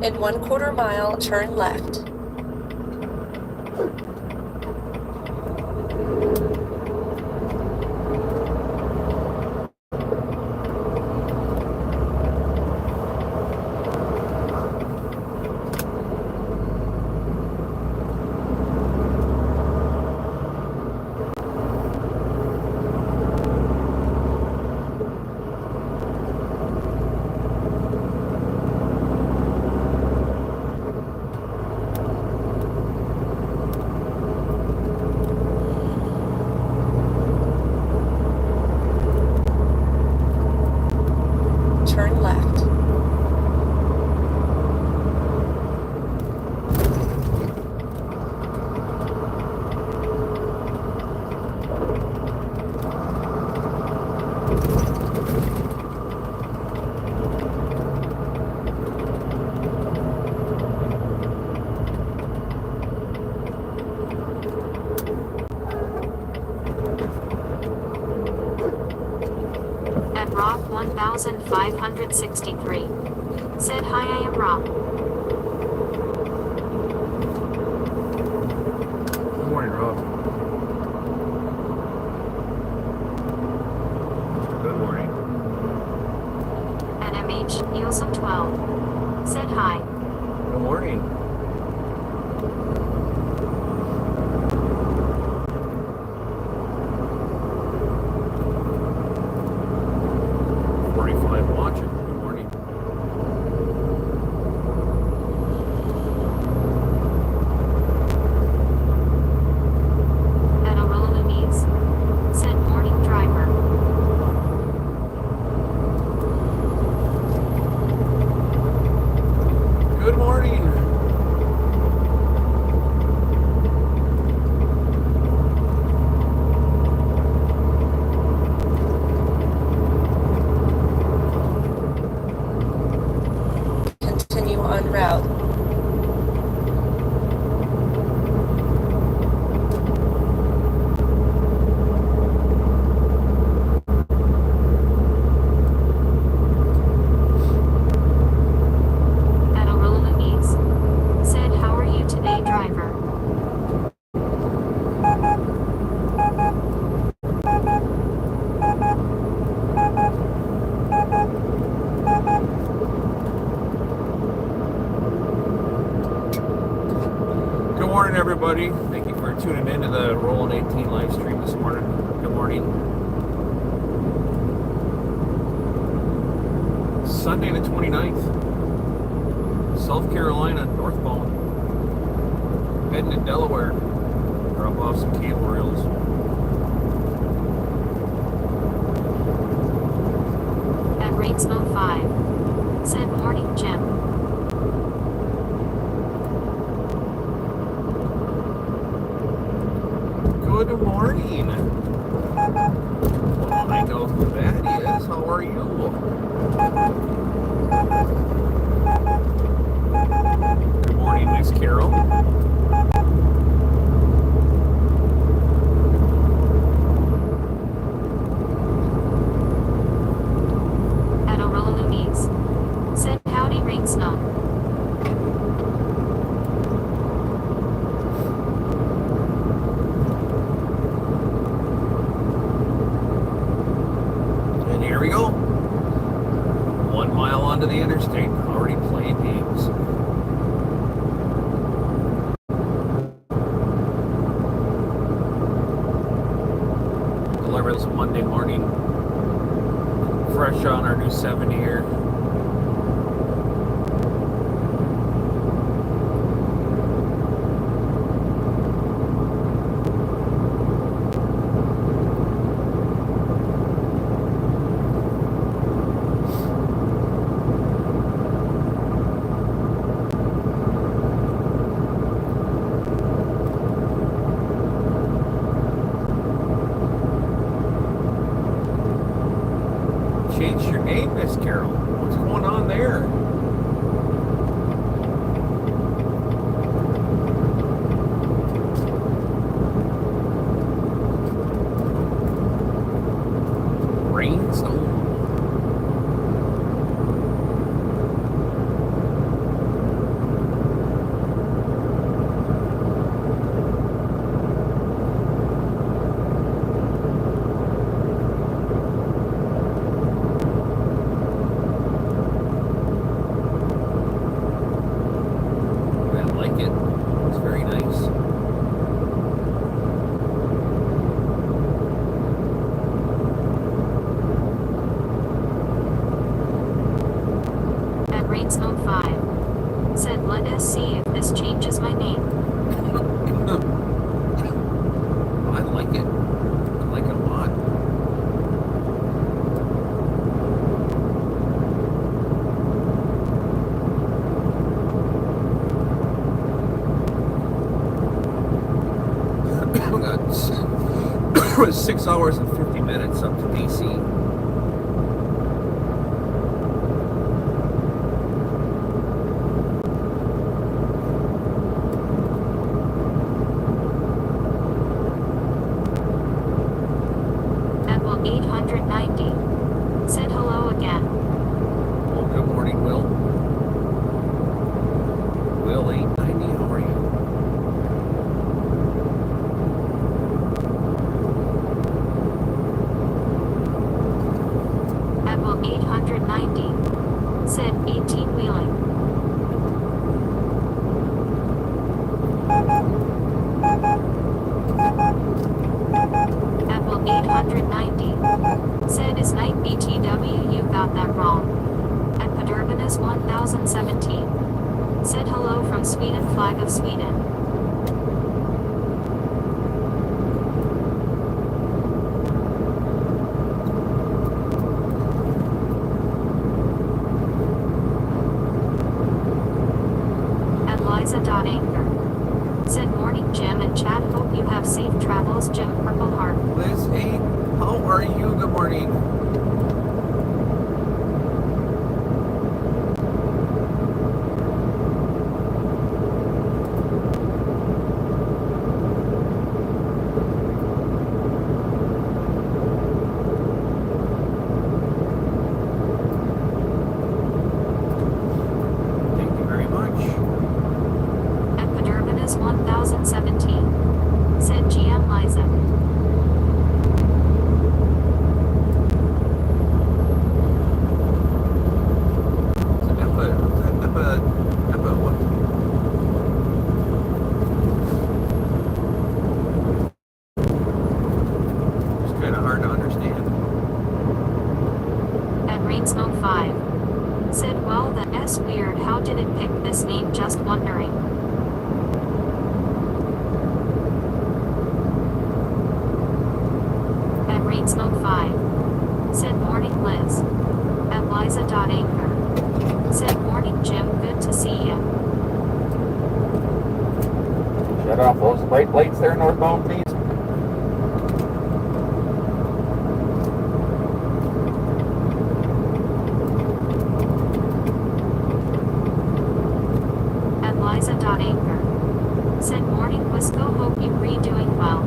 In 1/4 mile, turn left. Turn left. At Rock 1563. Said hi, I am Rock. Good morning, Rob. Good morning. At MH Nielsen 12. Said hi. Good morning. Watching. Good morning. At Aurora Louise. Said morning driver. Good morning. Continue on route. At Aurora Louise. Said how are you today, driver? Good morning, everybody. Thank you for tuning in to the Rolling 18 live stream this morning. Good morning. Sunday the 29th. South Carolina, northbound. Heading to Delaware. Drop off some cable reels. At Rainsville 5. Said morning, Jim. Good morning. Well, I know who that is. How are you? Good morning, Miss Carol. At Aurora Louise. Said howdy, rain snow. And here we go. 1 mile onto the interstate. Already playing games. Deliver this Monday morning. Fresh on our new 70 here. Changed your name, Miss Carol. just changes my name. I like it. I like it a lot. It was 6 hours and 50 minutes up to DC. At Will 890. Said hello again. Well, good morning, Will. Will 890, how are you? At Will 890. Said 18 wheeling. At Will 890. Said is night BTW, you got that wrong. At Paderbanus 1017. Said hello from Sweden, flag of Sweden. At Liza.anchor. Said morning Jim and chat, hope you have safe travels, Jim Purple Heart. Liz 8, how are you? Good morning. Thank you very much. At Paderbanus 1017. Said GM Liza. What? It's kind of hard to understand. At Rainsmoke 5. Said well the S weird, how did it pick this name, just wondering. At Rainsmoke 5. Said morning Liz. At Liza.anchor. Said morning Jim, good to see ya. Shut off those bright lights there northbound, please. At Liza.anchor. Said morning Wisco, hope you redoing well.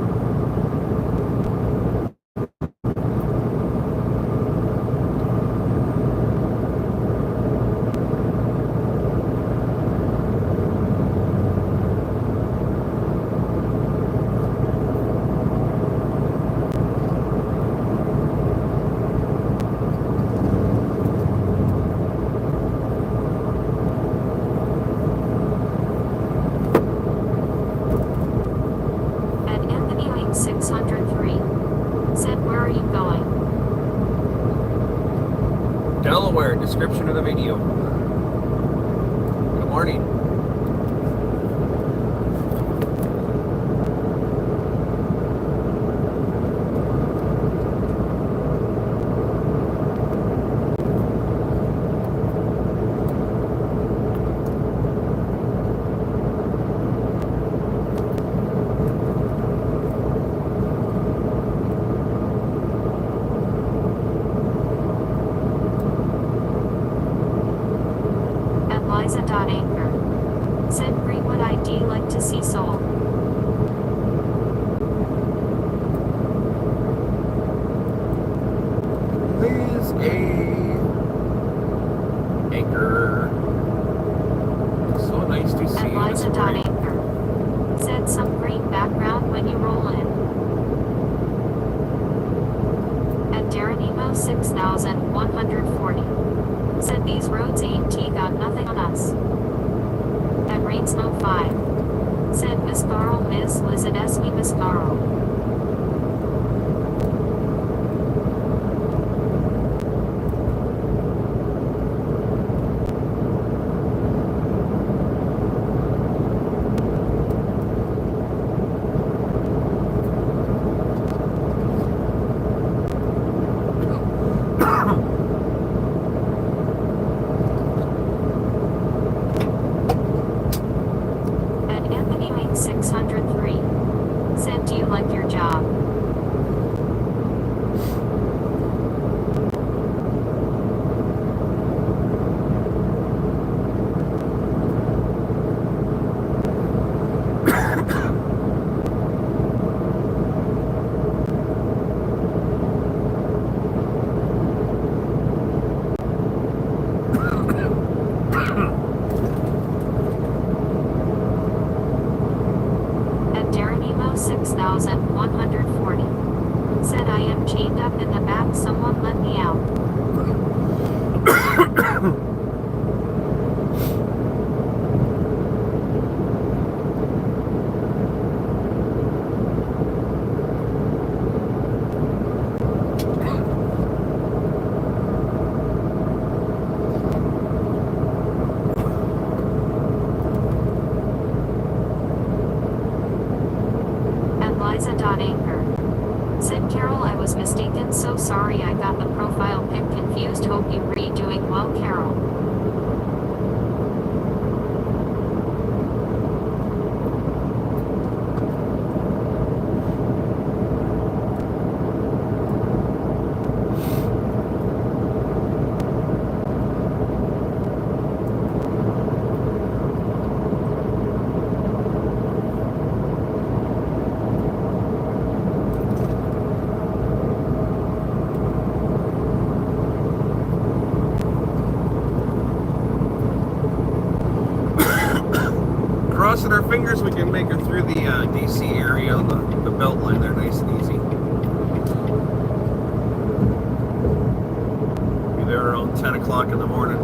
At Anthony Lane 603. Said where are you going? Delaware, description of the video. Good morning. At Liza.anchor. Said Greenwood ID like to see soul. Liz A. Anchor. So nice to see At you this morning. Liza.anchor. Said some green background when you roll in. At Darren 6140. Said these roads ain't got nothing on us. At Rainsmoke 5. Said Miss Carl, Miss Lizard S. Me Miss Carl. And Darenemo 6140 said, I am chained up in the back, someone let me out. And Liza.Anchor said, Carol, I was mistaken, so sorry, I got the profile pic confused, hope you redoing well, Carol. Crossing our fingers we can make her through the DC area on the belt line there nice and easy. Be there around 10 o'clock in the morning.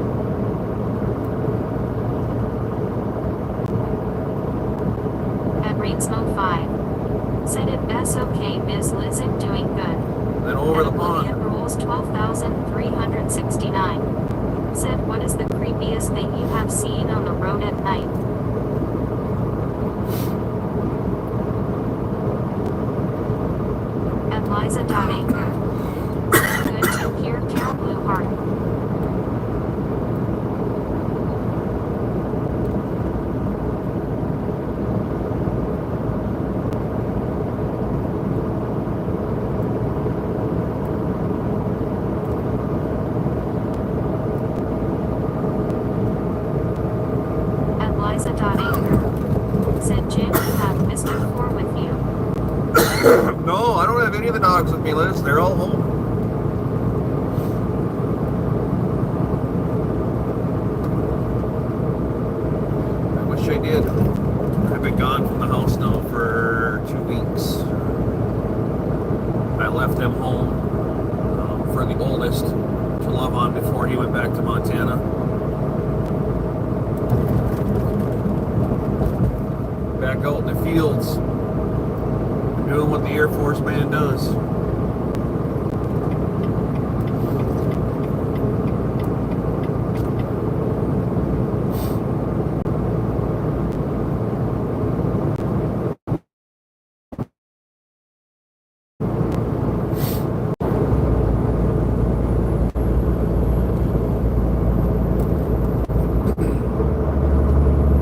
And Rainsmo 5 said, it that's okay, Ms. Lizard doing good. Then over the And pond. Oblivion Rules 12,369 said, what is the creepiest thing you have seen on the road at night? And Liza.Anchor good to hear, Carol Blue Heart. And Liza.Anchor said, Jim, you have Mr. 4 with you. No, I don't have any of the dogs with me, Liz. They're all home. I wish I did. I've been gone from the house now for 2 weeks. I left him home for the oldest to love on before he went back to Montana. Back out in the fields, doing what the Air Force man does.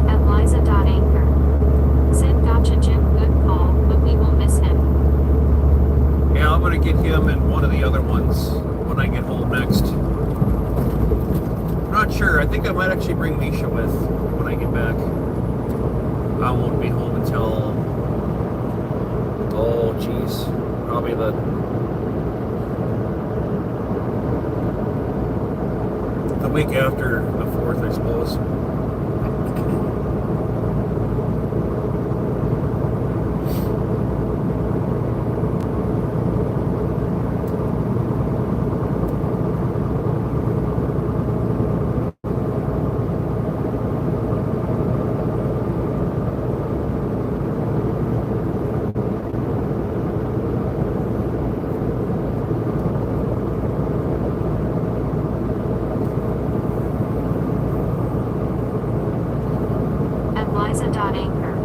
And Liza.Anchor said, gotcha, Jim, good call, but we will miss him. Yeah, I'm gonna get him and one of the other ones when I get home next. I'm not sure. I think I might actually bring Misha with when I get back. I won't be home until, oh geez, probably the week after the 4th, I suppose. And Liza.Anchor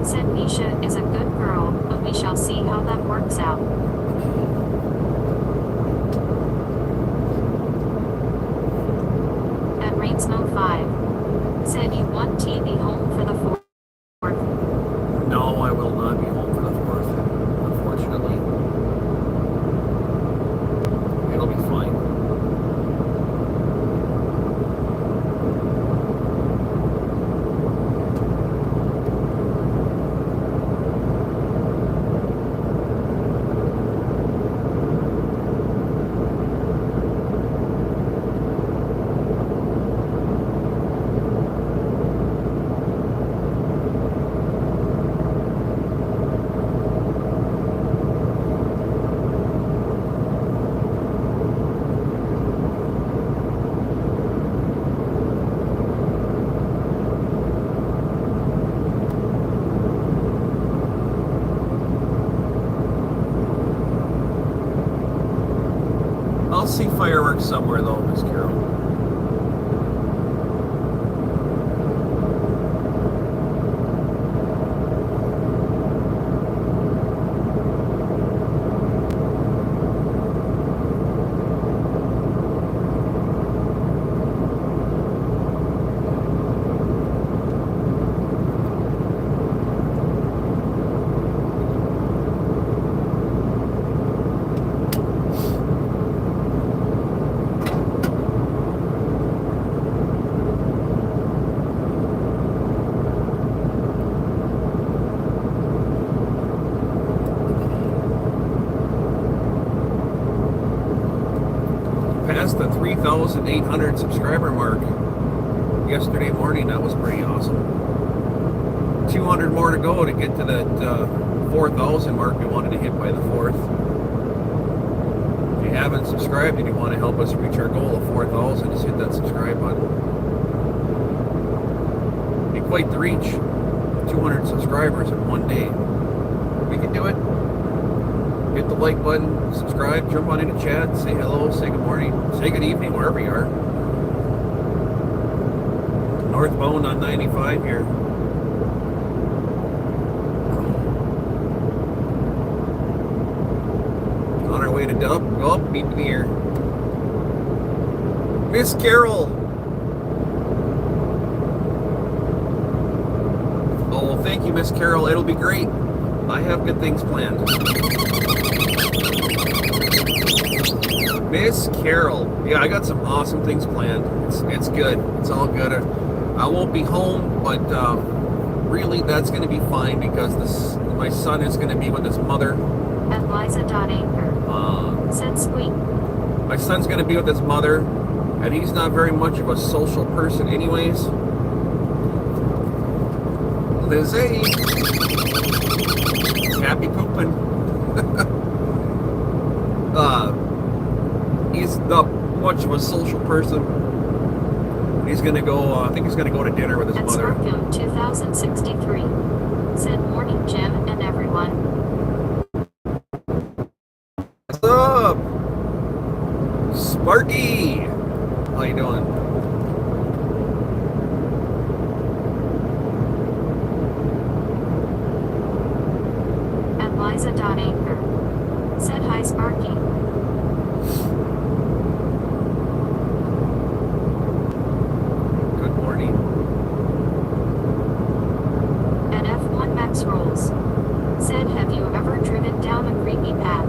said, Misha is a good girl, but we shall see how that works out. And Rainsmo 5 said, you want TV home for the 4th. No, I will not be home for the 4th, unfortunately. It'll be fine. see fireworks somewhere though, Miss Carol. Passed the 3,800 subscriber mark yesterday morning. That was pretty awesome. 200 more to go to get to that 4,000 mark we wanted to hit by the 4th. If you haven't subscribed and you want to help us reach our goal of 4,000, just hit that subscribe button. Be quite the reach. 200 subscribers in one day. We can do it. Hit the like button, subscribe, jump on into chat, say hello, say good morning, say good evening, wherever you are. Northbound on 95 here. On our way to Dub. Oh, beep in the ear. Miss Carol! Oh, well, thank you, Miss Carol. It'll be great. I have good things planned. Miss Carol. Yeah, I got some awesome things planned. It's good. It's all good. I won't be home, but really that's going to be fine because my son is going to be with his mother. At Liza.Anchor. Said squeak. My son's going to be with his mother, and he's not very much of a social person anyways. Lizzie. Happy pooping. He's not much of a social person. He's gonna go. I think he's gonna go to dinner with his mother. Scorpion 2063 said morning, Jim and everyone. What's up, Sparky? How you doing? Liza.Anchor said hi, Sparky. Good morning. And F1 Max Rolls said, have you ever driven down a creepy path?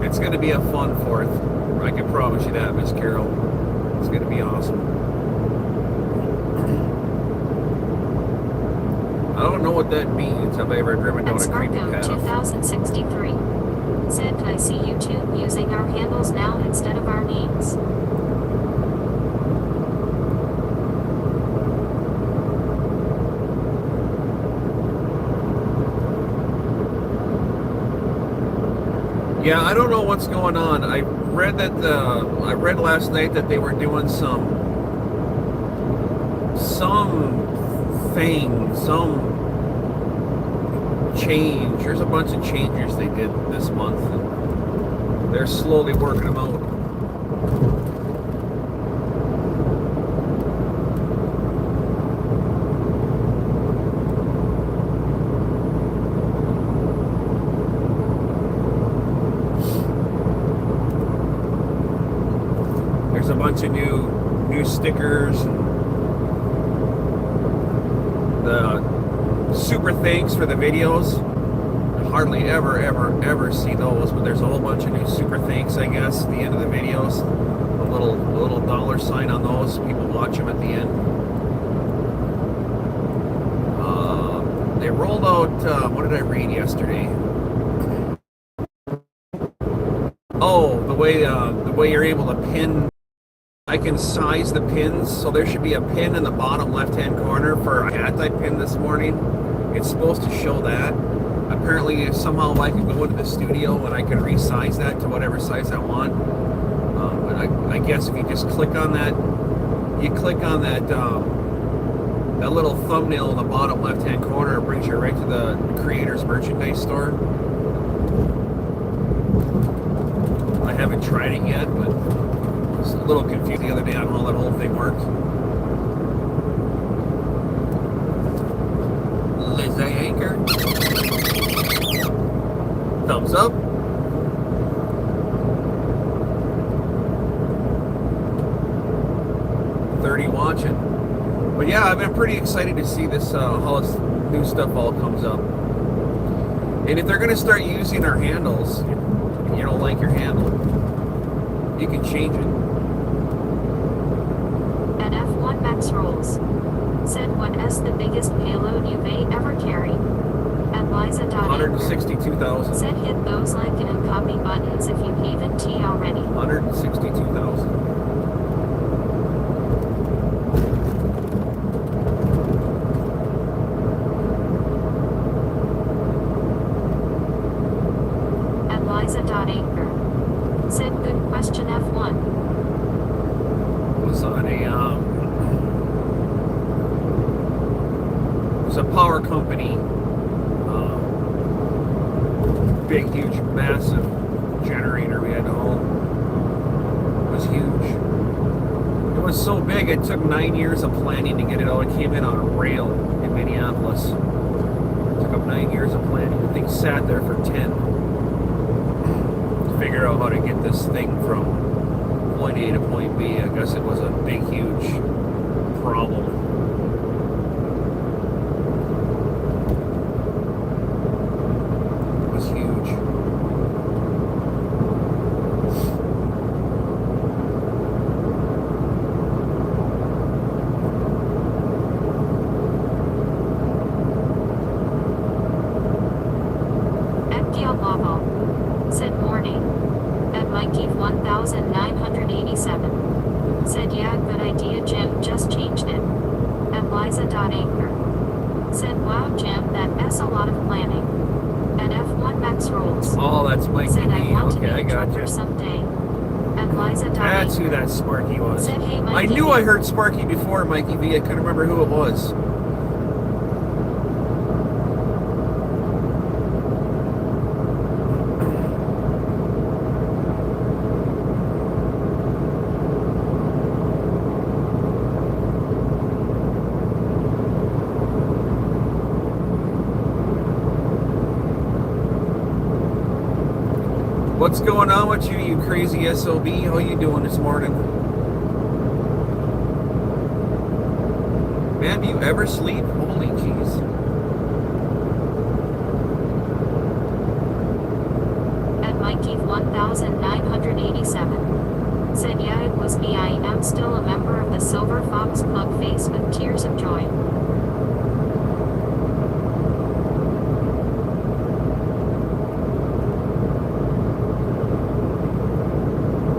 It's going to be a fun 4th. I can promise you that, Miss Carol. It's going to be awesome. I don't know what that means. Have I ever driven down a creepy path? 2063 said, I see YouTube using our handles now instead of our names. Yeah, I don't know what's going on. I read last night that they were doing some change. There's a bunch of changes they did this month, and they're slowly working them out. There's a bunch of new stickers. The super thanks for the videos. I hardly ever see those, but there's a whole bunch of new super thanks, I guess, at the end of the videos. A little dollar sign on those. People watch them at the end. They rolled out, what did I read yesterday? Oh, the way you're able to pin. I can size the pins, so there should be a pin in the bottom left-hand corner for a hat I pinned this morning. It's supposed to show that. Apparently, somehow I can go into the studio and I can resize that to whatever size I want. But I guess if you just click on that, that little thumbnail in the bottom left-hand corner, it brings you right to the creator's merchandise store. I haven't tried it yet, but I was a little confused the other day on how that whole thing worked. Lizzie Anchor. Thumbs up. Watching. But yeah, I've been pretty excited to see this how this new stuff all comes up. And if they're going to start using our handles, if you don't like your handle, you can change it. And F1 Max Rolls said, what is the biggest payload you may ever carry? And Liza 162,000. said, hit those like and copy buttons if you haven't T already. 162,000. Anchor said, good question F1. Was on a it was a power company, big, huge, massive generator we had to haul. It was huge. It was so big it took 9 years of planning to get it out. It came in on a rail in Minneapolis. It took up 9 years of planning. The thing sat there for 10. Figure out how to get this thing from point A to point B. I guess it was a big, huge problem. It was huge. Said morning. And Mikey 1987 said, yeah, good idea, Jim, just changed it. And Liza.Anchor said, wow, Jim, that's a lot of planning. And F1 Max Rolls. Oh, that's Mikey. Said, I want okay, to I be a got trucker you. someday. And Liza.Anchor. That's who that Sparky was. Said, hey, I Mikey knew I heard Sparky before, Mikey V. I couldn't remember who it was. What's going on with you, you crazy SOB? How you doing this morning? Man, do you ever sleep? Holy jeez. And Mikey 1987 said, yeah, it was me. I am still a member of the Silver Fox Club face with tears of joy.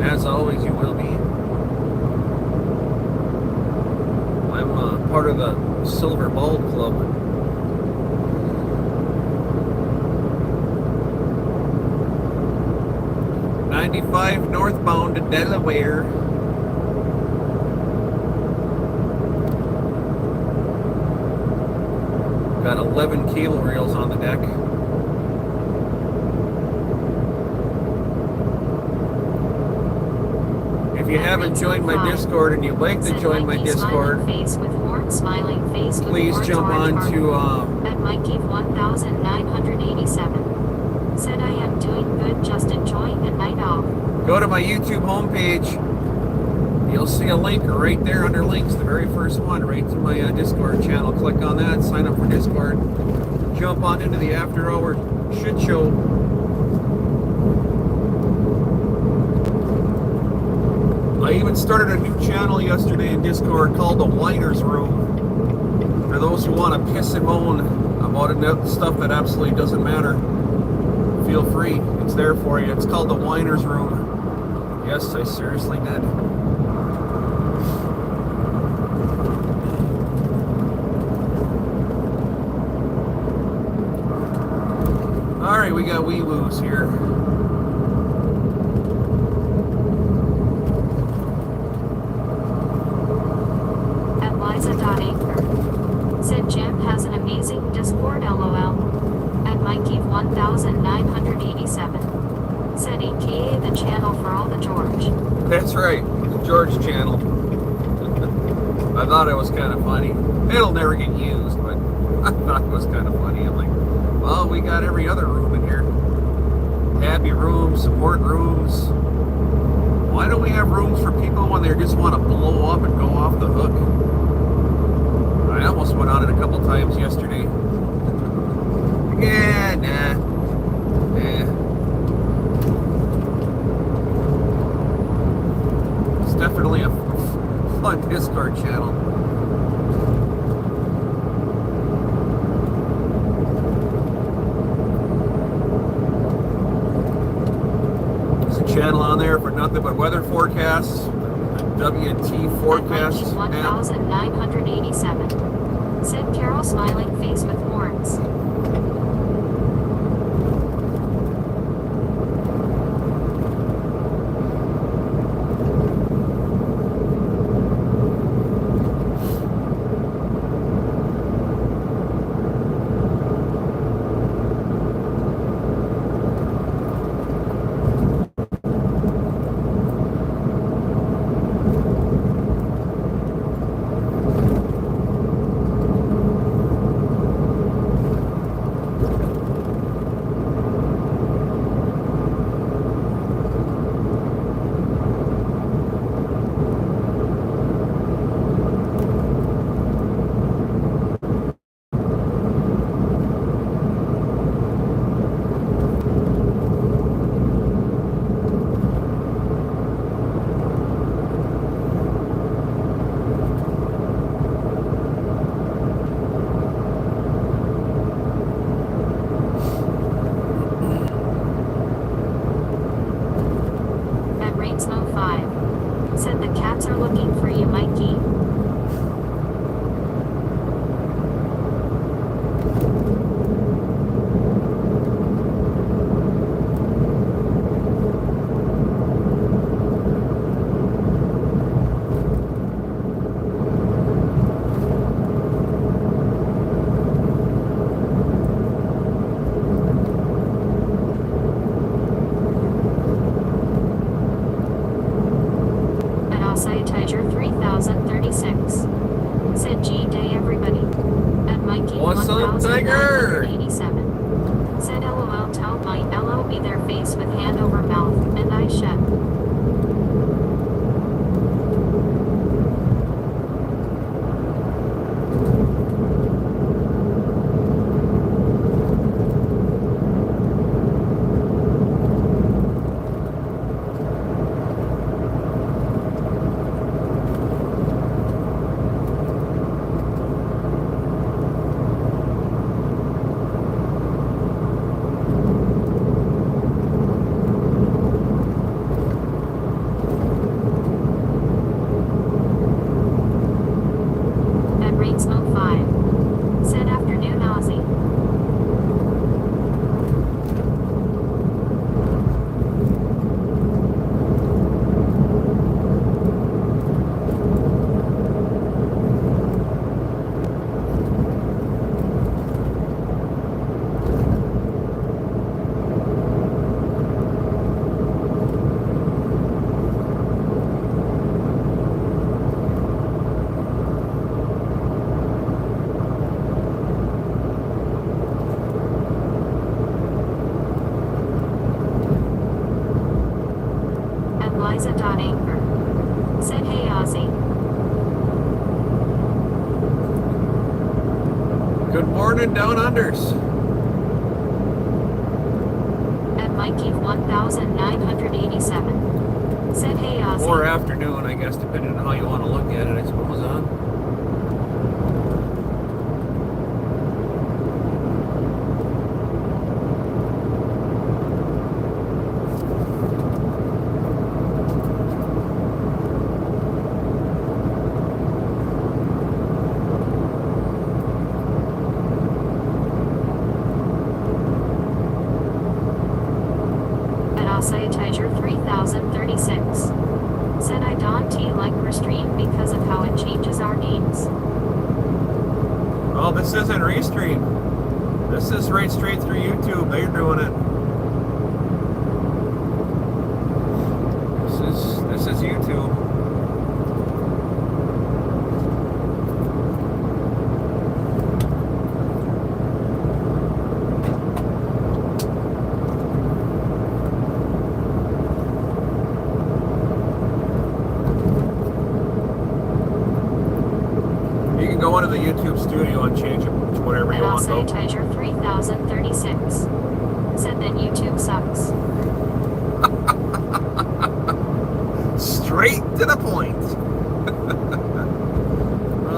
As always, you will be. I'm part of the Silver Bulb Club. '95 northbound to Delaware. Got 11 cable reels on the deck. If you haven't joined my Discord and you'd like to join my Discord, face with horn, smiling face with please jump on to at Mikey 1987 said, I am doing good, just enjoying a night off. Go to my YouTube homepage. You'll see a link right there under links, the very first one, right to my Discord channel. Click on that, sign up for Discord, jump on into the after hour shit show. I even started a new channel yesterday in Discord called The Whiner's Room. For those who want to piss and moan about stuff that absolutely doesn't matter, feel free. It's there for you. It's called The Whiner's Room. Yes, I seriously did. Alright, we got wee woos here. Liza.Anchor said, Jim has an amazing Discord, LOL. And Mikey 1987 Said AKA the channel for all the George. That's right, the George channel. I thought it was kind of funny. It'll never get used, but I thought it was kind of funny. I'm like, well, we got every other room in here. Happy rooms, support rooms. Why don't we have rooms for people when they just want to blow up and go off the hook? I almost went on it a couple times yesterday. Yeah, nah. It's definitely a fun Discord channel. There's a channel on there for nothing but weather forecasts, WT forecasts. 1987. Said Carol smiling face with horns. Said the cats are looking for you, Mikey. Tiger 3036. Said G-Day everybody. At Mikey What's up, Tiger? 1987. Said LOL tell my LO be their face with hand over mouth, and I shed. Smoke 5. Said afternoon Aussie. Liza.Anchor. Said hey Aussie. Good morning, down unders. At Mikey 1987. Said hey Aussie. Or afternoon, I guess, depending on how you want to look at it, I suppose, huh? Tiger 3036. Said I don't like Restream because of how it changes our names. Oh, this isn't Restream. This is right straight through YouTube. They're doing it. can go into the YouTube studio and change it to whatever you And I'll want, say though. Tiger 3036 said that YouTube sucks. Straight to the point.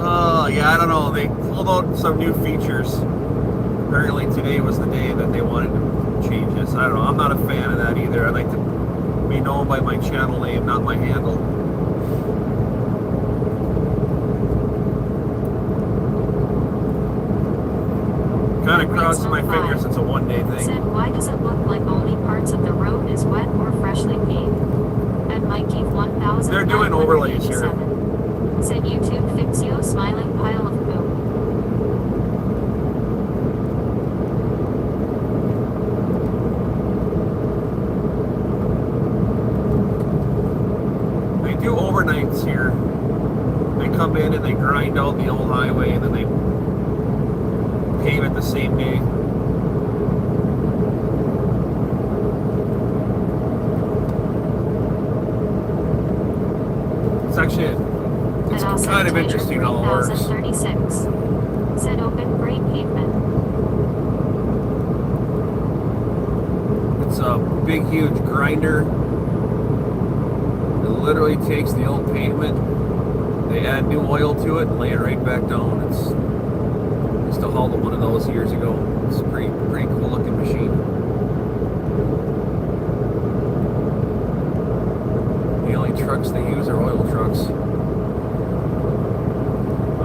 Oh, yeah, I don't know. They pulled out some new features. Apparently today was the day that they wanted to change this. I don't know. I'm not a fan of that either. I like to be known by my channel name, not my handle. Kind of crossing my fingers. It's a one-day thing. Said, why does it look like only parts of the road is wet or freshly paved? And Mikey 1000. They're doing overlays here. Said YouTube fix you smiling pile of poo. They do overnights here. They come in and they grind out the old highway and then they pave it the same day. It's actually it's kind of interesting how it works. 3036 said open grade pavement. It's a big, huge grinder. It literally takes the old pavement, they add new oil to it, and lay it right back down. It's I used to haul one of those years ago. It's a pretty cool looking machine. The only trucks they use are oil trucks.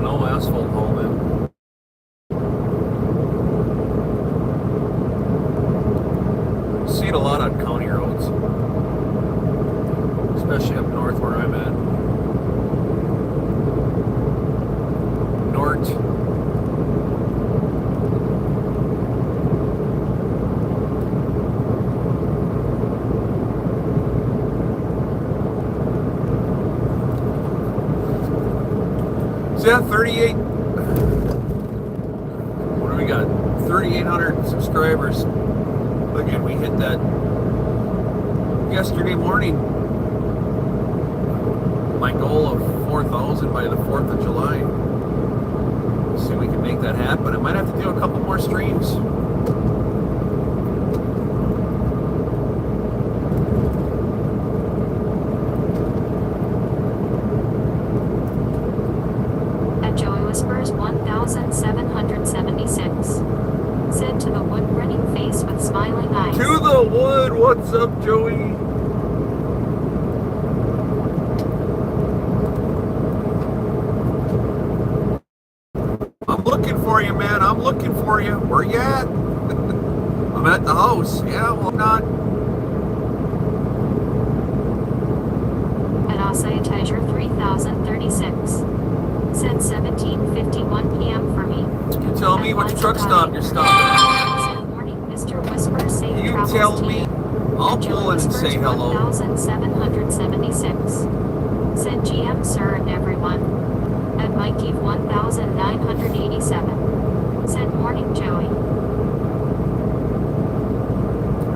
No asphalt haul then. See it a lot on county roads, especially up north where I'm at. North. Yeah, 38. What do we got? 3,800 subscribers. Again, we hit that yesterday morning. My goal of 4,000 by the 4th of July. Let's see if we can make that happen. I might have to do a couple more streams. Whispers 1776 said to the wood grinning face with smiling eyes. To the wood, what's up, Joey? I'm looking for you, man. I'm looking for you. Where you at? I'm at the house. Yeah, well, I'm not. And Asai Tiger 3036 said 17:51 p.m. for me. You tell me which truck stop you're stopping. Said morning, Mr. Whisper, safe You travels tell to me. you. I'll And pull in and say hello. 1776 said GM sir and everyone. And Mikey 1987 said morning Joey.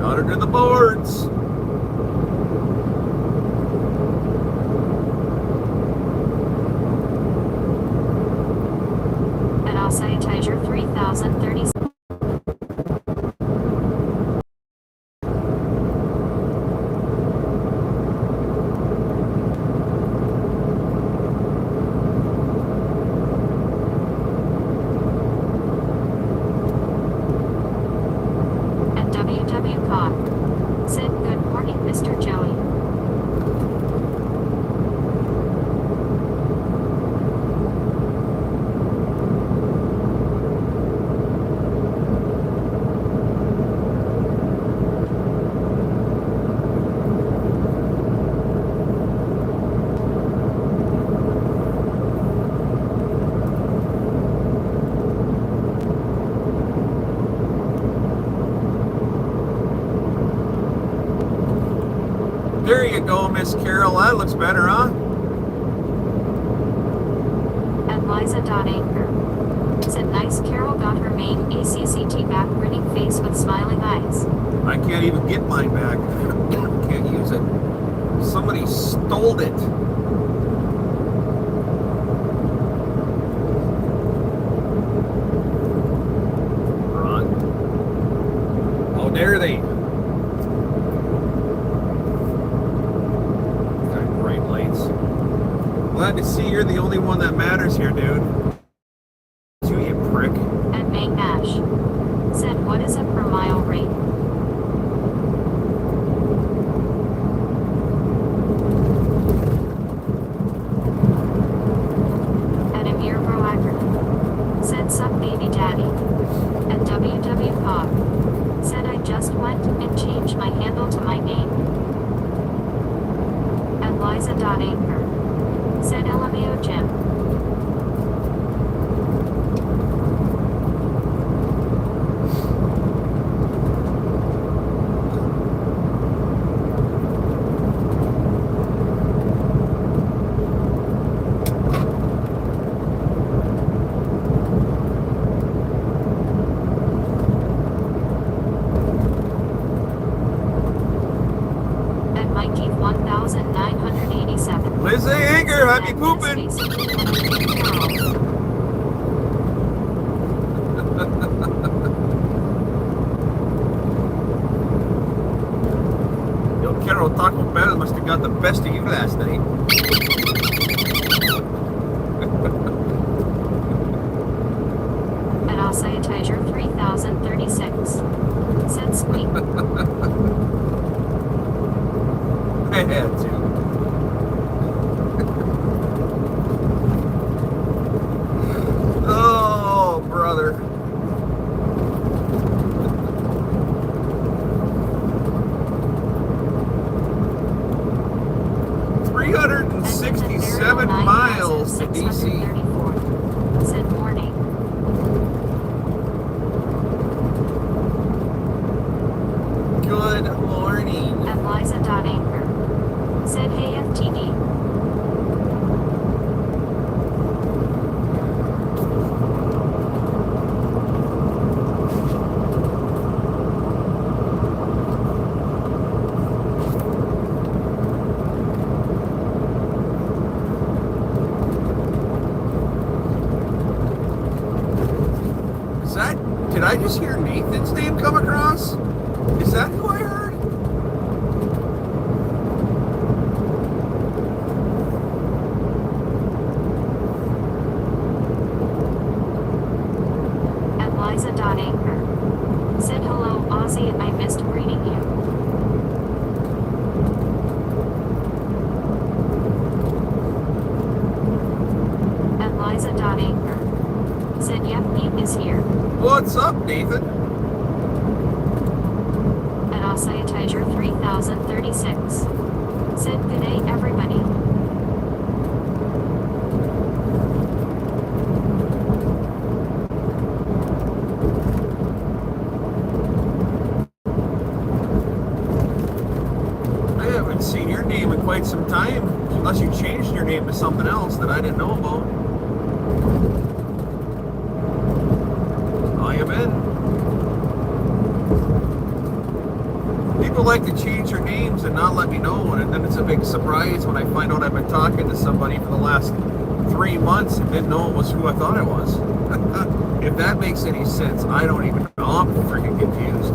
Got her to the boards. And Asai Tiger 3036. Said good morning, Mr. Joey. There you go, Miss Carol. That looks better, huh? And Liza.Anchor said nice Carol got her main ACCT back grinning face with smiling eyes. I can't even get mine back. Can't use it. Somebody stole it. you're the only one that matters here, dude. You prick. And Main Nash said, what is a per mile rate? And Amir Broacker said, sup baby daddy. And WW Pog said, I just went and changed my handle to my name. And Liza.Anchor said, LMAO Jim. Mikey 1987. Lizzie Anger, happy pooping. Yo, Carol, Taco Bell must have got the best of you last night. And I'll say a Tiger 3036. Said Squeak. I had to. Oh, brother. $367 miles to DC. Said morning. Good morning. And Liza.Anchor said, hey FTD. Is that, did I just hear Nathan's name come across? Is that who I heard? And Liza.Anchor said, hello Ozzy, I missed greeting you. And Liza.Anchor said, yep, Nate is here. What's up, Nathan? And I'll say a Tiger 3036. Said, good day everybody. I haven't seen your name in quite some time, unless you changed your name to something else that I didn't know about. I am in. People like to change their names and not let me know, and then it's a big surprise when I find out I've been talking to somebody for the last 3 months and didn't know it was who I thought it was. If that makes any sense, I don't even know. I'm freaking confused.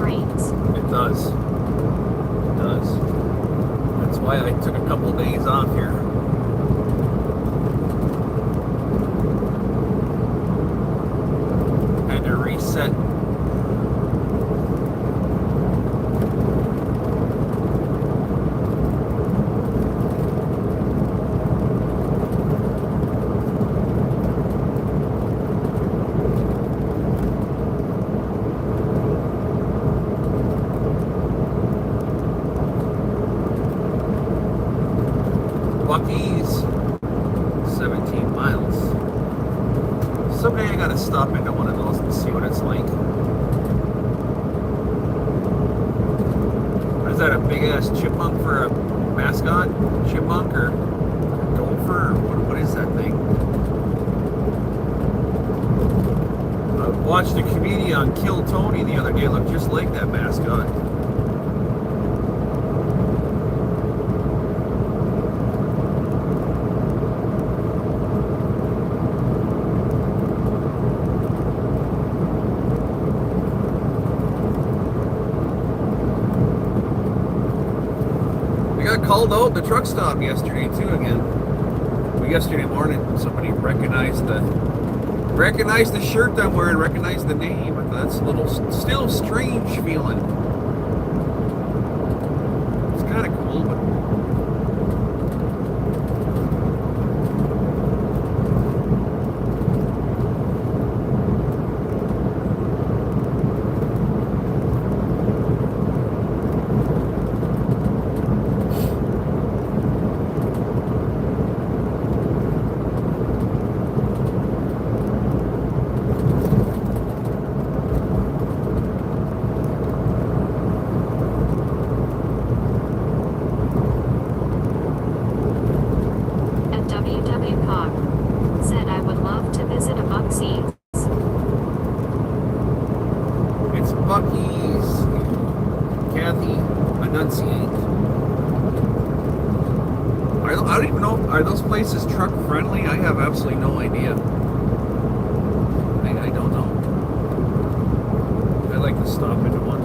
rains. It does. It does. That's why I took a couple days off here. Had to reset. Bucky's 17 miles. Someday I gotta stop into one of those and see what it's like. Is that a big ass chipmunk for a mascot? Chipmunk or gopher? Or what is that thing? I watched a comedian on Kill Tony the other day. It looked just like that mascot. Called out the truck stop yesterday too again. Well, yesterday morning somebody recognized the shirt I'm wearing, recognized the name. That's a little still strange feeling. It's kind of cool, but I don't even know, are those places truck friendly? I have absolutely no idea. I don't know. I'd like to stop into one.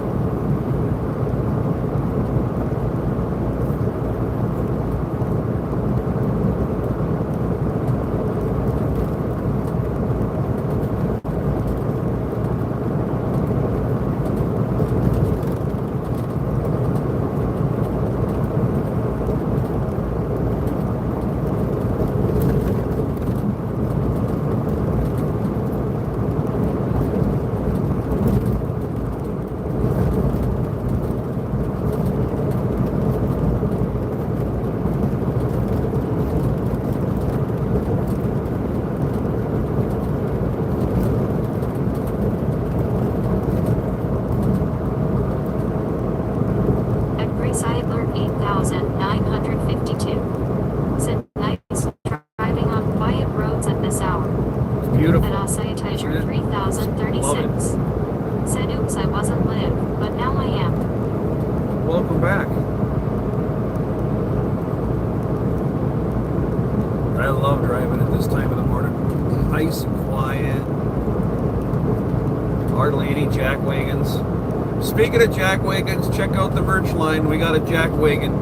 Welcome back. I love driving at this time of the morning. Nice and quiet. Hardly any jack wagons. Speaking of jack wagons, check out the merch line. We got a jack wagon.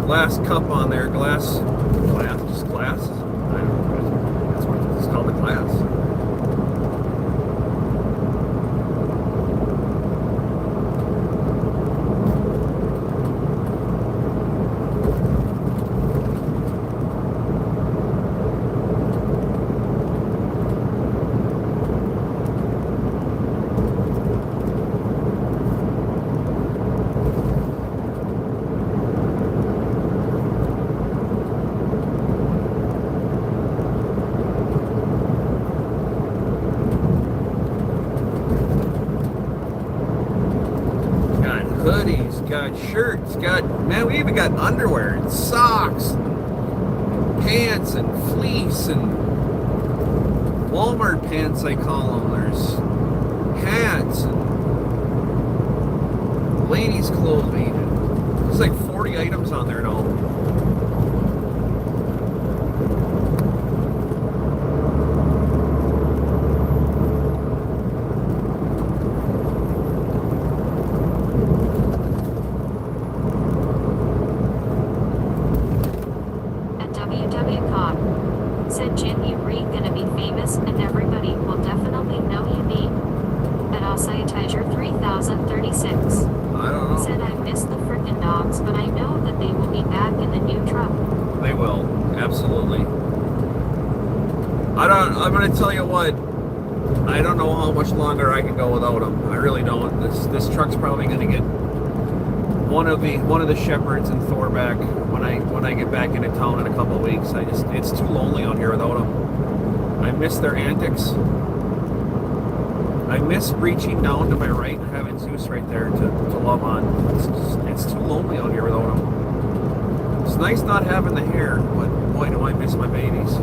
Glass cup on there. Glass? Just glass? I don't know. That's what it's called, a glass. Hoodies, got shirts, man, we even got underwear and socks, pants and fleece and Walmart pants, I call them. There's hats and ladies' clothing. There's like 40 items on there at all. dogs, but I know that they will be back in the new truck. They will, absolutely. I'm going to tell you what, I don't know how much longer I can go without them. I really don't. This truck's probably going to get one of the shepherds and Thor back when I get back into town in a couple of weeks. It's too lonely out here without them. I miss their antics. I miss reaching down to my right and having Zeus right there to love on. It's too lonely out here without them. It's nice not having the hair, but boy, do I miss my babies.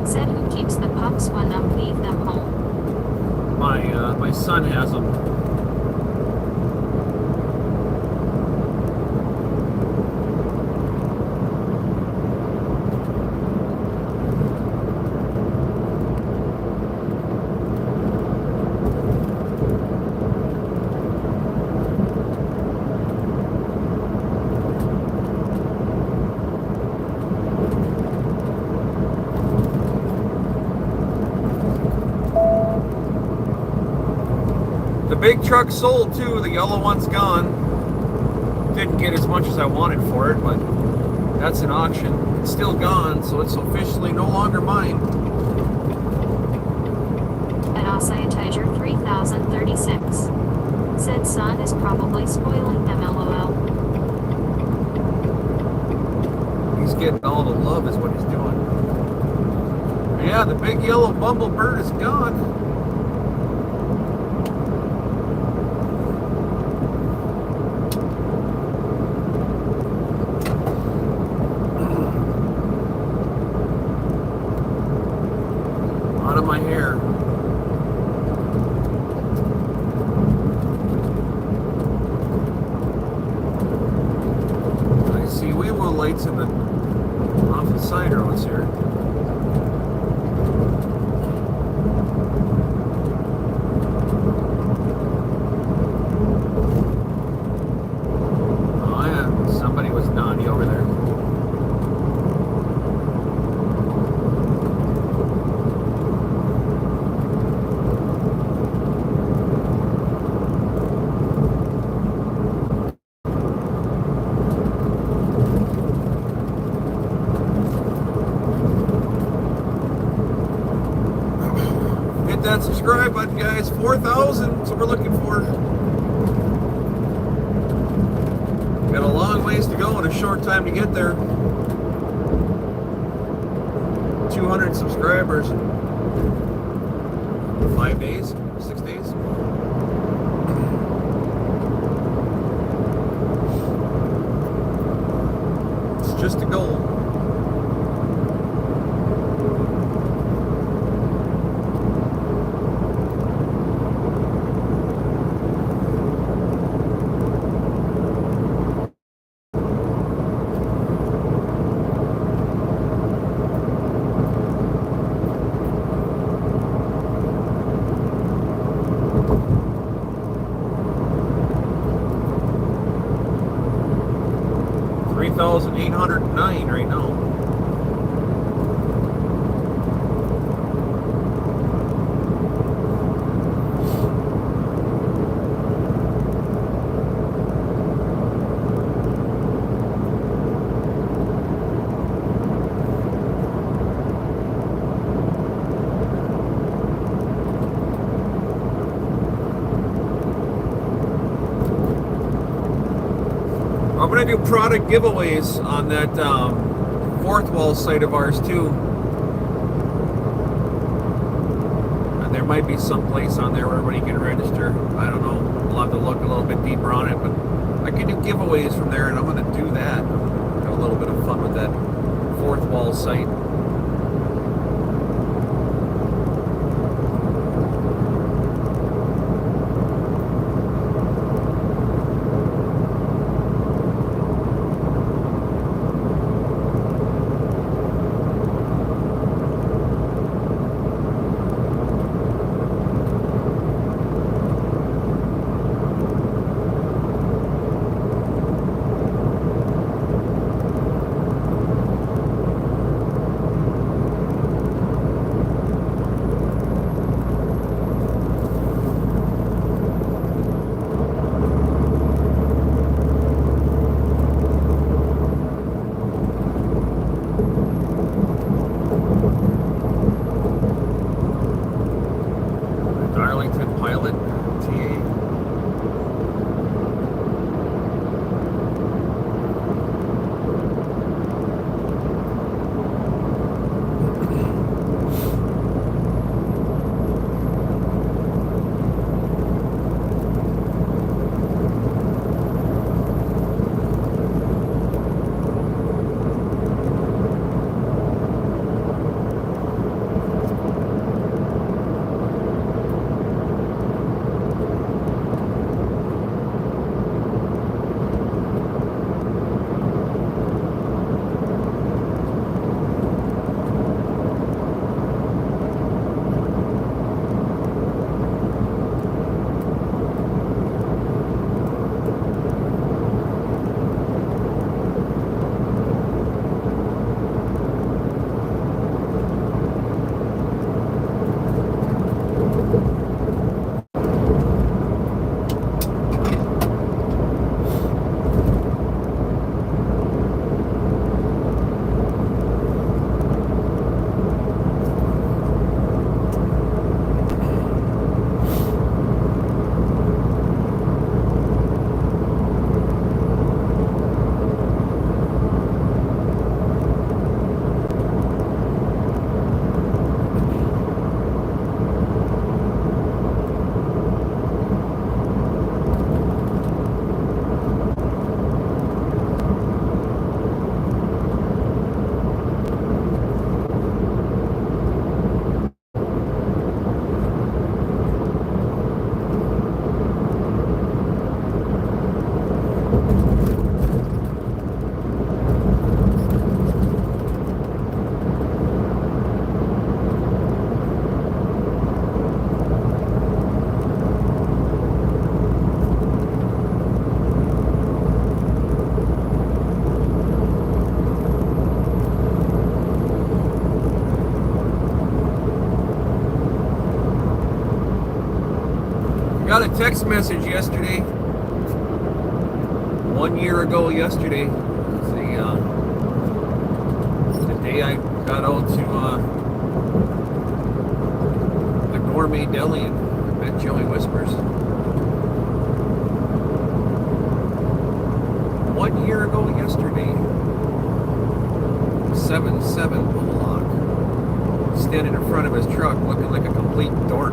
Said who keeps the pups when leave them home? My son has them. The big truck sold too. The yellow one's gone. Didn't get as much as I wanted for it, but that's an auction. It's still gone, so it's officially no longer mine. An Osaya Tiger 3036. Said son is probably spoiling them, lol. He's getting all the love is what he's doing. Yeah, the big yellow bumblebird is gone. Out of my hair. I see wee woo lights in the off the side roads here. Oh yeah, somebody was naughty over there. Hit that subscribe button, guys. 4,000. That's what we're looking for. Got a long ways to go and a short time to get there. 200 subscribers in 5 days, 6 days. It's just a goal. $3,809 right now. I'm going to do product giveaways on that fourth wall site of ours too. might be some place on there where everybody can register. I don't know. We'll have to look a little bit deeper on it, but I can do giveaways from there, and I'm going to do that. Have a little bit of fun with that fourth wall site. Got a text message yesterday. 1 year ago yesterday. The day I got out to the gourmet deli and met Joey Whispers. 1 year ago yesterday. 7-7 Bullock. Standing in front of his truck looking like a complete dork.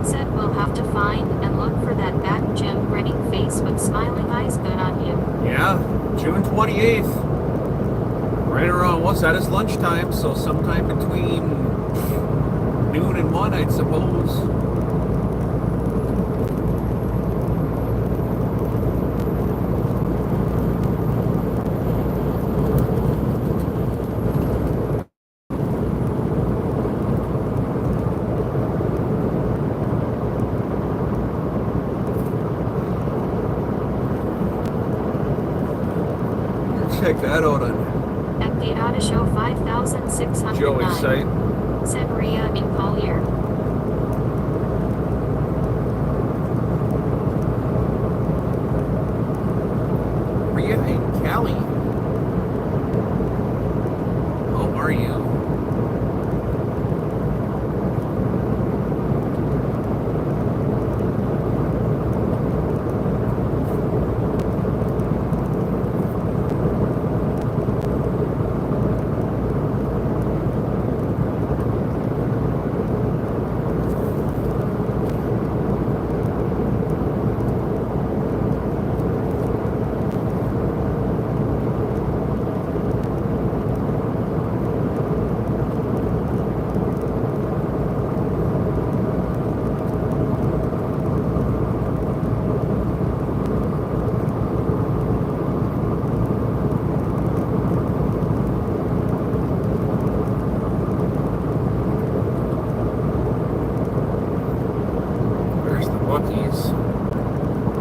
Said we'll have to find and look for that back Jim grinning face with smiling eyes good on you. Yeah, June 28th. Right around, what's that? It's lunchtime, so sometime between noon and 1, I'd suppose. check that out on At gate ought to show 5,609. Joey's site. Said Maria in Collier. Maria and Callie. How are you?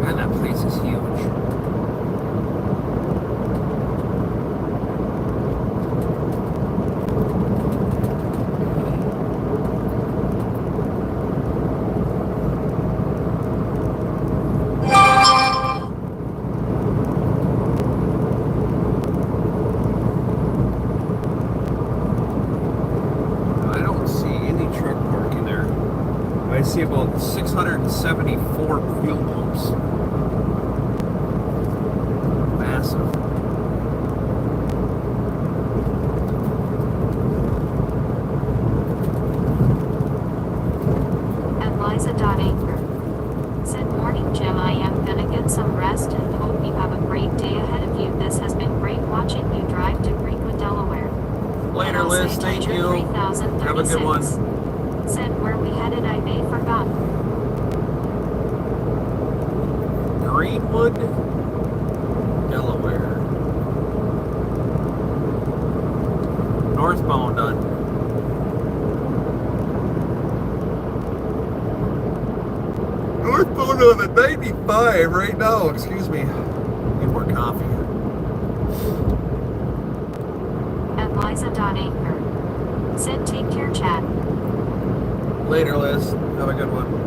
Man, that place is huge. I don't see any truck parking there. I see about 674 fuel pumps. Massive. At Liza.Anchor. Said morning Jim, I am gonna get some rest and hope you have a great day ahead of you. This has been great watching you drive to Greenwood, Delaware. Later, Liz. Thank you. Have a good one. Said where we headed, I may forgot. Greenwood, Delaware. Northbound on. Northbound on the 95 right now. Excuse me. Need more coffee. At Liza.Anchor. Said take care, chat. Later, Liz. Have a good one.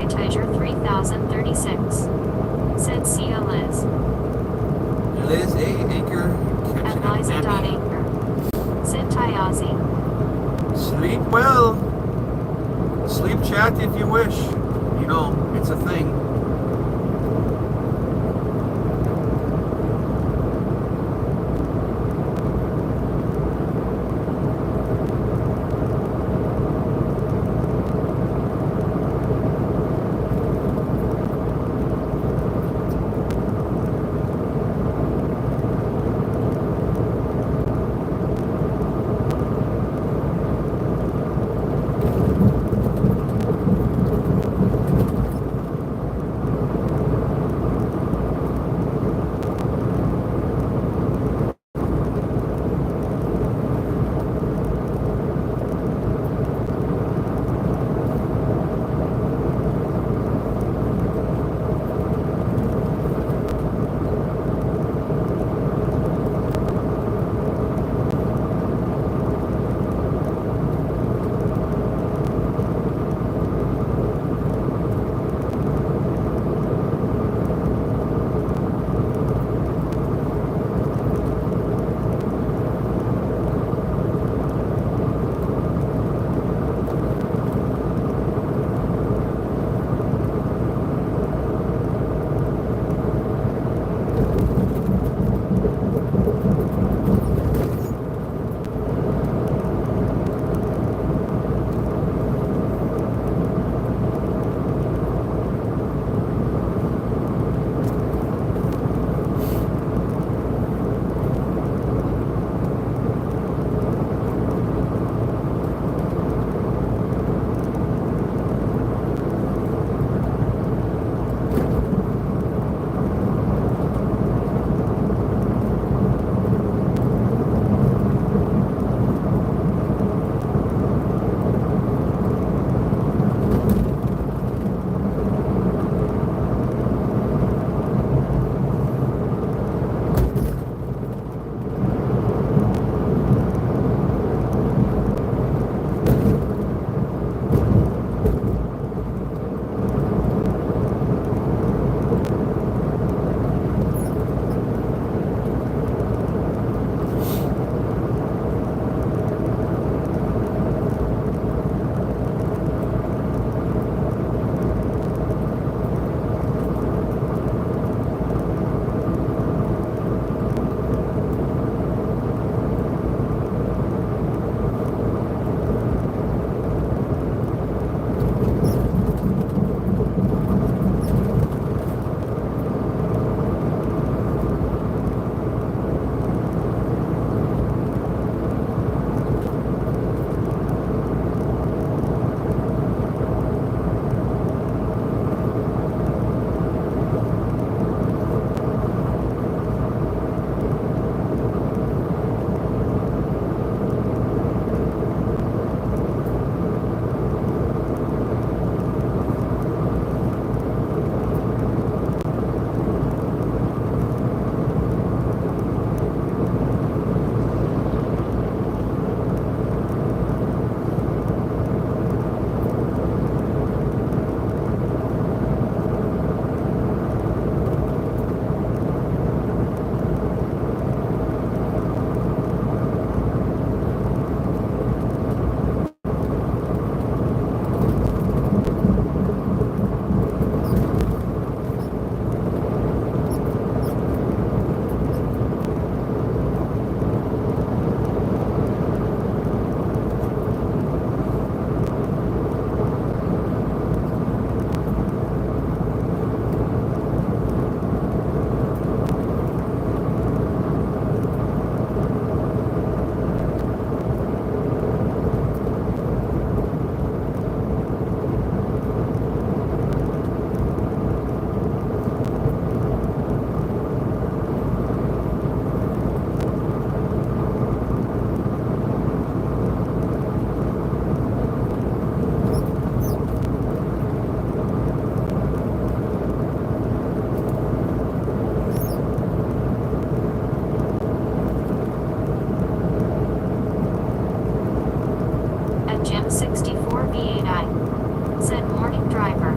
Tiger 3036. Said see ya, Liz. Liz A. Anchor. At Liza.Anchor. Said Tayazi. Sleep well. Sleep chat if you wish. You know, it's a thing.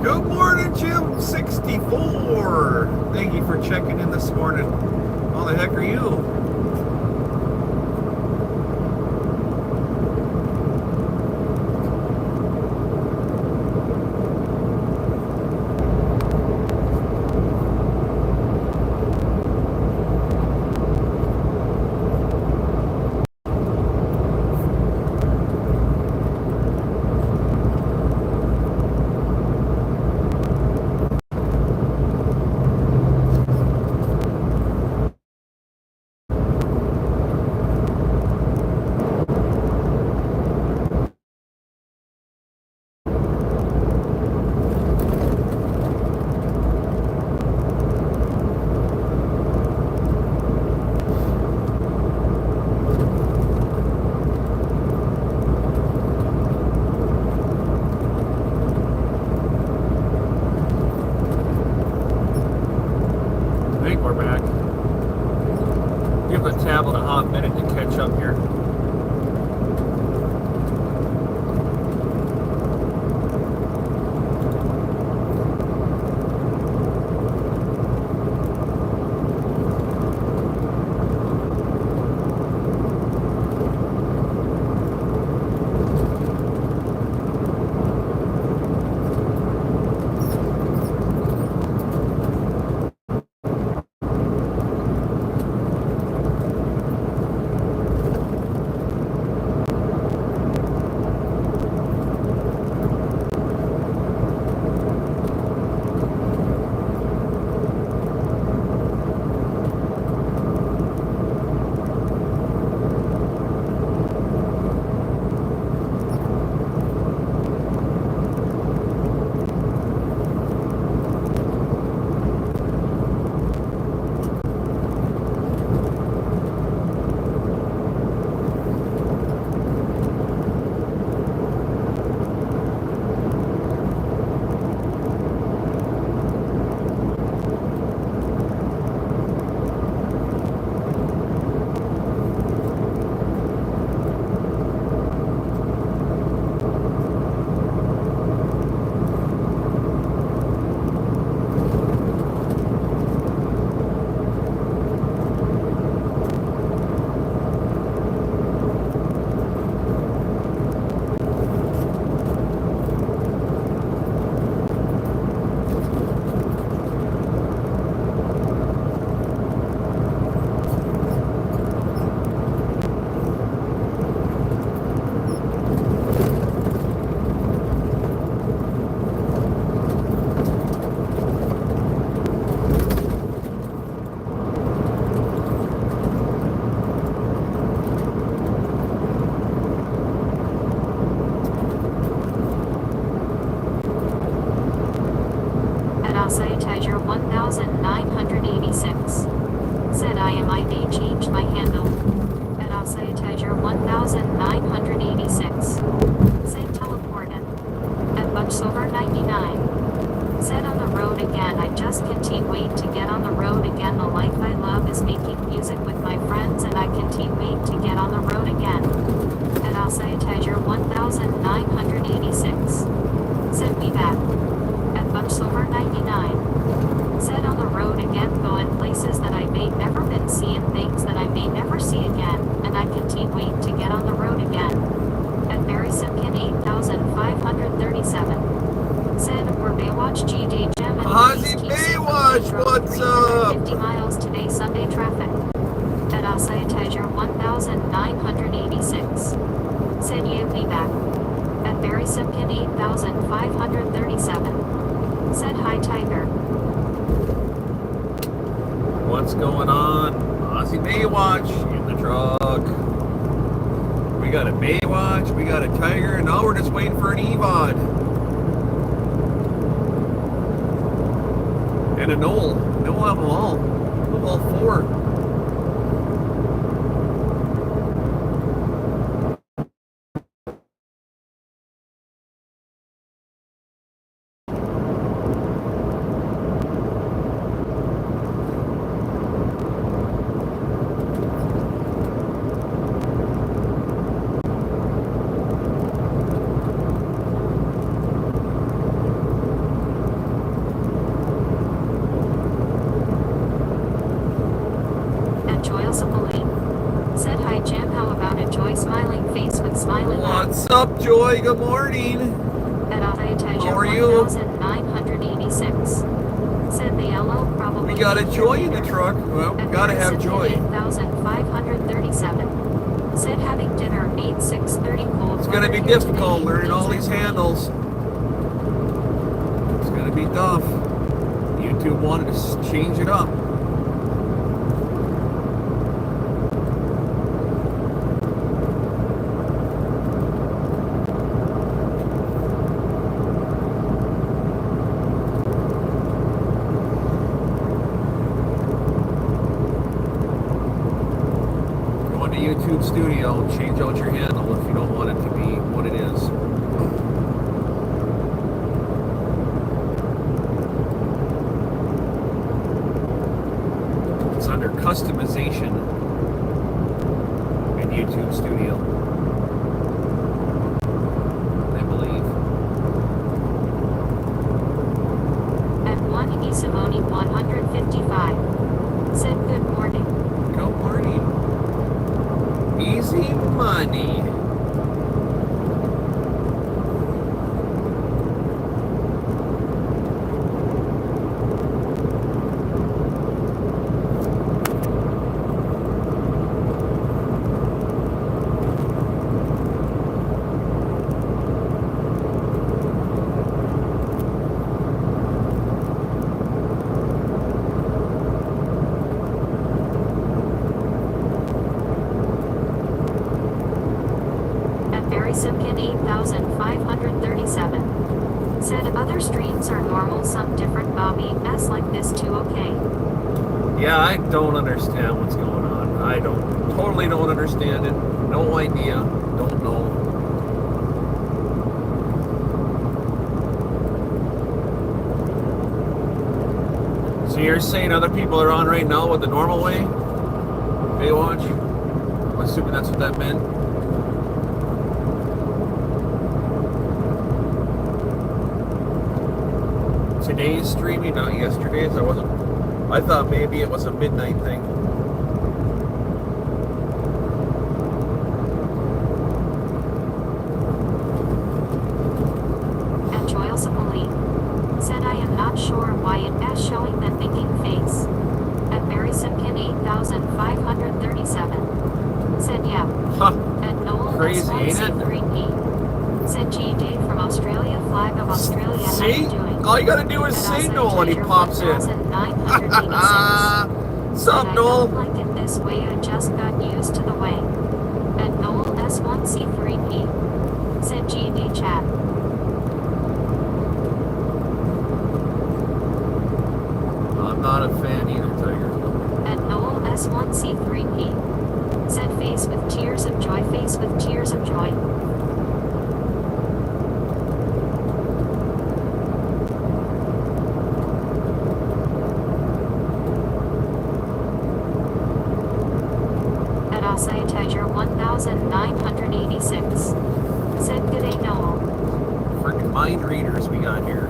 Good morning, Jim 64. Thank you for checking in this morning. How the heck are you? I think we're back. Give the tablet a hot minute to catch up here. Tiger 1986. Said I am I may change my handle. At Tiger 1986. Said teleported. At Butchsilver 99. Said on the road again I just can't wait to get on the road again. The life I love is making music with my friends and I can't wait to get on the road again. At Tiger 1986. Said we back. At Butchsilver 99. Said on the road again, going places that I may never been, seeing things that I may never see again, and I can't wait to get on the road again. At Barry Simpkin 8537. Said we're Baywatch GD Gem and Ozzy Baywatch, what's up? 50 miles today Sunday traffic. At Asaya Tiger 1986. Said yeah we back. At Barry Simpkin 8537. Said hi Tiger. What's going on? Ozzy Baywatch in the truck. We got a Baywatch, we got a Tiger, and now we're just waiting for an EVOD. And a Knoll. And we'll have them all. We'll have all four. up, Joy? Good morning. At How are you? 1986. Said the yellow probably. We got a Joy in the truck. Well, we gotta have Joy. 8537. Said having dinner 8630 cold. It's gonna be difficult learning all these handles. It's gonna be tough. YouTube wanted to change it up. YouTube Studio, change out your handle if you don't want it to be what it is. It's under customization in YouTube Studio, I believe. At 1 Isimoni 155. Said good morning. Good morning. Easy money. Simkin 8537. Said other streams are normal, some different. Bobby S like this too, okay? Yeah, I don't understand what's going on. I totally don't understand it. No idea. Don't know. So you're saying other people are on right now with the normal way? Baywatch? I'm assuming that's what that meant. Today's streaming, not yesterday's. I thought maybe it was a midnight thing. And Joyce Sapoli said I am not sure why it is showing the thinking face. At Mary Simpkin 8537. Said yeah. Huh. At Noel Crazy, ain't it? S1C3P. Said GD from Australia, flag of Australia. How See? you doing? All you gotta do is say Noel when he pops in. 1986. What's up, Noel? I don't like it this way, I just got used to the way. At Noel S1C3P. Said GD chat. I'm not a fan either, Tiger. At Noel S1C3P. Said face with tears of joy, face with tears of joy. Tiger 1986. Said good day, Noel. Freaking mind readers we got here.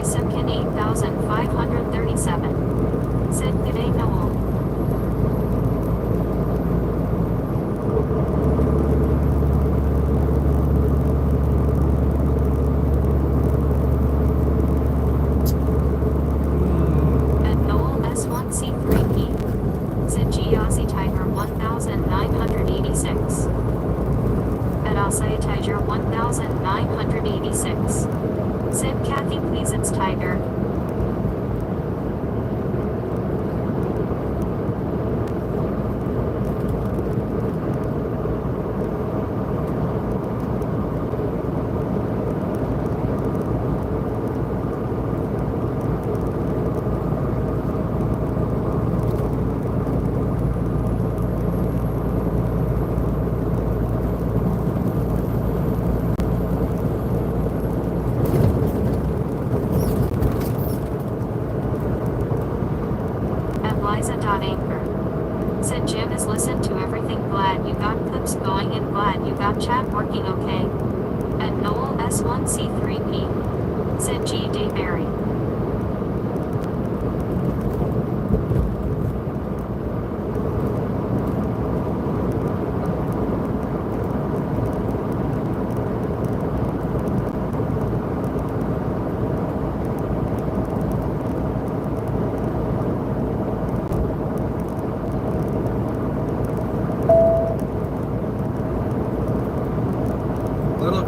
Simkin 8537. Said good day, Noel. Liza.anchor. Said Jim is listened to everything. Glad you got clips going and glad you got chat working okay. And Noel S1C3P. Said G. Dayberry.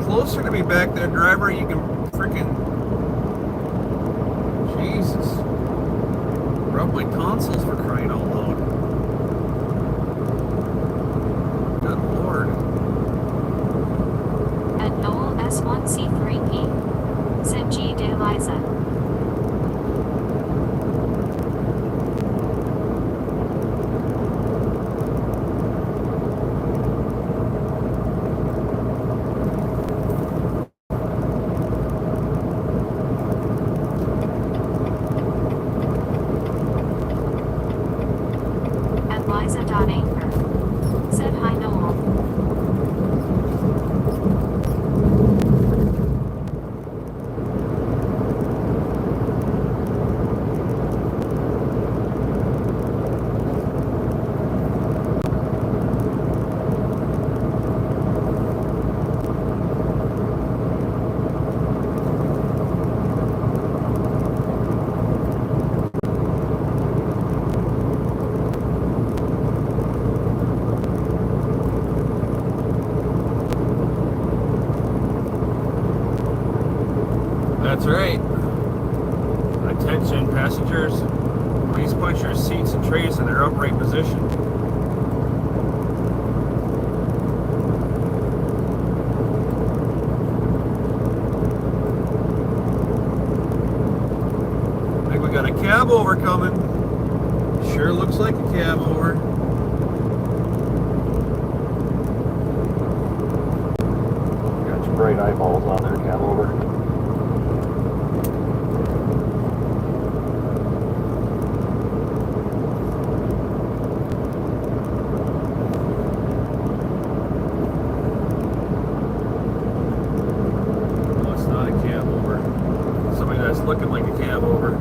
Closer to me back there, driver. You can freaking Jesus rub my tonsils for crying out loud. Good Lord. At Noel S1C3P. Said G. De Liza. Liza.anchor. Said hi Noel. That's right. Attention passengers, please put your seats and trays in their upright position. I think we got a cab over coming. Sure looks like a cab over. Got your bright eyeballs on there, cab over. Looking like a cab over.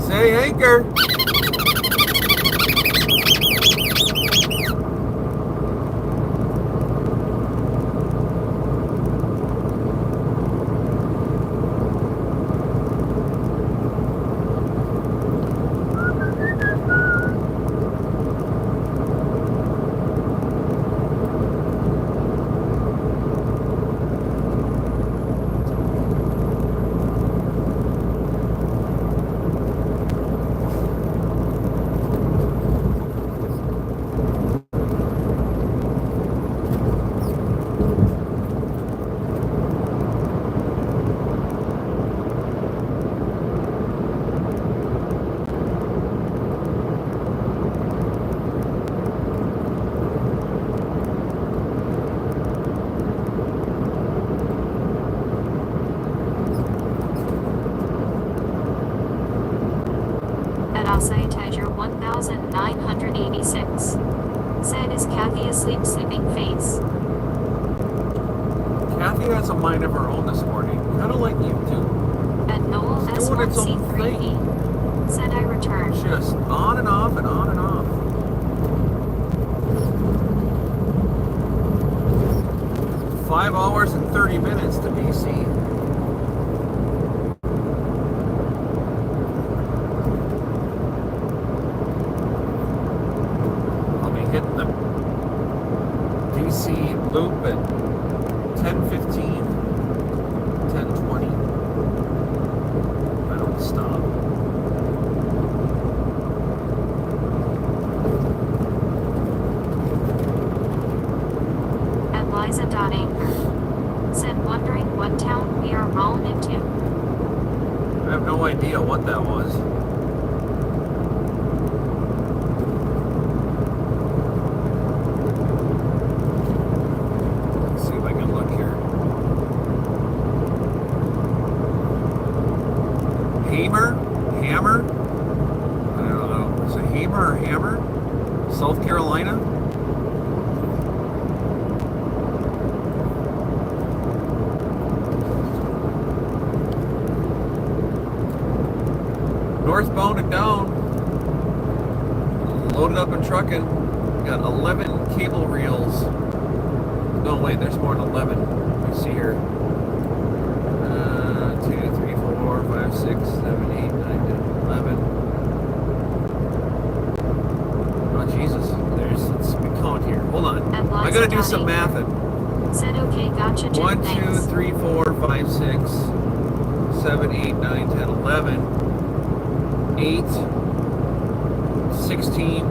Say anchor. Tiger 1986. Said is Kathy asleep? Sleeping face. Matthew has a mind of her own this morning. Kind of like you too. At Noel It's doing its own S1C3E. Said I returned. Just on and off and on and off. Five hours and 30 minutes to BC. I'll be hitting the DC loop at 10:15, 10:20. I don't stop. At Liza.Anchor. Said wondering what town we are rolling into. I have no idea what that was. Let's see if I can look here. Hammer? I don't know. Is it Hammer or Hammer? South Carolina? Northbound and down. Loaded up and trucking. Got 11 cable reels. No, wait, there's more than 11. Let me see here. 2, 3, 4, 5, 6, 7, 8, 9, 10, 11. Oh, Jesus. Let's count here. Hold on. I gotta do some mathing. Said okay, gotcha, Jim. 1, 2, Thanks. 3, 4, 5, 6, 7, 8, 9, 10, 11. 8, 16,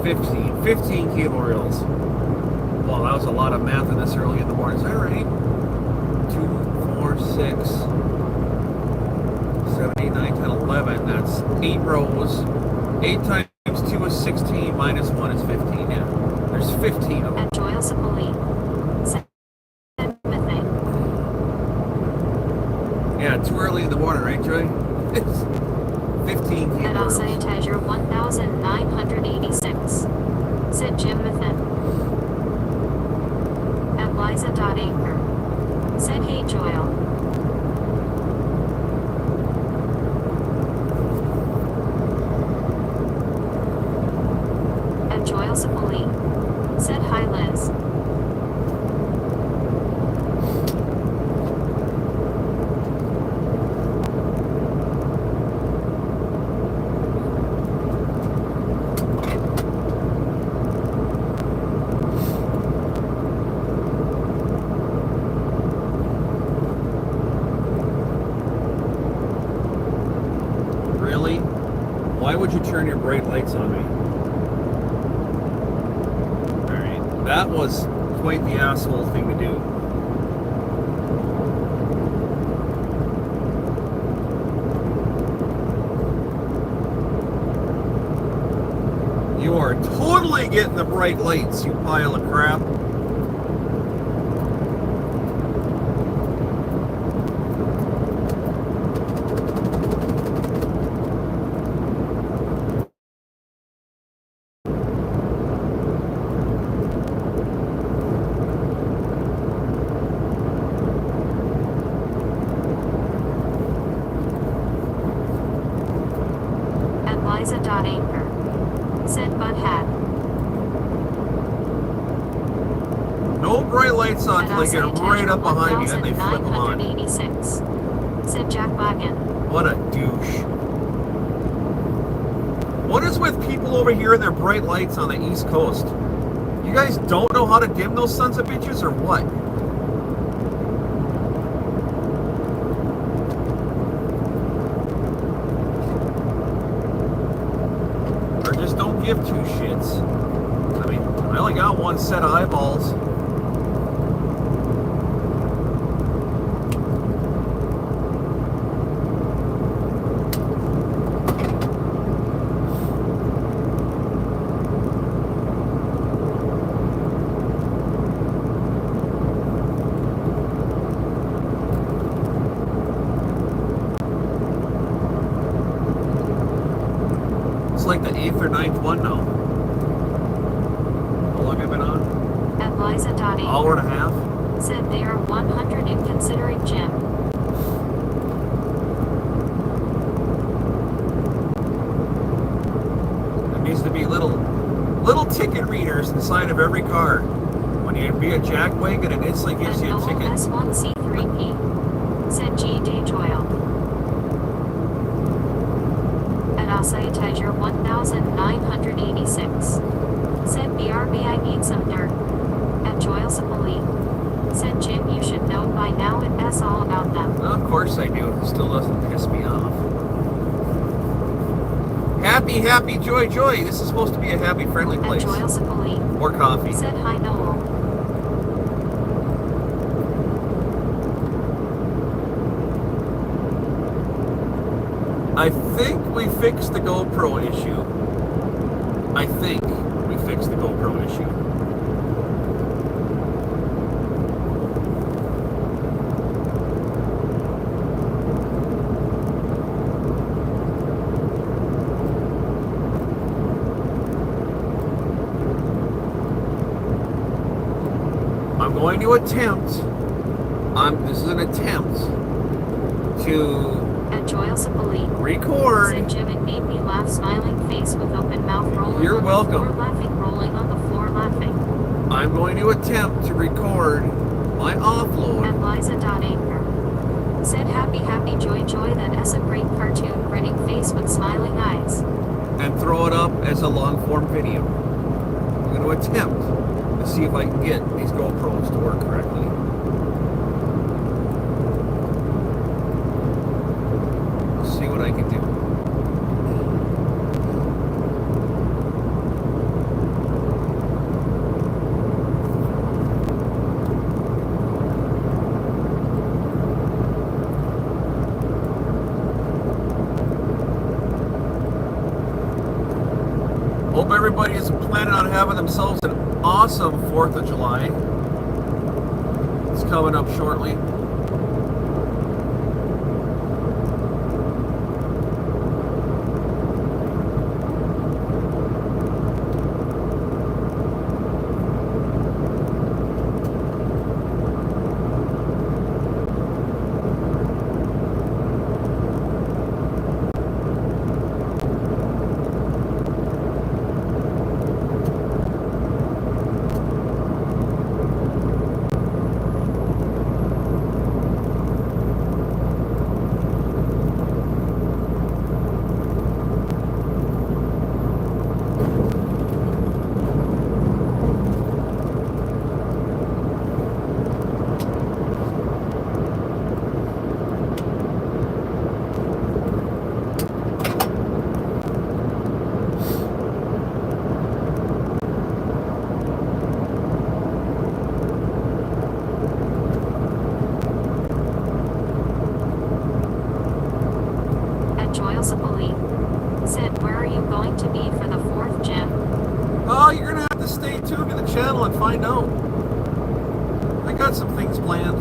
15 cable reels. Wow, that was a lot of math in this early in the morning. Is that right? 2, 4, 6, 7, 8, 9, 10, 11. That's 8 rows. 8 times 2 is 16, minus 1 is 15. Yeah, there's 15 of them. At Joyal Sapoli. Said methane. Yeah, too early in the morning, right, Joy? It's 15 At cable reels. Osayatizer 1986. Said Jim Mithen. At Liza.Anchor. Said hey Joel. At Joyal Sapoli. Said hi Liz. Really? Why would you turn your bright lights on me? Alright, that was quite the asshole thing to do. You are totally getting the bright lights, you pile of crap. At Liza.Anchor. Said Bud Hat. No bright lights on At till they get right up behind you and they flip them on. 1986. Said Jack Wagon. What a douche. What is with people over here and their bright lights on the East Coast? You guys don't know how to dim those sons of bitches or what? Or just don't give two shits. I mean, I only got one set of eyeballs. Like the 8th or 9th one now. How long have I been on? At Liza.Anchor. Hour and a half. said they are 100 in considering Jim. There needs to be little ticket readers inside of every car. When you be a jackwagon, it instantly gives And you a Noel ticket. S1C3P, said G. Dayjoyle. At Asai Tiger 1986, said BRB I need some dirt. At Joyle Sapoli, said Jim you should know by now it's all about them. Well, of course I do. It still doesn't piss me off. Happy, happy, joy, joy. This is supposed to be a happy, friendly At place. Joyle Sapoli, Or coffee. said hi Noel. I think we fixed the GoPro issue. I think we fixed the GoPro issue. I'm going to attempt, this is an attempt to At Joyle Sapoli, record. said Jim it made me laugh smiling face with open mouth rolling You're on welcome. the floor laughing rolling on the floor laughing. I'm going to attempt to record my offload. At Liza.Anchor, said happy happy joy joy that is a great cartoon grinning face with smiling eyes. And throw it up as a long form video. I'm going to attempt to see if I can get these GoPros to work correctly. See what I can do. Hope everybody is planning on having themselves an awesome 4th of July. It's coming up shortly. Said, where are you going to be for the 4th, Jim? Oh, you're gonna have to stay tuned to the channel and find out. I got some things planned.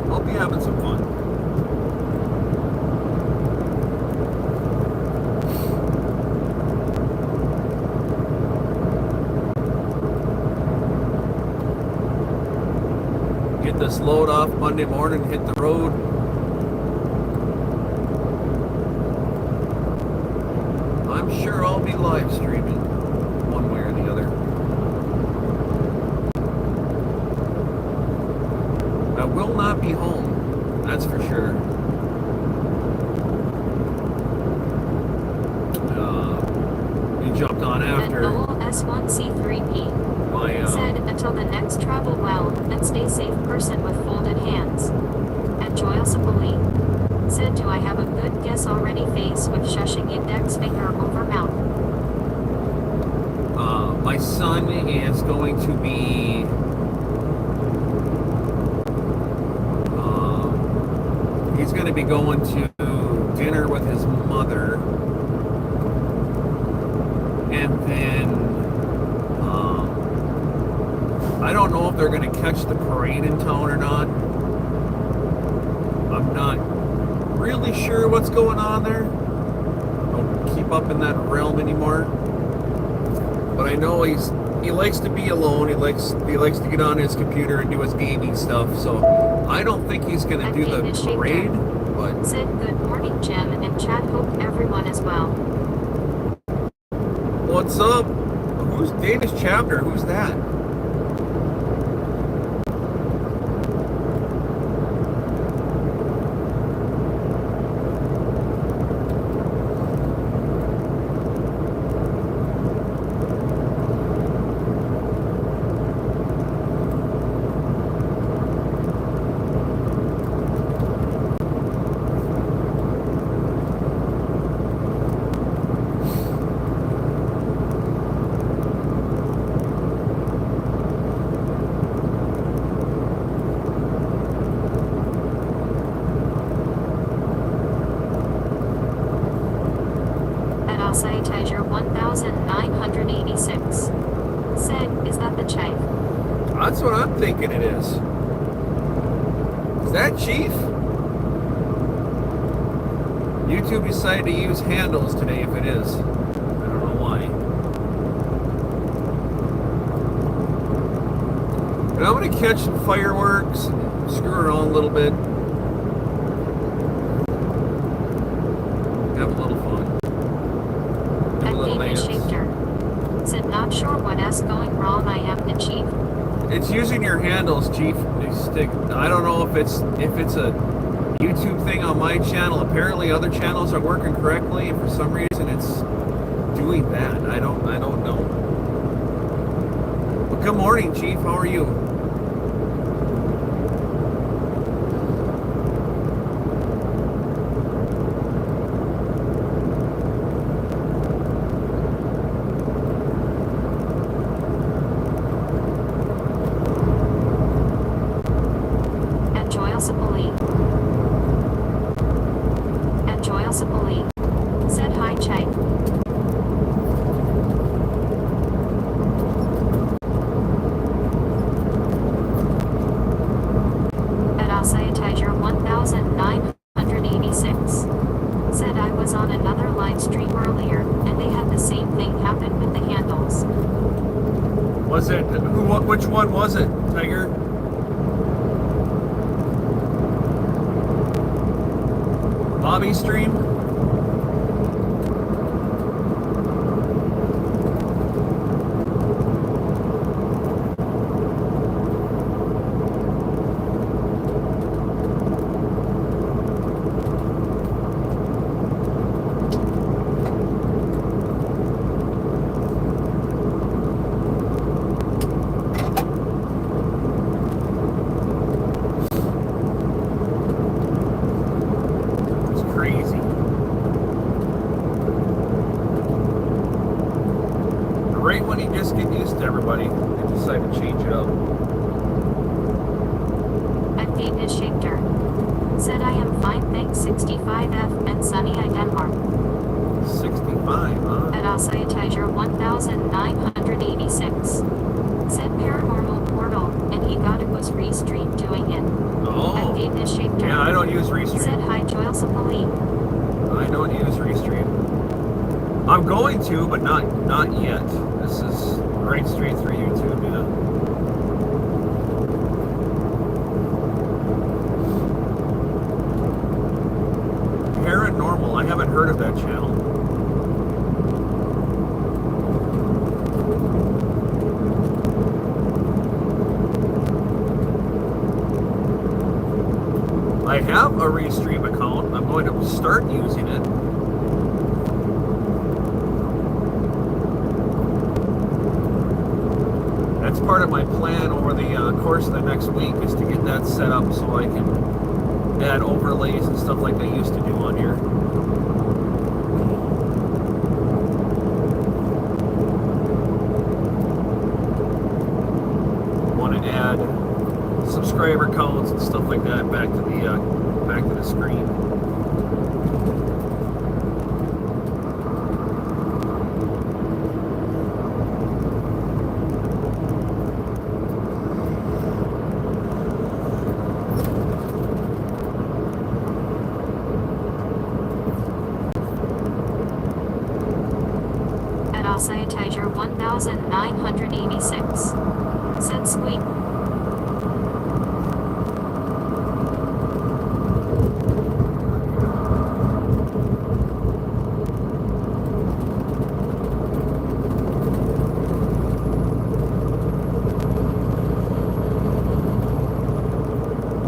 Hope you're having some fun. Get this load off Monday morning, hit the road. I'm sure I'll be live streaming one way or the other. I will not be home, that's for sure. You jumped on after. And Noel S1C3P said, until the next travel well, and stay safe person with folded hands. At Joyle Sapoli said, do I have a good guess already face with shushing index finger over mouth? My son is going to be he's going to be going to dinner with his mother, and then I don't know if they're going to catch the parade in town or not. I'm not really sure what's going on there. Don't keep up in that realm anymore. But I know he likes to be alone. He likes to get on his computer and do his gaming stuff. So I don't think he's going to do the parade. But said good morning, Jim, and chat. Hope everyone is well. what's up? Who's Danish chapter? Who's that? Tiger 1986. Said, is that the chief? That's what I'm thinking it is. Is that Chief? YouTube decided to use handles today if it is. I don't know why. But I'm going to catch some fireworks and screw around a little bit. Have a little fun. Said not sure what is going wrong. I am the chief. It's using your handles, Chief. I don't know if it's a YouTube thing on my channel. Apparently other channels are working correctly, and for some reason it's doing that. I don't know. But good morning, Chief. How are you? Said hi, Chai. At Asaya Tiger 1986. Said I was on another live stream earlier, and they had the same thing happen with the handles. Was it? Which one was it, Tiger? Bobby stream? Everybody, they decided to change it up. At David Shaker. Said I am fine, thanks. 65F and sunny I Denmark. 65, huh? At Asaya Tiger 1986. Said paranormal portal, and he got it was Restream doing it. Oh. At David Shaker. Yeah, I don't use Restream. Said hi, Joel Sapoli. I don't use Restream. I'm going to, but not yet. This is right straight through YouTube, yeah. Paranormal, I haven't heard of that channel. I have a Restream account. I'm going to start using it. That's part of my plan over the course of the next week is to get that set up so I can add overlays and stuff like I used to do on here. Want to add subscriber counts and stuff like that back to the screen. Alsea Tiger 1986. Said squeak.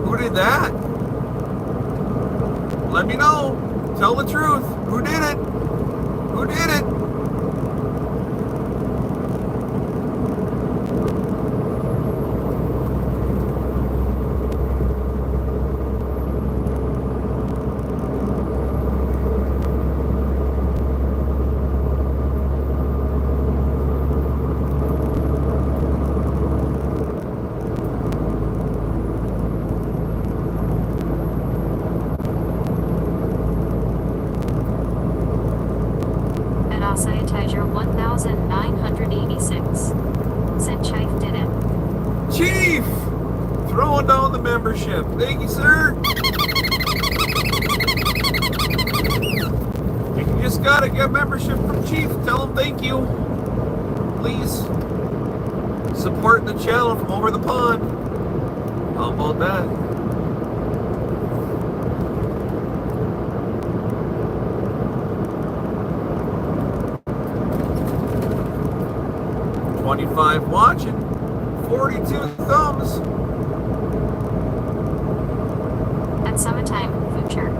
Who did that? Let me know. Tell the truth. Who did it? Who did it? Alsea Tiger 1986. Said Chief did it. Chief! Throwing down the membership. Thank you, sir. If you just gotta get membership from Chief, tell him thank you. Please. Support the channel from over the pond. How about that? $25 watching, 42 thumbs. At summertime, future.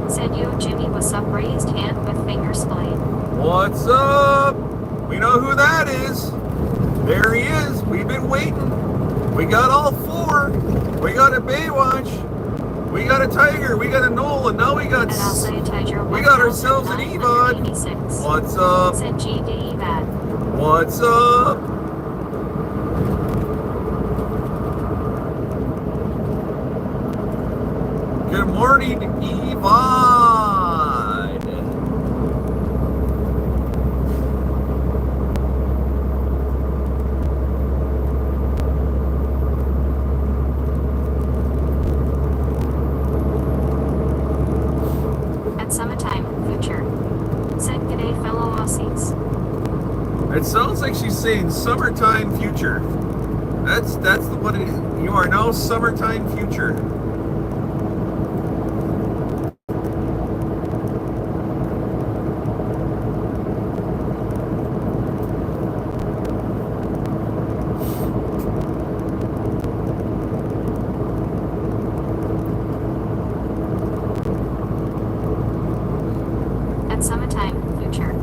Said you, Jimmy, was up, raised hand with finger splayed. What's up? We know who that is. There he is. We've been waiting. We got all four. We got a Baywatch. We got a Tiger. We got a Noel. And now we got... And Alsea Tiger We got ourselves an Evod. 1986. What's up? Said GD Evad. What's up? Good morning, Evod. At summertime, future. Said g'day fellow Aussies. It sounds like she's saying summertime future. That's what it is. You are now summertime future. At summertime, future.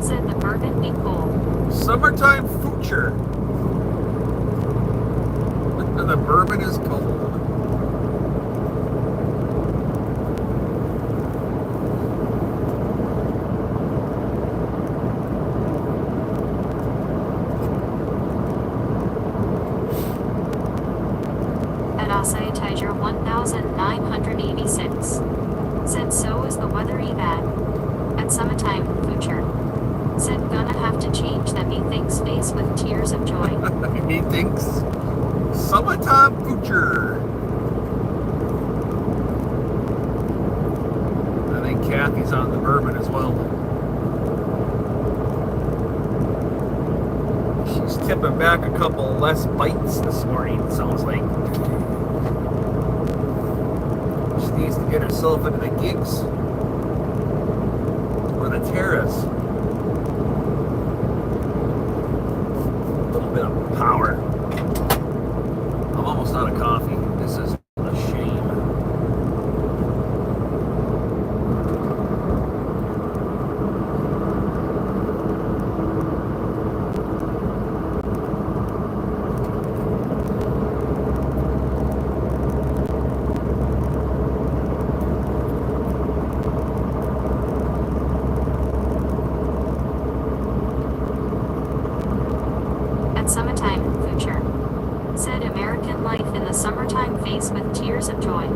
Said the bourbon be cool. Summertime future. And the bourbon is cold. At Alsea Tiger 1986. Said so is the weather bad. At summertime, future. Said gonna have to change that methinks face with tears of joy. He thinks summertime future. I think Kathy's on the bourbon as well. She's tipping back a couple less bites this morning, it sounds like. She needs to get herself into the gigs or the terrace. A little bit of power. I'm almost out of coffee. This is a shame. At summertime, future. Said American life in the summertime face with tears of joy.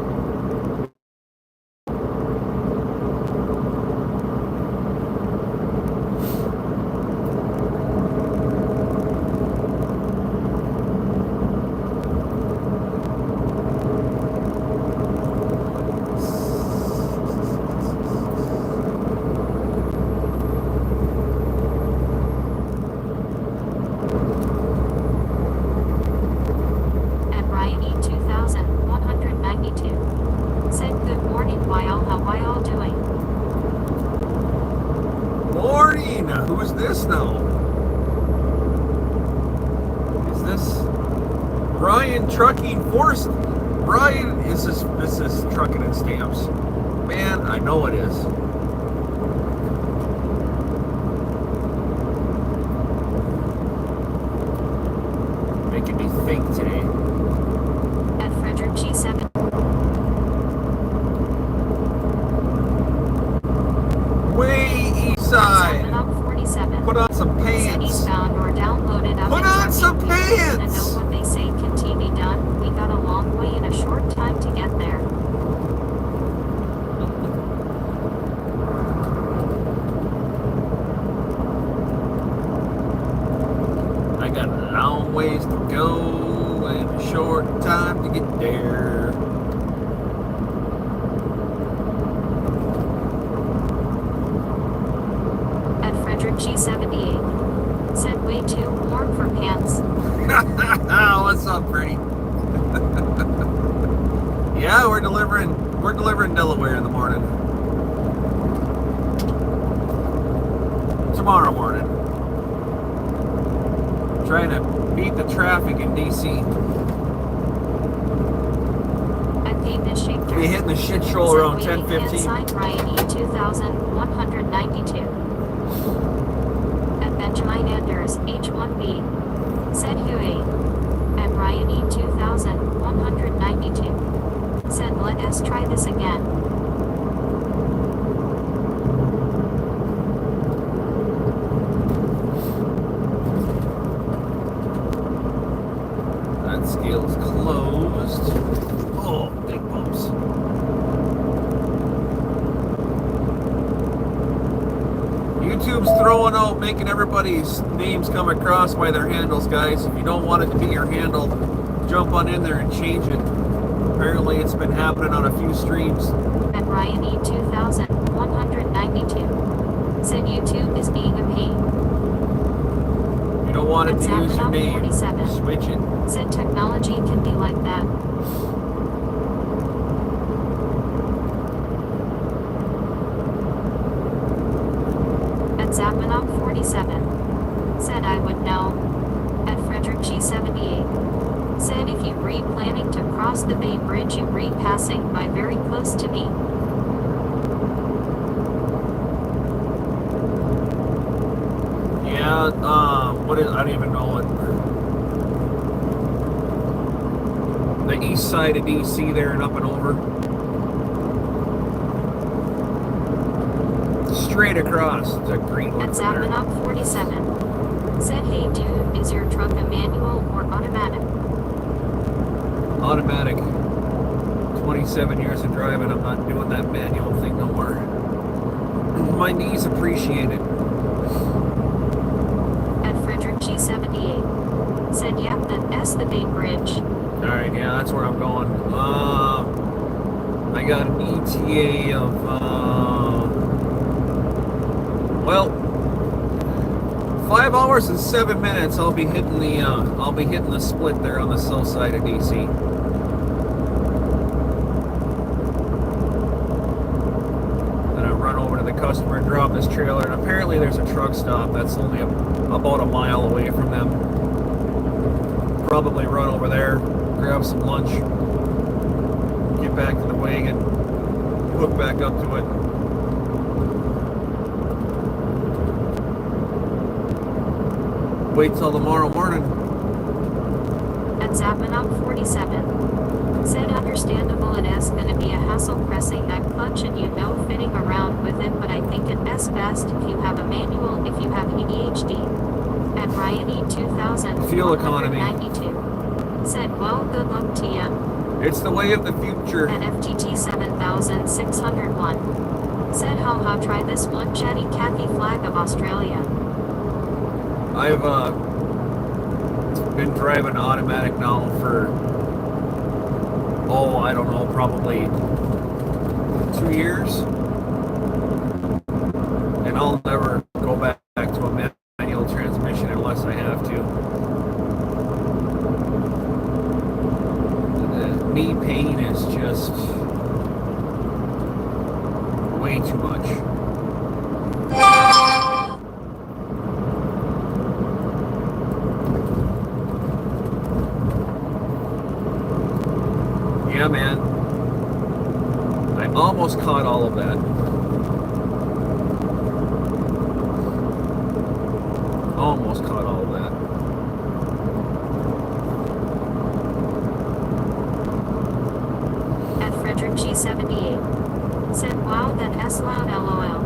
Now, who is this now? Is this Ryan Trucking Force? Ryan, this is Trucking and Stamps. Man, I know it is. Making me think today. At Frederick G7. Way east side. Up 47. Put on some Said pants. eastbound or downloaded up. Put on some And pants. know what they say can TV done. We got a long way in a short time to get there. I got a long ways to go and a short time to get there. At Frederick G78. Said way too warm for pants. What's up, Bernie? Yeah, we're delivering Delaware in the morning. Tomorrow morning. Trying to beat the traffic in DC. At Pavement Shifter. Be hitting the shit show around 10:15. Sign Ryan E 2192. At Benjamin Anders H1B. Said Huey. At Ryan E 2192. Said let us try this again. That scale is closed. Oh, big bumps. YouTube's throwing out, making everybody's names come across by their handles, guys. If you don't want it to be your handle, jump on in there and change it. Apparently it's been happening on a few streams. At Ryan E 2192. Said YouTube is being a pain. You don't want it At to use your Zappanop name. 47. Switch it. Said technology can be like that. At Zappanop 47. Said I would know. At Frederick G78. Said if you read planning to cross the Bay Bridge, you read passing by very close to me. Yeah, what is, I don't even know what. The east side of DC there and up and over. Straight across to Greenwood. At from there. Zappanop 47. Said hey dude, is your truck a manual or automatic? Automatic. 27 years of driving, I'm not doing that manual thing no more. My knees appreciate it. At Frederick G78. Said yep, that's the Bay Bridge. Alright, yeah, that's where I'm going. I got an ETA of, well, 5 hours and 7 minutes. I'll be hitting the split there on the south side of DC. Gonna run over to the customer and drop this trailer, and apparently there's a truck stop that's only about a mile away from them. Probably run over there, grab some lunch, get back to the wagon, hook back up to it. Wait till tomorrow morning. At Zappanop 47. Said understandable it is gonna be a hassle pressing that clutch and fitting around with it, but I think it is best if you have a manual if you have ADHD. At Ryan E 2000. Fuel economy. 92. Said well good luck to ya. It's the way of the future. At FTT 7601. Said haha try this one chatty Cathy flag of Australia. I've been driving automatic now for, I don't know, probably 2 years. And I'll never go back to a manual transmission unless I have to. The knee pain is just way too much. almost caught all of that. Almost caught all of that. At Frederick G78. Said wow, then S loud LOL.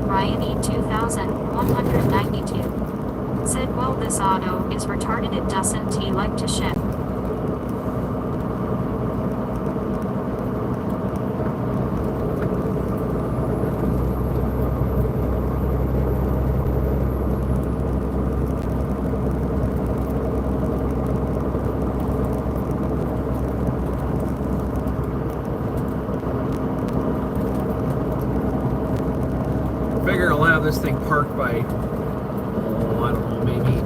Ryan E 2192. Said well this auto is retarded, it doesn't he like to shit. Figure I'll have this thing parked by, oh, I don't know, maybe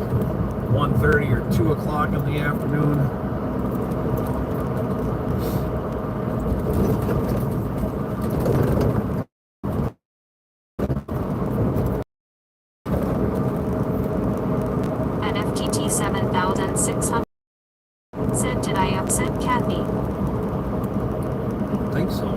1:30 or 2 o'clock in the afternoon. At FTT 7600. Said did I upset Kathy? I don't think so.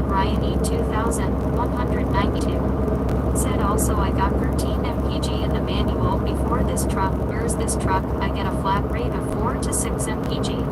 Ryan E 2192. Said also I got 13 mpg in the manual before this truck. Where's this truck? I get a flat rate of 4 to 6 mpg.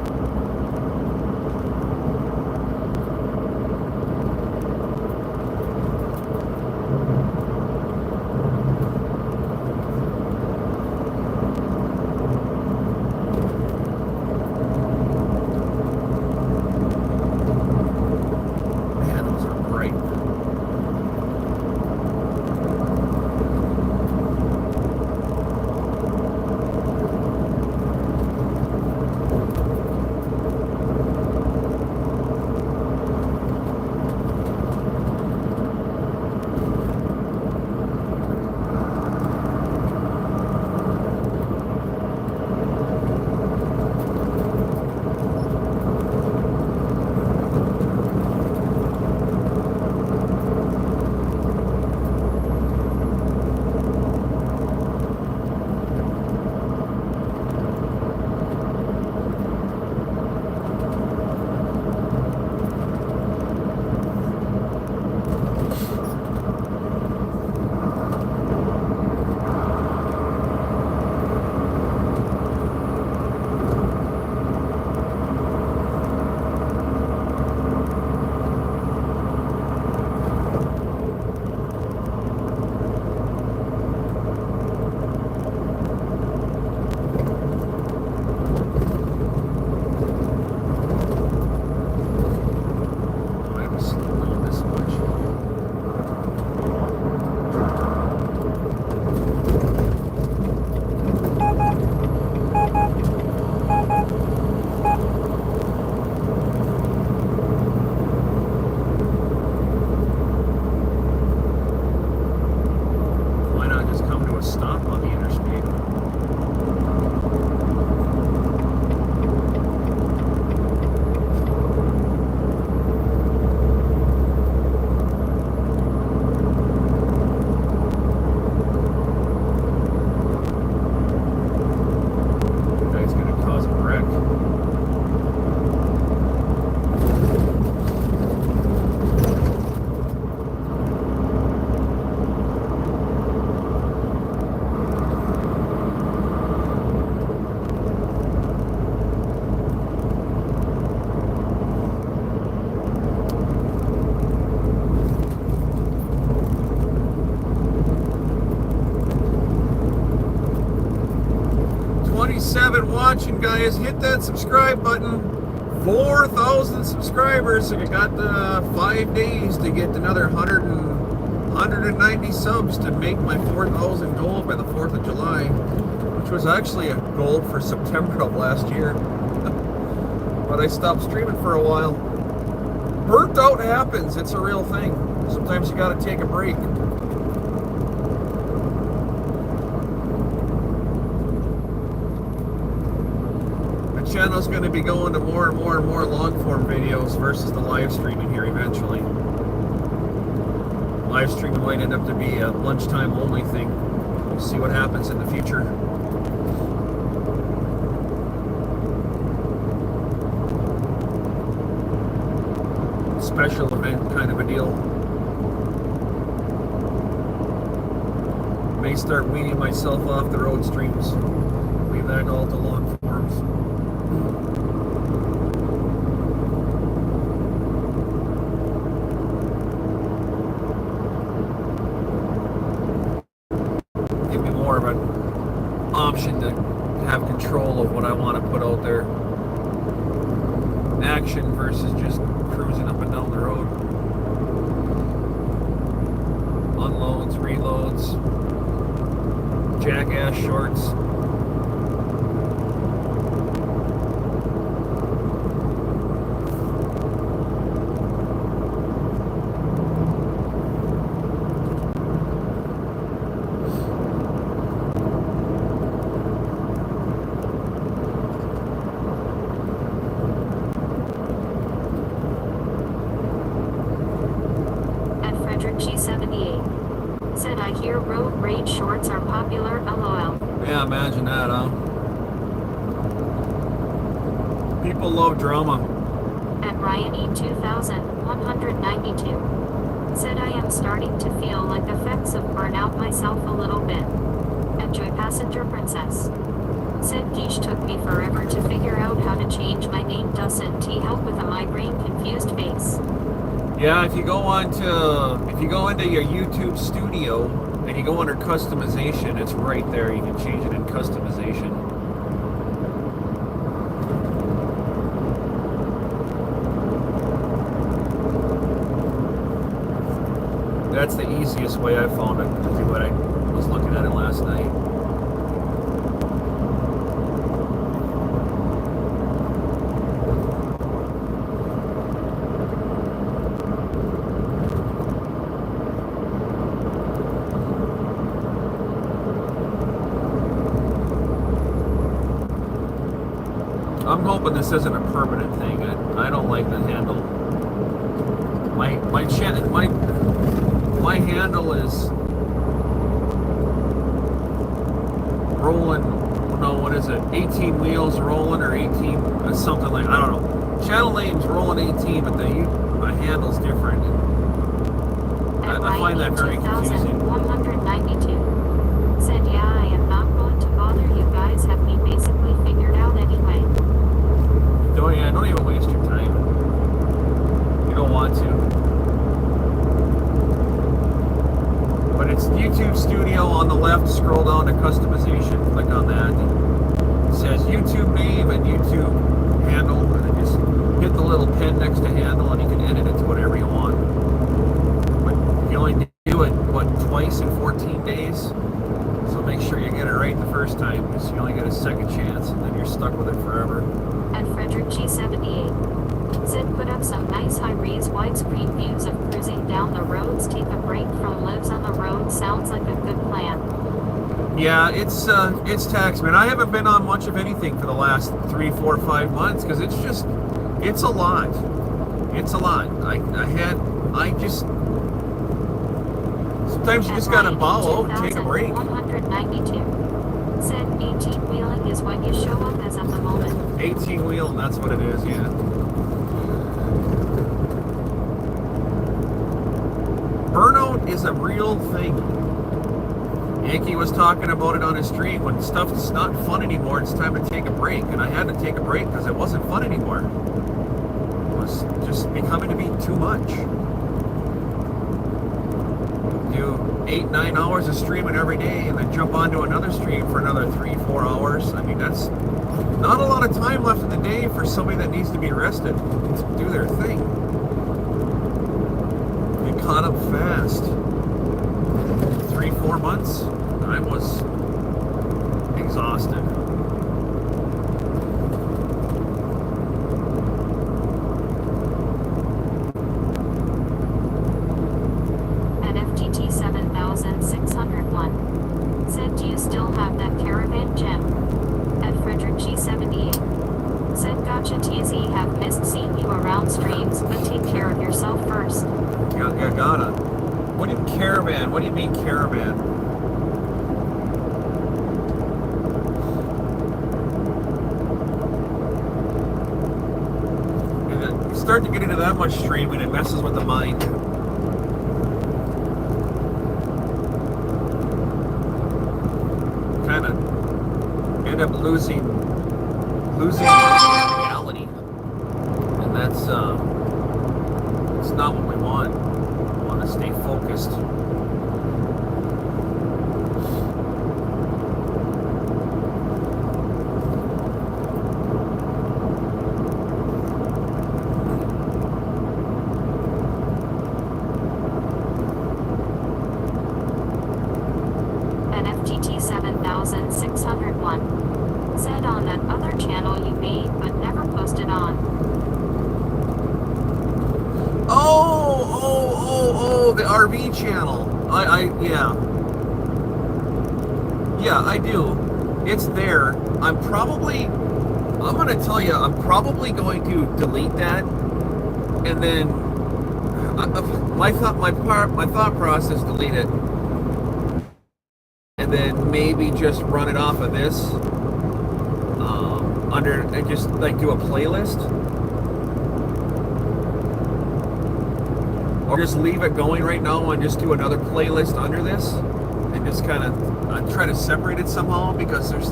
7 watching, guys. Hit that subscribe button. 4,000 subscribers. So you got 5 days to get another 190 subs to make my 4,000 goal by the 4th of July, which was actually a goal for September of last year. But I stopped streaming for a while. Burnt out happens. It's a real thing. Sometimes you got to take a break. The channel's going to be going to more and more and more long form videos versus the live streaming here eventually. Live streaming might end up to be a lunchtime only thing. We'll see what happens in the future. Special event kind of a deal. May start weaning myself off the road streams. Leave that all to long forms. Give me more of an option to have control of what I want to put out there. Action versus just cruising up and down the road. Unloads, reloads, jackass shorts. Said I hear road rage shorts are popular, lol. Yeah, imagine that, huh? People love drama. And Ryan E2192 said I am starting to feel like effects of burnout myself a little bit. Enjoy Passenger Princess. Said Geesh took me forever to figure out how to change my name. Doesn't he help with a migraine confused face? Yeah, if you go into your YouTube studio and you go under customization, it's right there. You can change it in customization. That's the easiest way I found it to do it. I was looking at it last night. I'm hoping this isn't a permanent thing. I don't like the handle. My handle is rolling. No, what is it? 18 wheels rolling or 18 or something like, I don't know. Channel name's rolling 18, but my handle's different. I find that very confusing. 192 said, yeah, I am not going to bother you guys. Have me basically figured out anyway. Don't even waste your time. You don't want to. But it's YouTube Studio on the left. Scroll down to customization. Click on that. It says YouTube name and YouTube handle. And then just hit the little pen next to handle and you can edit it to whatever you want. But you only do it, twice in 14 days? So make sure you get it right the first time because you only get a second chance and then you're stuck with it forever. And Frederick G78 said put up some nice high-res widescreen views of cruising down the roads. Take a break from lives on the road. Sounds like a good plan. Yeah, it's tax, man. I haven't been on much of anything for the last 3, 4, 5 months because it's a lot. It's a lot. Sometimes you just gotta bow out and take a break. 192 said 18-wheeling is what you show up as at the moment. 18-wheel, that's what it is, yeah. Burnout is a real thing. Yankee was talking about it on his stream. When stuff's not fun anymore, it's time to take a break. And I had to take a break because it wasn't fun anymore. It was just becoming to be too much. 8-9 hours of streaming every day and then jump onto another stream for another 3-4 hours. I mean, that's not a lot of time left in the day for somebody that needs to be rested to do their thing. You caught up fast. 3-4 months, I was exhausted. At FTT 7601. Said, do you still have that caravan gem? At Frederick G78. Said, gotcha TZ, have missed seeing you around streams, but take care of yourself first. Yeah, gotta. What do you caravan? What do you mean caravan? And then you start to get into that much streaming, it messes with the mind. Kind of end up losing reality, and that's it's not what we want. We want to stay focused. At FTT 7601. Said, on that other channel you made but never posted on. Oh, the RV channel. Yeah, I do. It's there. I'm gonna tell you, I'm probably going to delete that, and then my thought process, delete it, and then maybe just run it off of this under, and just like do a playlist. Or just leave it going right now and just do another playlist under this and just kind of try to separate it somehow, because there's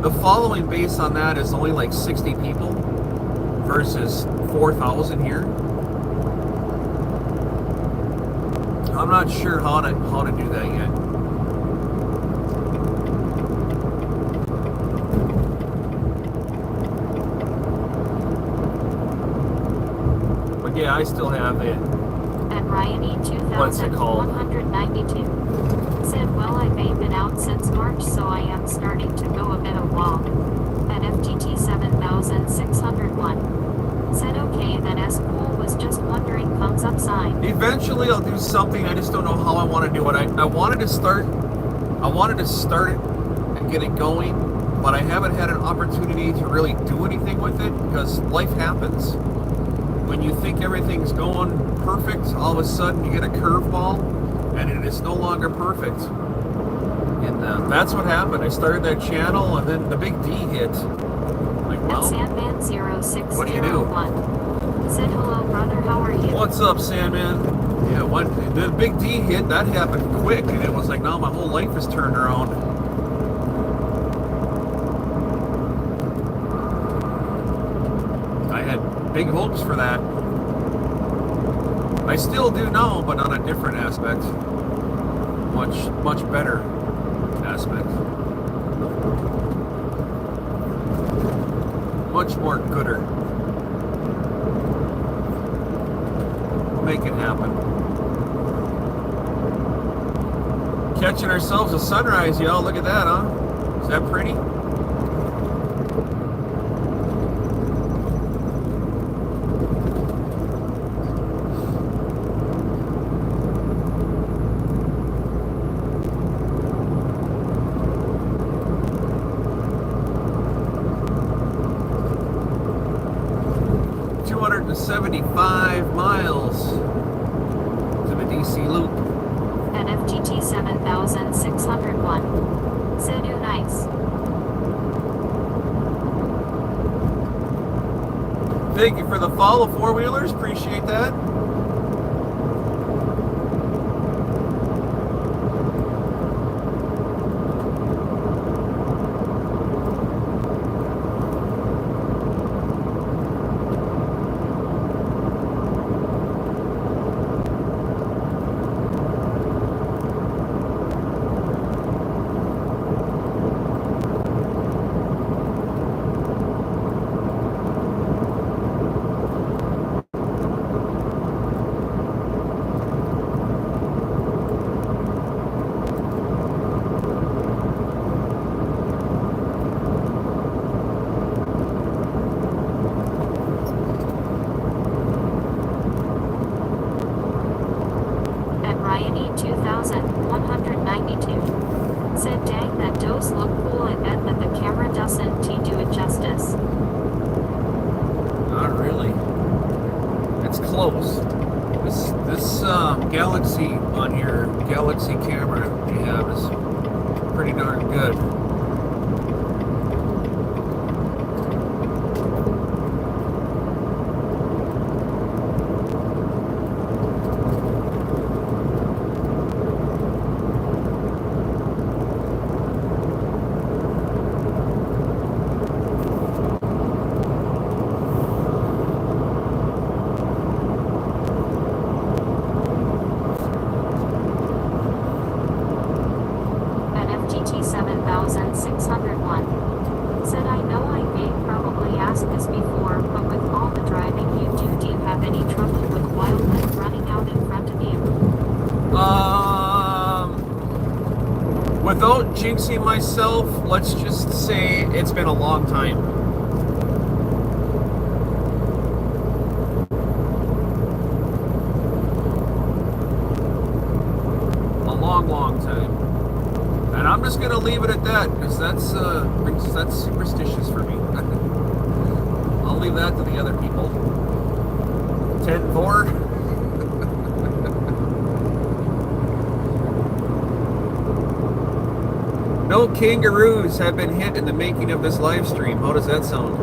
the following base on that is only like 60 people versus 4,000 here. I'm not sure how to do that yet. But yeah, I still have it. At Ryanie What's it called? 2192. Said, well, I've been out since March, so I am starting to go a bit of walk. At FTT 7601. Said, okay, then as cool, was just wondering, thumbs up sign. Eventually I'll do something, I just don't know how I want to do it. I wanted to start it and get it going, but I haven't had an opportunity to really do anything with it because life happens. When you think everything's going perfect, all of a sudden you get a curveball and it is no longer perfect. And that's what happened. I started that channel and then the big D hit. Like, well, Sandman 0601. what do you do? Said, hello brother, how are you? What's up, Sandman? Yeah, when the big D hit, that happened quick, and it was like, now my whole life is turned around. I had big hopes for that. I still do now, but on a different aspect. Much better aspect. Much more gooder. Make it happen. Catching ourselves a sunrise, y'all. Look at that, huh? Is that pretty? $275 miles to the DC loop. At FTT 7601. Said, ooh, nice. Thank you for the follow, four-wheelers. Appreciate that. without jinxing myself, let's just say it's been a long time. A long time. And I'm just gonna leave it at that, because that's superstitious for me. I'll leave that to the other people. 10-4. No kangaroos have been hit in the making of this live stream. How does that sound?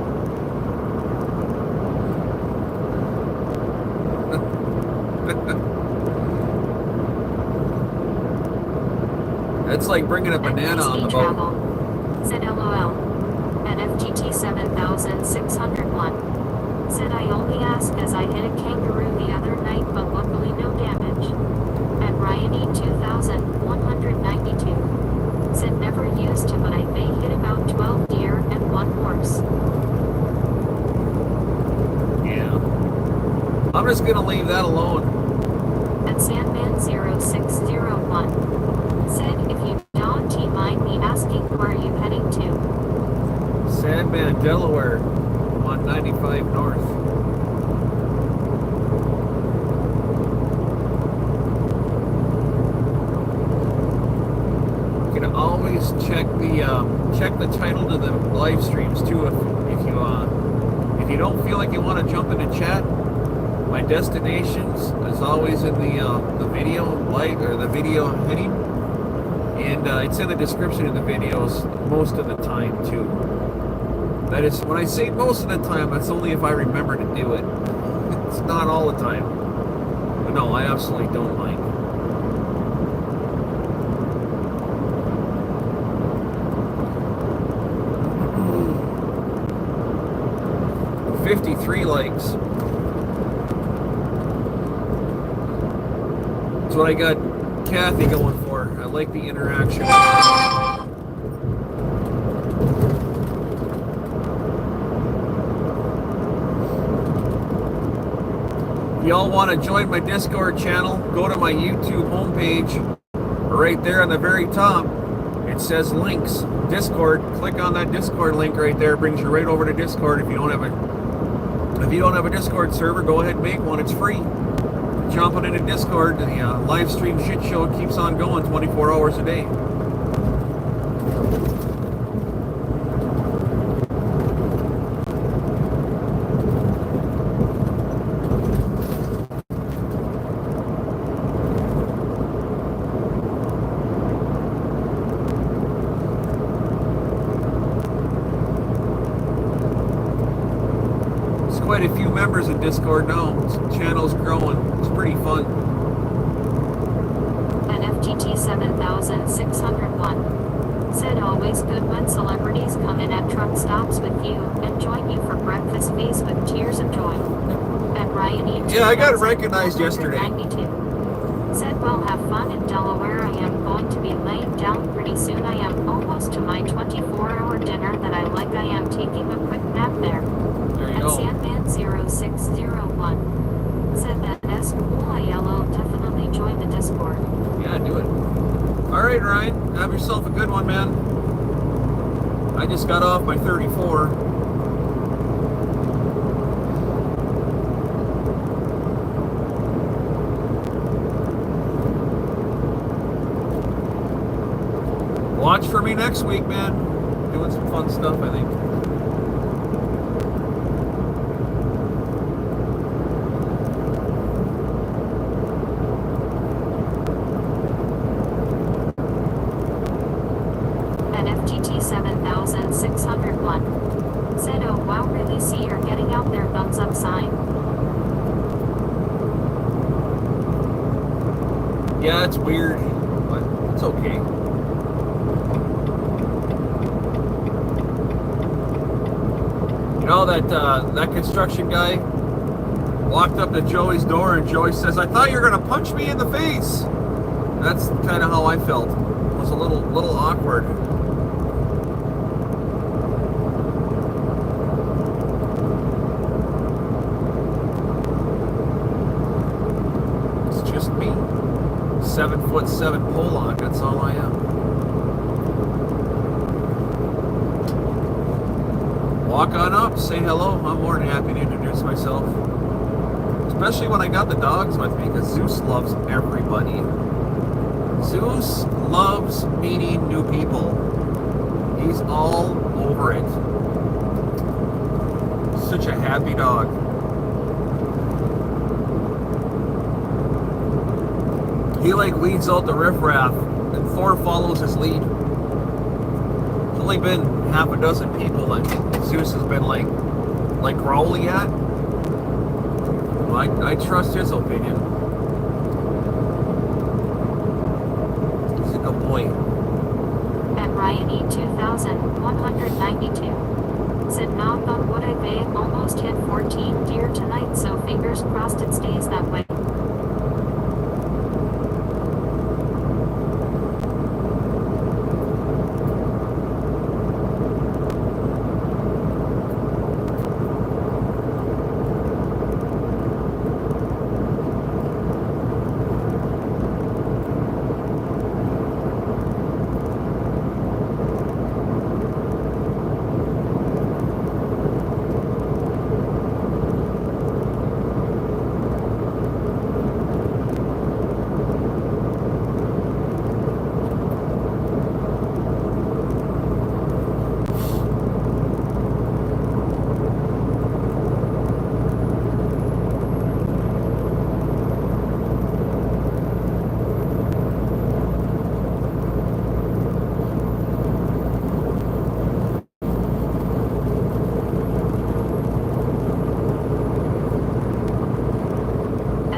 That's like bringing a banana on the boat. Said LOL. At FGT 7601. Said I only asked as I hit a kangaroo the other night, but luckily no damage. At Ryanie 2192. Said never used to, but I may hit about 12 deer and 1 horse. Yeah. I'm just gonna leave that alone. At Sandman 0601. Said if you don't mind me asking, where are you heading to? Sandman, Delaware, 195 North. You can always check the title to the live streams too. If you don't feel like you want to jump into chat, my destinations is always in the video light or the video heading, and it's in the description of the videos most of the time too. That is, when I say most of the time, that's only if I remember to do it. It's not all the time. But no, I absolutely don't mind. 53 likes. That's what I got Kathy going for. I like the interaction. If y'all want to join my Discord channel, go to my YouTube homepage. Right there on the very top, it says links. Discord. Click on that Discord link right there. It brings you right over to Discord. If you don't have a Discord server, go ahead and make one. It's free. Jumping into Discord, the live stream shit show keeps on going 24 hours a day. Quite a few members in Discord now. The channel's growing. It's pretty fun. At FGT 7601. Said always good when celebrities come in at truck stops with you and join you for breakfast feast with tears of joy. At Ryan E. Yeah, I got recognized yesterday. 92. Said well have fun in Delaware. I am going to be laying down pretty soon. I am almost to my 24-hour dinner that I like. I am taking a quick nap there. There you And go. Sandman 0601 said that S cool yellow definitely join the Discord. Yeah, do it. Alright, Ryan. Have yourself a good one, man. I just got off my 34. Watch for me next week, man. Doing some fun stuff, I think. At FGT 7601 said oh wow really see you're getting out there thumbs up sign. Yeah, it's weird, but it's okay. You know that construction guy walked up to Joey's door and Joey says, "I thought you were gonna punch me in the face." That's kind of how I felt. It was a little awkward. It's just me. 7'7" pole lock, that's all I am. walk on up, say hello. I'm more than happy to introduce myself. Especially when I got the dogs with me, because Zeus loves everybody. Zeus loves meeting new people. He's all over it. Such a happy dog. He like leads out the riffraff, and Thor follows his lead. It's only been half a dozen people that Zeus has been like growly at. Well, I trust his opinion. He's a good boy. At Ryan E 2192 said knock on wood, I almost hit 14 deer tonight, so fingers crossed it stays that way.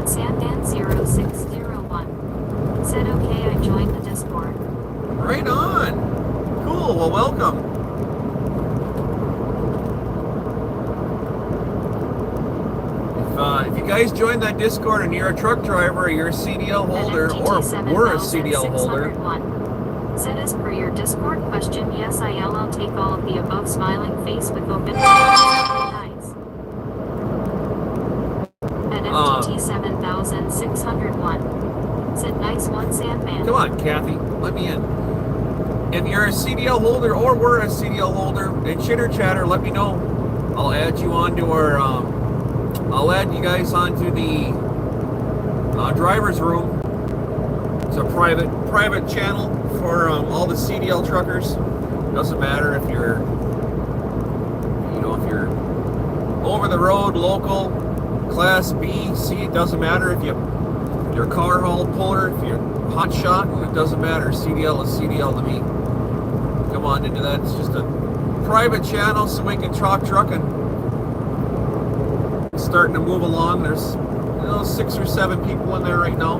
Sandman0601 said okay, I joined the Discord. Right on. Cool. Well, welcome. If you guys join that Discord and you're a truck driver, or you're a CDL holder, or were a CDL holder, said as per your Discord question, yes, I'll take all of the above, smiling face with open eyes. At MTT 7601 said nice one, Sandman. come on, Kathy, let me in. If you're a CDL holder or were a CDL holder, in Chitter Chatter, let me know. I'll add you onto our, I'll add you guys onto the driver's room. It's a private channel for all the CDL truckers. Doesn't matter if you're, if you're over the road, local, Class B, C. It doesn't matter if you're car haul puller, if you're hot shot. It doesn't matter. CDL is CDL to me. Come on into that. It's just a private channel so we can talk trucking. It's starting to move along. There's 6 or 7 people in there right now.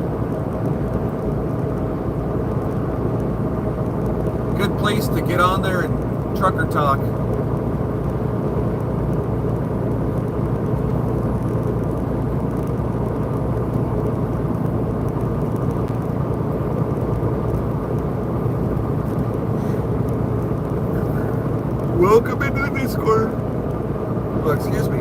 Good place to get on there and trucker talk. Welcome into the Discord. Oh, excuse me.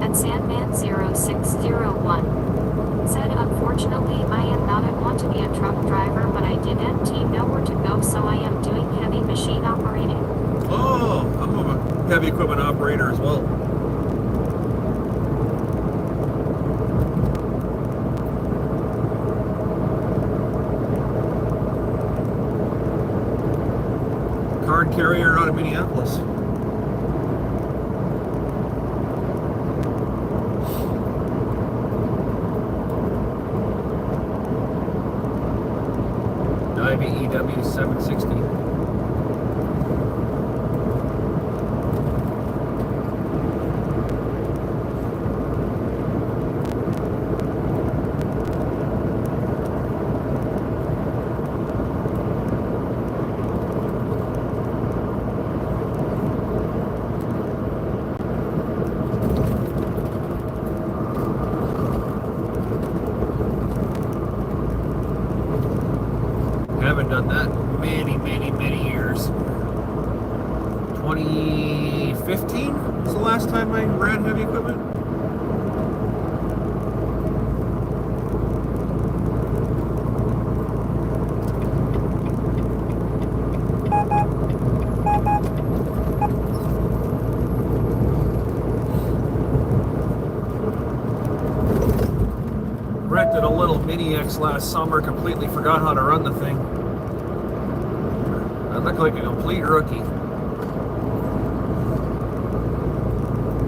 At Sandman0601 said unfortunately I am not, I want to be a truck driver, but I didn't know where to go, so I am doing heavy machine operating. Oh, I'm a heavy equipment operator as well. Card carrier out of Minneapolis. IBEW 760. 2015 was the last time I ran heavy equipment. Rented a little Mini X last summer, completely forgot how to run the thing. I look like a complete rookie.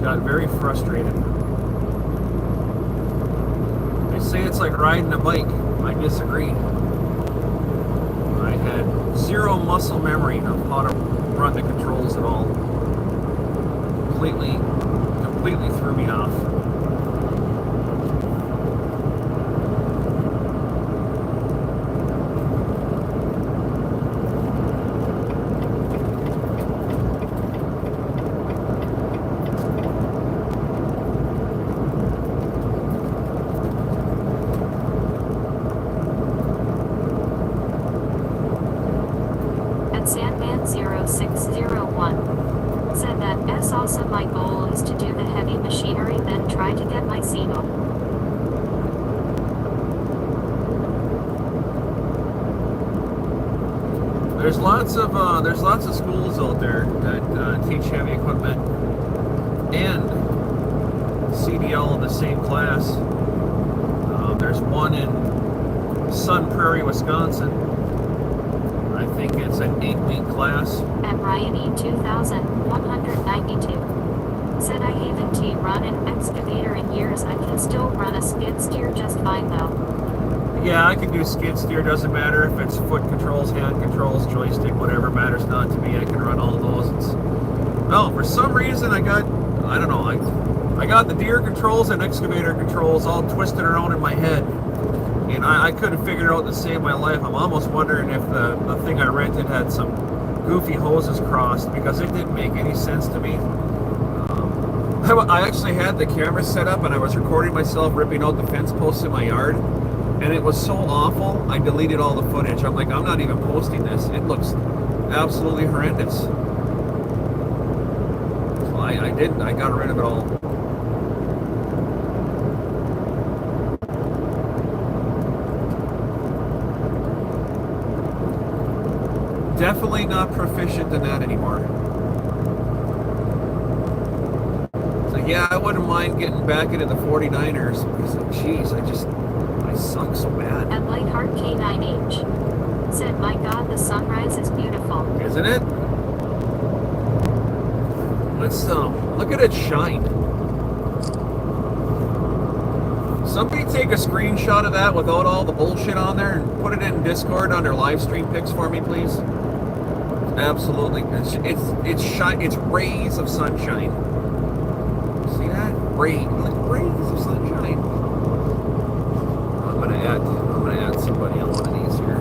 Got very frustrated. They say it's like riding a bike. I disagree. I had zero muscle memory of how to run the controls at all. Completely threw me off. Sandman0601 said that also my goal is to do the heavy machinery, then try to get my signal. There's lots of schools out there that teach heavy equipment and CDL in the same class. There's one in Sun Prairie, Wisconsin. I think it's an 8-week class. And Ryanie 2192 said I haven't run an excavator in years. I can still run a skid steer just fine though. Yeah, I can do skid steer. Doesn't matter if it's foot controls, hand controls, joystick, whatever, matters not to me. I can run all of those. No, for some reason I got the deer controls and excavator controls all twisted around in my head. And I couldn't figure it out to save my life. I'm almost wondering if the thing I rented had some goofy hoses crossed, because it didn't make any sense to me. I actually had the camera set up and I was recording myself ripping out the fence posts in my yard. And it was so awful, I deleted all the footage. I'm like, I'm not even posting this. It looks absolutely horrendous. So I didn't. I got rid of it all. Definitely not proficient in that anymore. So yeah, I wouldn't mind getting back into the 49ers because, geez, I suck so bad. And Lightheart K9H said, my God, the sunrise is beautiful. Isn't it? Let's look at it shine. Somebody take a screenshot of that without all the bullshit on there and put it in Discord under live stream pics for me, please. Absolutely. It's shine. It's rays of sunshine. See that? Rays of sunshine. I'm gonna add somebody on one of these here.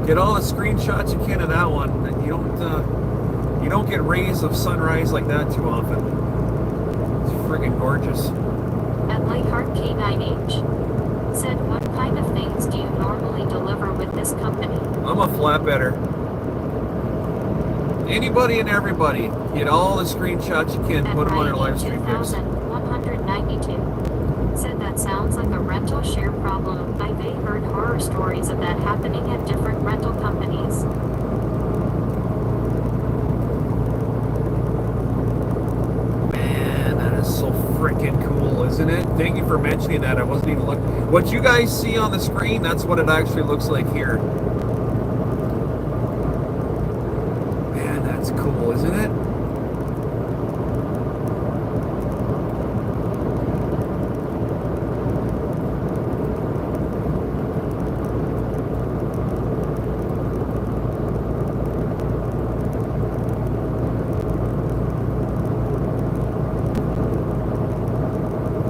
Get all the screenshots you can of that one. You don't get rays of sunrise like that too often. It's friggin' gorgeous. And Lightheart K9H said, what kind of things do you normally deliver with this company? I'm a flatbedder. Anybody and everybody, get all the screenshots you can, put them on your live stream pics. 2192 said that sounds like a rental share problem. I've heard horror stories of that happening at different rental companies. Man, that is so freaking cool, isn't it? Thank you for mentioning that. I wasn't even looking. What you guys see on the screen, that's what it actually looks like here. Man, that's cool, isn't it?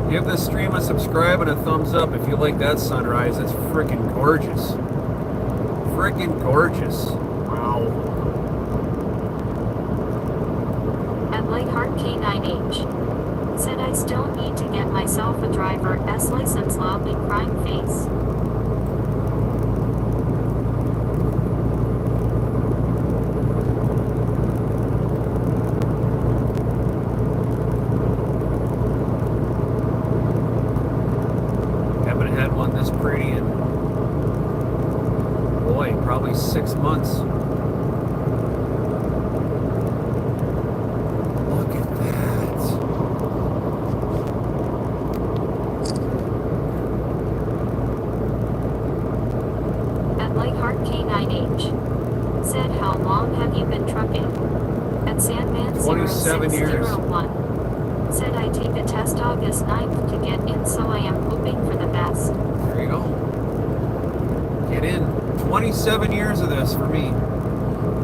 Give this stream a subscribe and a thumbs up if you like that sunrise. It's freaking gorgeous. Freaking gorgeous. Wow. And Lightheart K9H Said I still need to get myself a driver's license, lovely crying face. Haven't had one this pretty in, boy, probably 6 months. Look at that. At Lightheart K9H. Said, how long have you been trucking? At Sandman 27 years. 0601. Said, I take a test August 9th to get in, so I am hoping for the best. There you go. Get in. 27 years of this for me.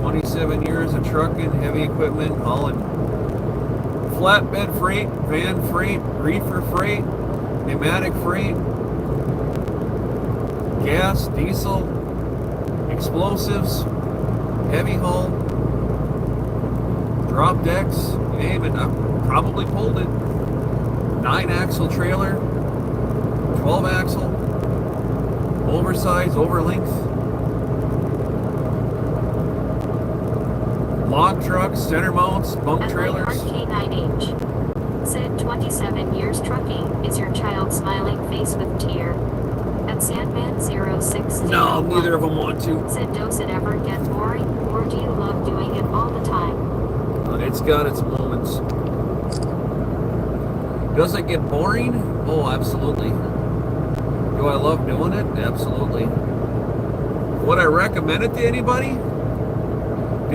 27 years of trucking, heavy equipment, hauling flatbed freight, van freight, reefer freight, pneumatic freight, gas, diesel, explosives, heavy haul, drop decks, you name it. I've probably pulled it. 9-axle trailer, 12-axle, oversized, over length, log trucks, center mounts, bunk trailers. At K9H. Said 27 years trucking. Is your child smiling face with tear? At Sandman 0601. No, neither of them want to. Said, does it ever get boring, or do you love doing it all the time? It's got its moments. Does it get boring? Oh, absolutely. Do I love doing it? Absolutely. Would I recommend it to anybody?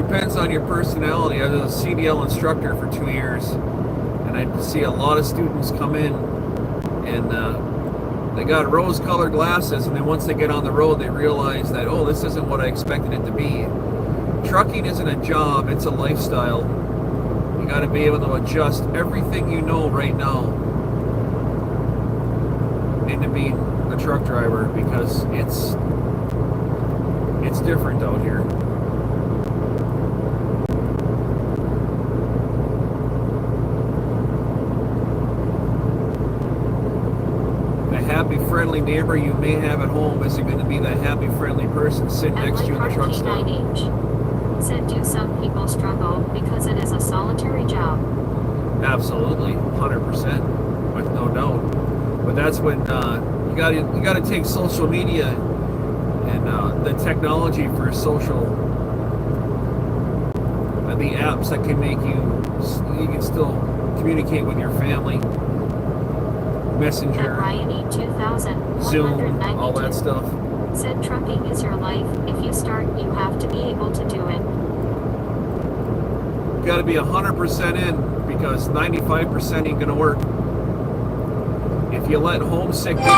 Depends on your personality. I was a CDL instructor for 2 years, and I see a lot of students come in and they got rose-colored glasses, and then once they get on the road, they realize that, oh, this isn't what I expected it to be. Trucking isn't a job, it's a lifestyle. You got to be able to adjust everything you know right now into being a truck driver, because it's different out here. The happy, friendly neighbor you may have at home isn't going to be the happy, friendly person sitting next to you in the truck stop. K9H. Said, do some people struggle because it is a solitary job? Absolutely, 100%, with no doubt. But that's when you got to take social media and the technology for social, the apps that can make you can still communicate with your family, Messenger, At Ryanie 2000, Zoom, all that stuff. Said, trucking is your life. If you start, you have to be able to do it. Got to be 100% in, because 95% ain't gonna work. If you let homesick get you,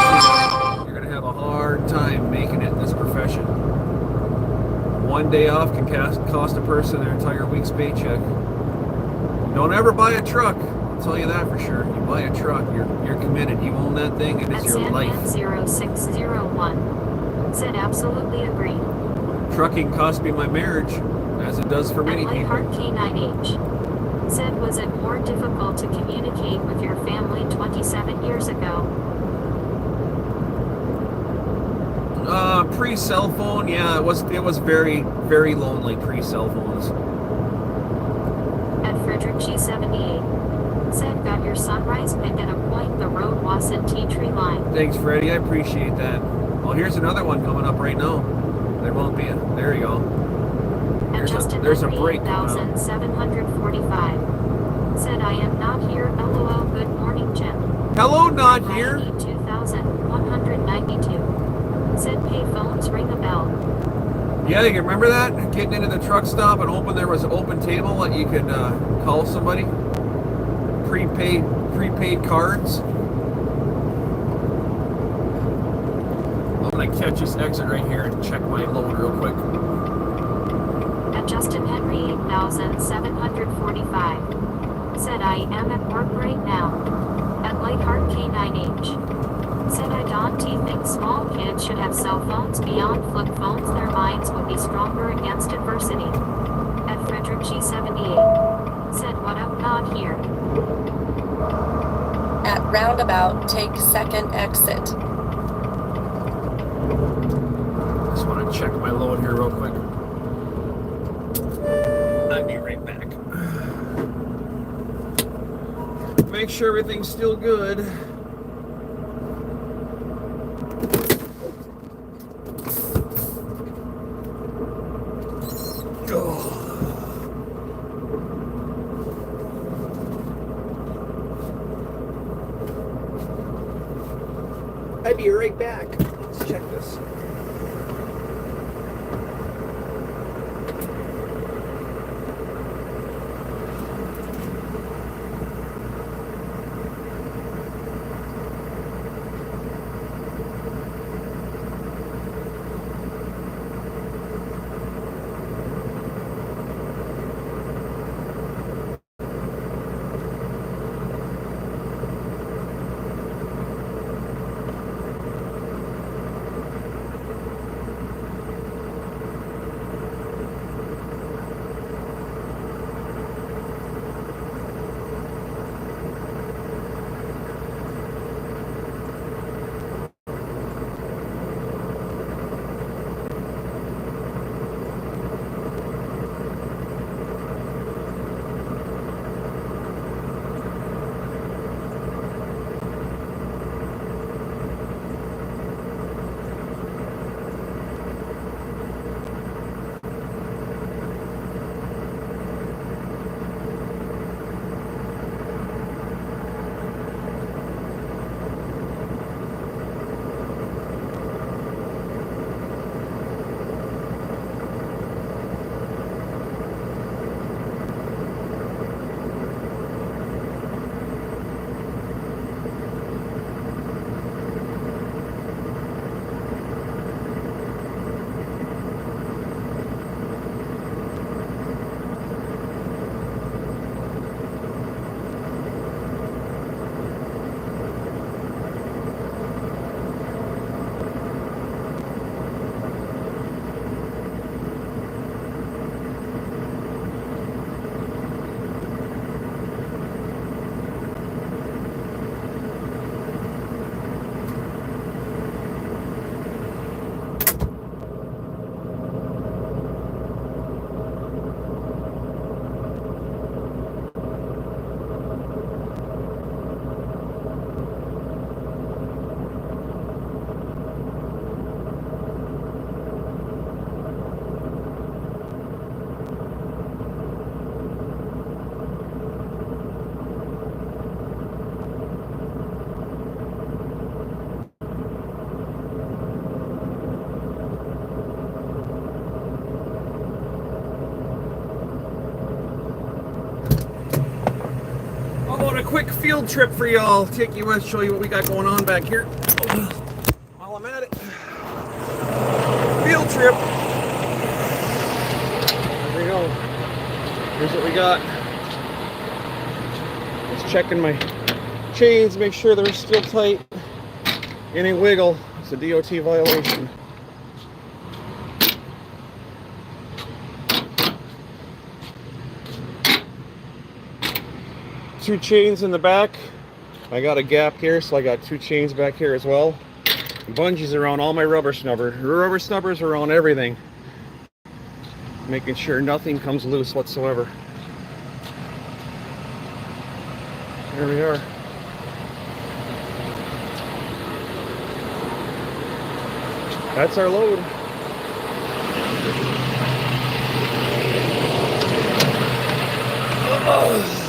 you're gonna have a hard time making it in this profession. One day off can cost a person their entire week's paycheck. Don't ever buy a truck. I'll tell you that for sure. You buy a truck, you're committed. You own that thing, and it's At your life. Sandman 0601. Said, absolutely agree. Trucking cost me my marriage, as it does for many At people. Lightheart K9H. Said, was it more difficult to communicate with your family 27 years ago? Pre-cell phone, yeah, it was very, very lonely pre-cell phones. At Frederick G78. Said, got your sunrise pick at a point the road wasn't tea tree line. Thanks, Freddie. I appreciate that. Well, here's another one coming up right now. There won't be a. There you go. At Justin There's a Henry break coming up. 8745. Said, I am not here. LOL. Good morning, Jim. Hello, not here. Ryanie 2192. Said, pay phones ring a bell. Yeah, you remember that? Getting into the truck stop and hoping there was an open table that you could call somebody. Prepaid cards. I'm gonna catch this exit right here and check my load real quick. At Justin Henry 8745. Said, I am at work right now. At Lightheart K9H. Said, I don't think small kids should have cell phones beyond flip phones. Their minds would be stronger against adversity. At Frederick G78. Said, what up, not here. Roundabout, take second exit. Just want to check my load here real quick. I'll be right back. Make sure everything's still good. I'll be right back. Let's check this. A quick field trip for y'all. Take you with, show you what we got going on back here. While I'm at it, field trip. There we go. Here's what we got. Just checking my chains, make sure they're still tight. Any wiggle, it's a DOT violation. Two chains in the back. I got a gap here, so I got two chains back here as well. Bungees around all my rubber snubbers. Rubber snubbers around everything. Making sure nothing comes loose whatsoever. There we are. That's our load. Oh.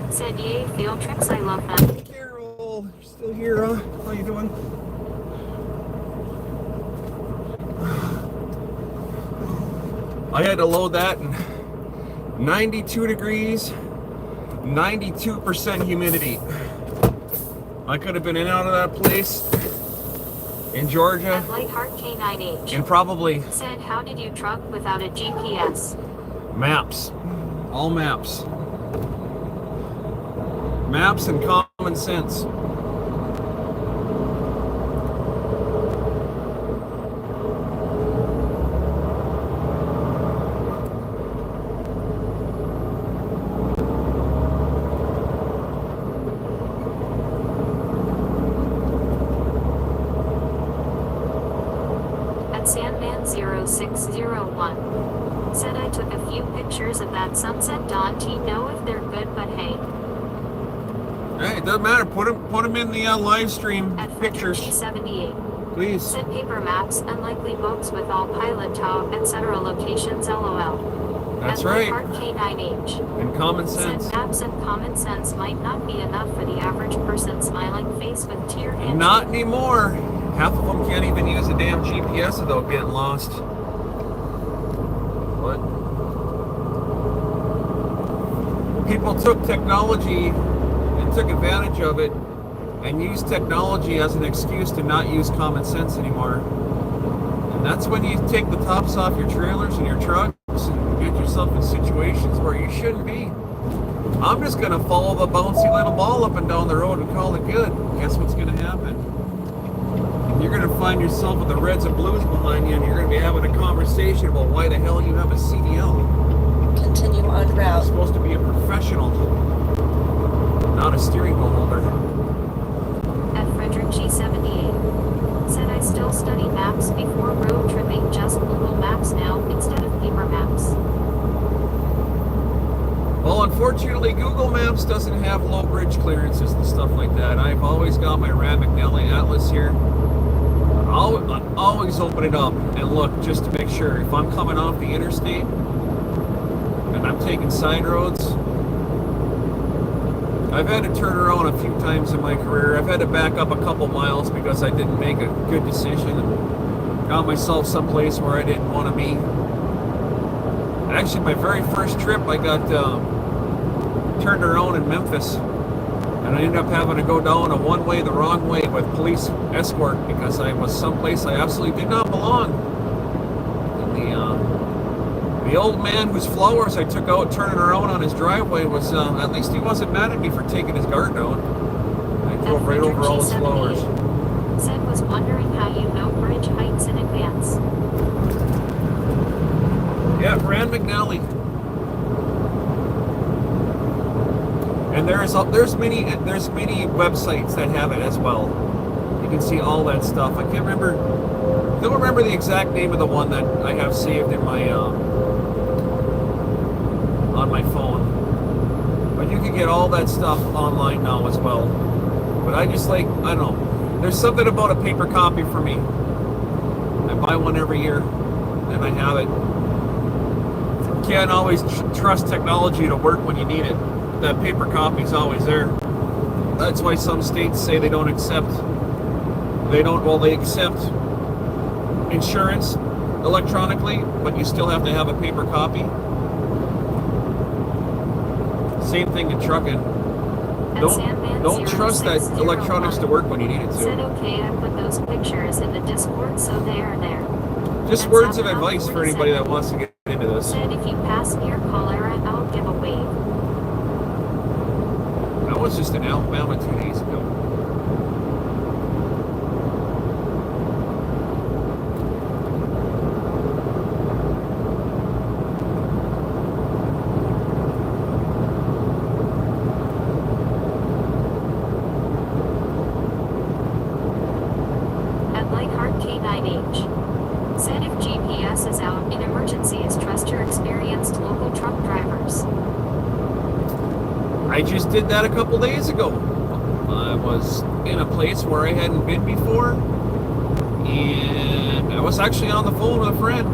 Said yay, field trips, I love them. Carol, you're still here, huh? How you doing? I had to load that in 92 degrees, 92% humidity. I could have been in and out of that place in Georgia. At Lightheart K9H. And probably said, how did you truck without a GPS? maps. All maps. Maps and common sense. Sandman0601 said I took a few pictures of that sunset. Don't know if they're good, but hey. Hey, it doesn't matter. Put them in the live stream At pictures. 78 Please. said paper maps, unlikely books with all pilot toe, etc. locations. LOL. That's and right. Heart K9H And common sense. said maps and common sense might not be enough for the average person. Smiling face with tear hands. Not anymore. Half of them can't even use a damn GPS without getting lost. What? People took technology and took advantage of it and used technology as an excuse to not use common sense anymore. And that's when you take the tops off your trailers and your trucks and get yourself in situations where you shouldn't be. I'm just going to follow the bouncy little ball up and down the road and call it good. Guess what's going to happen? You're going to find yourself with the reds and blues behind you, and you're going to be having a conversation about why the hell you have a CDL. Continue on You're route. supposed to be a professional, not a steering wheel holder. At Frederick G78 said I still study maps before road tripping. Just Google Maps now instead of paper maps. Well, unfortunately, Google Maps doesn't have low bridge clearances and stuff like that. I've always got my Ram McNally Atlas here. I'll always open it up and look just to make sure. If I'm coming off the interstate and I'm taking side roads, I've had to turn around a few times in my career. I've had to back up a couple miles because I didn't make a good decision and got myself someplace where I didn't want to be. Actually, my very first trip, I got turned around in Memphis, and I ended up having to go down a one-way the wrong way with police escort because I was someplace I absolutely did not belong. And the old man whose flowers I took out turning around on his driveway was, at least he wasn't mad at me for taking his guard down. I drove right over all his flowers. Said was wondering how you know bridge heights in advance. Yeah, Rand McNally. And there's many websites that have it as well. You can see all that stuff. I don't remember the exact name of the one that I have saved in my on my phone. But you can get all that stuff online now as well. But I just I don't know. There's something about a paper copy for me. I buy one every year, and I have it. Can't always trust technology to work when you need it. That paper copy is always there. That's why some states say they accept insurance electronically, but you still have to have a paper copy. Same thing in trucking. Don't trust that electronics to work when you need it to. Said okay, I put those pictures in the Discord, so they are there. Just words of advice for anybody that wants to get into this. Said if you pass near cholera, I'll give a wave. I was just in Alabama 2 days ago. At Lightheart K9H said if GPS is out in emergencies, trust your experienced local truck drivers. I just did that a couple days ago. I was in a place where I hadn't been before, and I was actually on the phone with a friend,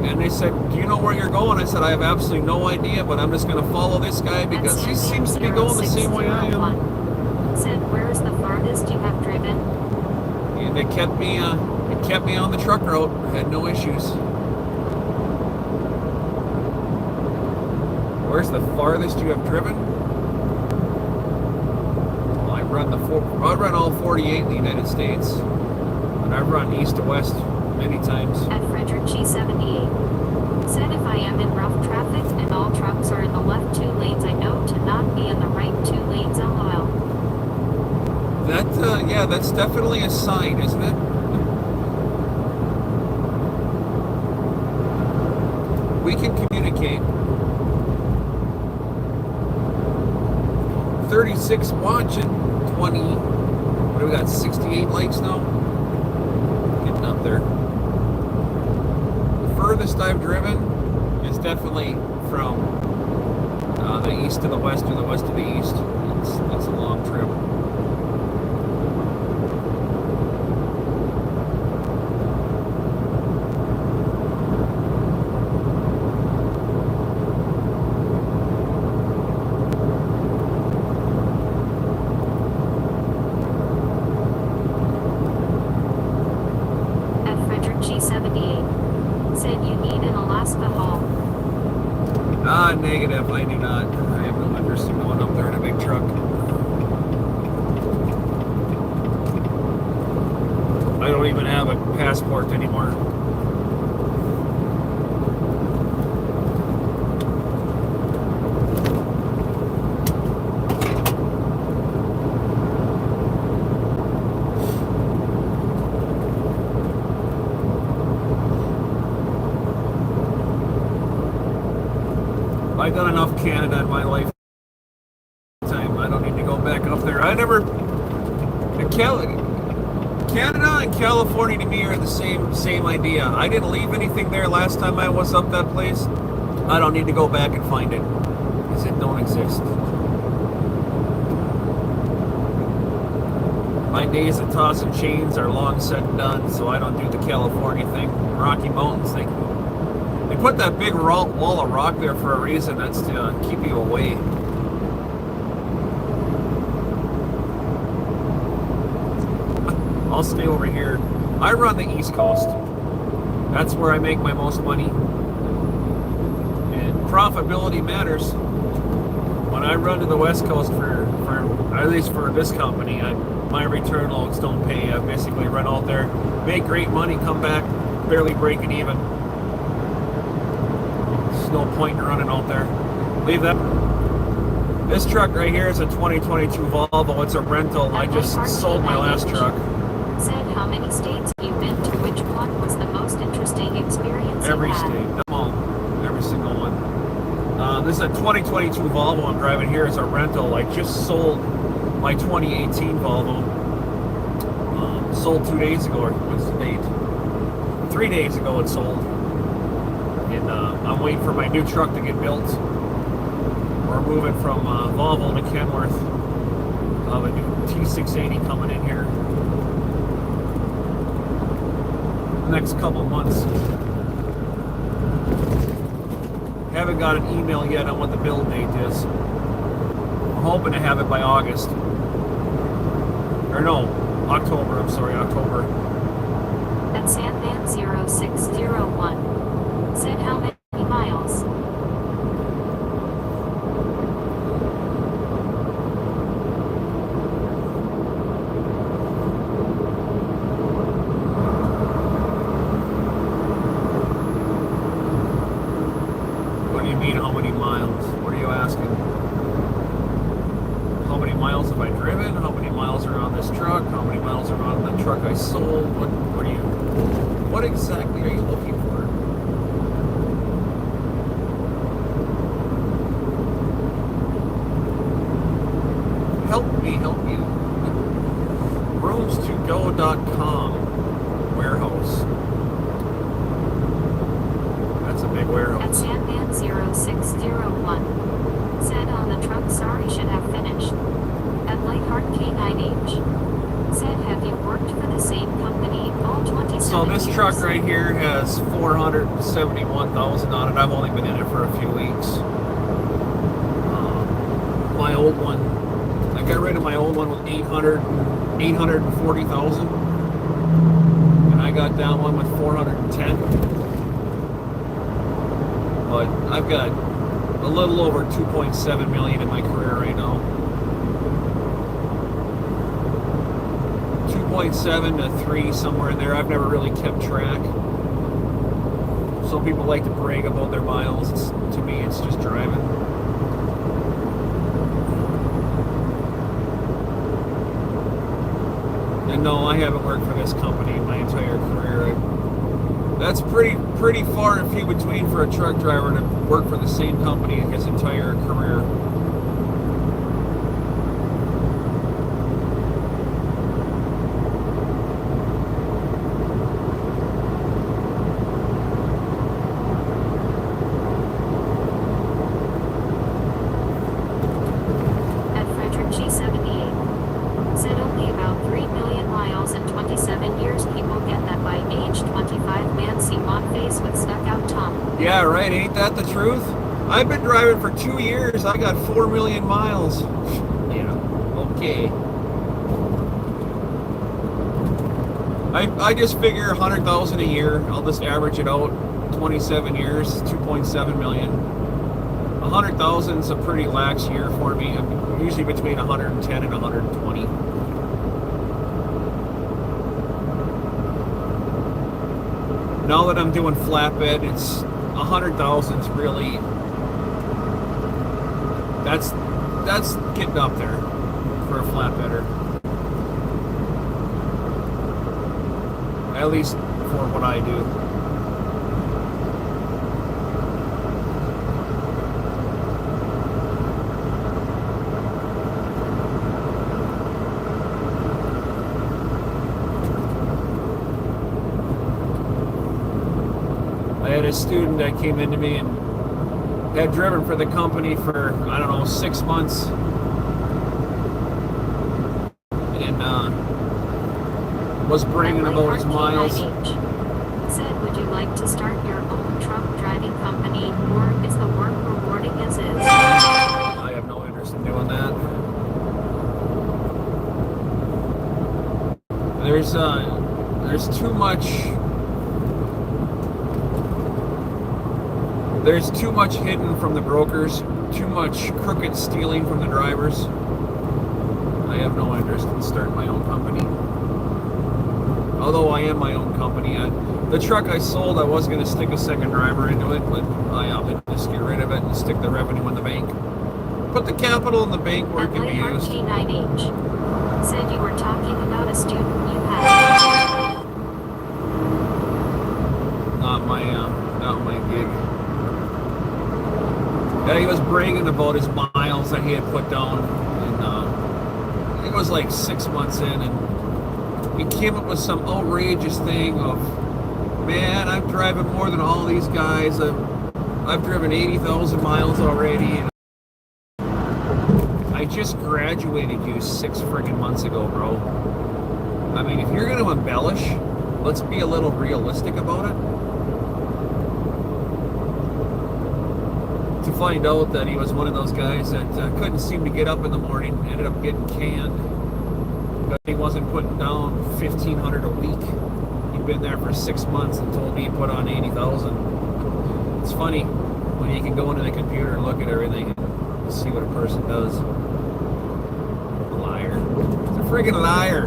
and they said, "Do you know where you're going?" I said, "I have absolutely no idea, but I'm just going to follow this guy because he seems to be going the same way I am." Said, where is the farthest you have driven? And it kept me on the truck route. I had no issues. Where's the farthest you have driven? Well, I run all 48 in the United States, and I've run east to west many times. At Frederick G78 Said if I am in rough traffic and all trucks are in the left 2 lanes, I know to not be in the right 2 lanes, LOL. That, yeah, that's definitely a sign, isn't it? We can communicate. 36 watching, 20. What do we got? 68 likes now? Getting up there. The furthest I've driven is definitely from the east to the west or the west to the east. It's a long trip. Negative, I do not. I have no interest in going up there in a big truck. I don't even have a passport anymore. I've done enough Canada in my lifetime. I don't need to go back up there. I never. Canada and California to me are the same idea. I didn't leave anything there last time I was up that place. I don't need to go back and find it because it don't exist. My days of tossing chains are long said and done, so I don't do the California thing. Rocky Mountains thing. They put that big wall of rock there for a reason. That's to keep you away. I'll stay over here. I run the East Coast. That's where I make my most money. And profitability matters. When I run to the West Coast for at least for this company, my return loads don't pay. I basically run out there, make great money, come back, barely breaking even. No point in running out there. Leave that. This truck right here is a 2022 Volvo. It's a rental. I just sold my last truck. Said how many states have you been to? Which one was the most interesting experience? Every state. Them all. Every single one. This is a 2022 Volvo I'm driving here as a rental. I just sold my 2018 Volvo. Sold 2 days ago. Or what's the date? 3 days ago it sold. And I'm waiting for my new truck to get built. We're moving from Volvo to Kenworth. I'll have a new T680 coming in here the next couple of months. Haven't got an email yet on what the build date is. I'm hoping to have it by August. Or no, October, I'm sorry, October. At Sandman 0601. Said how many miles? What do you mean, how many miles? What are you asking? How many miles have I driven? How many miles are on this truck? How many miles are on the truck I sold? What exactly are you looking for? Help you. Roomstogo.com warehouse. That's a big warehouse. At Sandman 0601. Said on the truck, sorry, should have finished. At Lightheart K9H. Said, have you worked for the same company all 27 So this years? truck right here has 471,000 on it. I've only been in it for a few weeks. My old one, I got rid of my old one with 840,000, and I got down one with 410. But I've got a little over 2.7 million in my career right now. 2.7 to 3, somewhere in there. I've never really kept track. Some people like to brag about their miles. To me, it's just driving. And no, I haven't worked for this company my entire career. That's pretty far and few between for a truck driver to work for the same company his entire career. Yeah, right. Ain't that the truth? I've been driving for 2 years. I got 4 million miles. Yeah, okay. I just figure 100,000 a year. I'll just average it out. 27 years, 2.7 million. 100,000 is a pretty lax year for me. I'm usually between 110 and 120. Now that I'm doing flatbed, it's 100,000 is really, that's getting up there for a flatbedder. At least for what I do. I had a student that came into me and had driven for the company for, I don't know, 6 months. And was bragging about his miles. Said, would you like to start your own truck driving company, or is the work rewarding as is? I have no interest in doing that. There's too much. There's too much hidden from the brokers, too much crooked stealing from the drivers. I have no interest in starting my own company. Although I am my own company. The truck I sold, I was going to stick a second driver into it, but I opted to just get rid of it and stick the revenue in the bank. Put the capital in the bank where it can be used. K9H said you were talking about a student you had. Not my gig. Yeah, he was bragging about his miles that he had put down, and it was like 6 months in, and he came up with some outrageous thing of, man, I'm driving more than all these guys. I've driven 80,000 miles already. And I just graduated you 6 friggin' months ago, bro. I mean, if you're going to embellish, let's be a little realistic about it. To find out that he was one of those guys that couldn't seem to get up in the morning, ended up getting canned. But he wasn't putting down $1,500 a week. He'd been there for 6 months and told me he put on 80,000. It's funny when you can go into the computer and look at everything and see what a person does. A liar. It's a friggin' liar.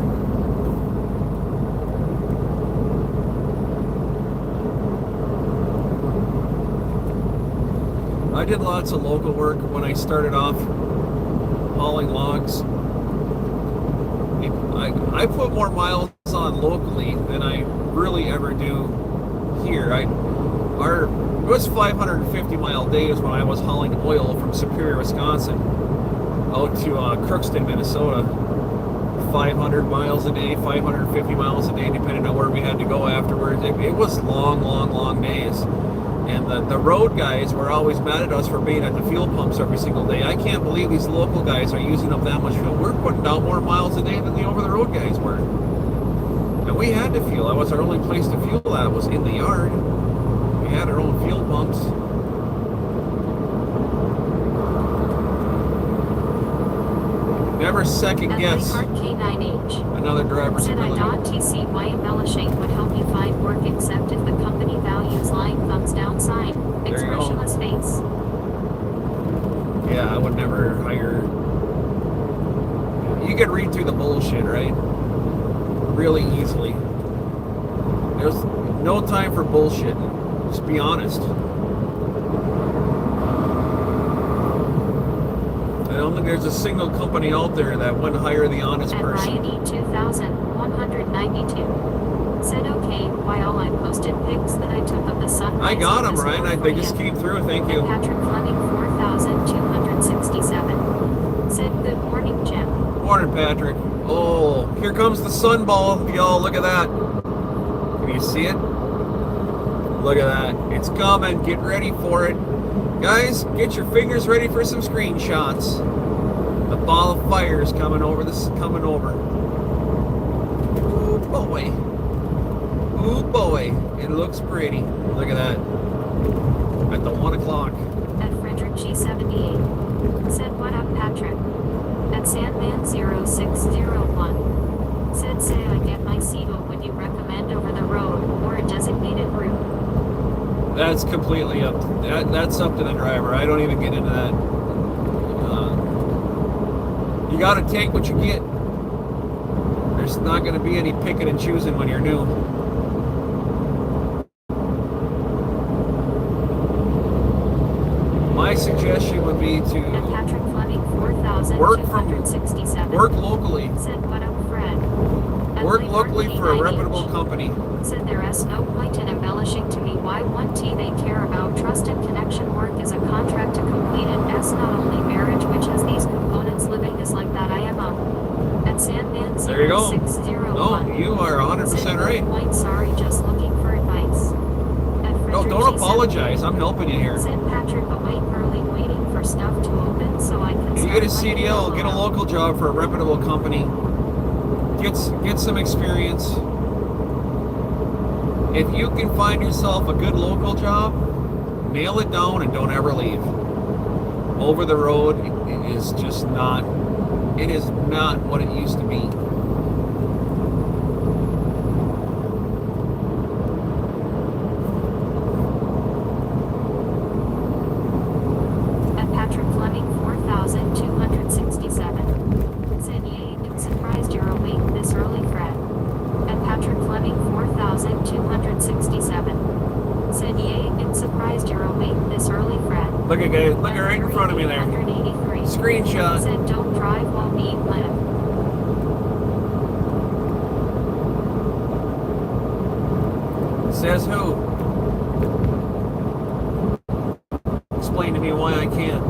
I did lots of local work when I started off hauling logs. I put more miles on locally than I really ever do here. It was 550 mile days when I was hauling oil from Superior, Wisconsin out to Crookston, Minnesota. 500 miles a day, 550 miles a day, depending on where we had to go afterwards. It was long days. And the road guys were always mad at us for being at the fuel pumps every single day. I can't believe these local guys are using up that much fuel. We're putting down more miles a day than the over-the-road guys were. And we had to fuel. That was our only place to fuel at, was in the yard. We had our own fuel pumps. Never second guess another driver's ability. Said why embellishing would help you find work except if the company values lying thumbs down sign. Expressionless face. Yeah, I would never hire. You can read through the bullshit, right? Really easily. There's no time for bullshitting. Just be honest. I don't think there's a single company out there that wouldn't hire the honest And person. Ryan E. 2192 said, okay, while I posted pics that I took of the sunrise. I got on them, this Ryan. wall They for just you. came through. Thank And you. Patrick Fleming 4267 said, good morning, Jim. Morning, Patrick. Oh, here comes the sunball. Y'all, look at that. Can you see it? Look at that. It's coming. Get ready for it. Guys, get your fingers ready for some screenshots. The ball of fire is coming over. This is coming over. Ooh, boy. Ooh, boy. It looks pretty. Look at that. At the 1 o'clock. At Frederick G78 said, what up, Patrick? At Sandman0601 said, say I get my CETO, would you recommend over the road or a designated route? That's completely up. That's up to the driver. I don't even get into that. You got to take what you get. There's not going to be any picking and choosing when you're new. My suggestion would be And to Patrick Fleming 4267 work locally. said, what up, Fred? And Work Blake locally for a 49H reputable company. said there is no point in embellishing to me why 1T they care about trusted connection work is a contract to complete it. S not only marriage which has these components, living is like that. I am up. At Sandman There you go. 0601 No, you are 100% right. Point, sorry, just looking for advice. At No, Frederick don't G78 apologize. I'm helping you here. said Patrick, awake early waiting for stuff to open so I can If you start get a letting CDL, people get a out. local job for a reputable company. Get some experience. If you can find yourself a good local job, nail it down and don't ever leave. Over the road is just not, it is not what it used to be. At Patrick Fleming 4267 said, yay, I'm surprised you're awake this early, Fred. At Patrick Fleming 4267 said, yay, I'm surprised you're awake this early, Fred. Look at guys, look right in front of me there. 183 Screenshot. said, don't drive while being lit. Says who? Explain to me why I can't.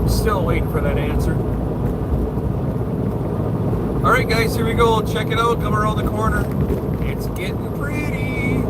Still waiting for that answer. All right, guys, here we go. Check it out. Come around the corner. It's getting pretty.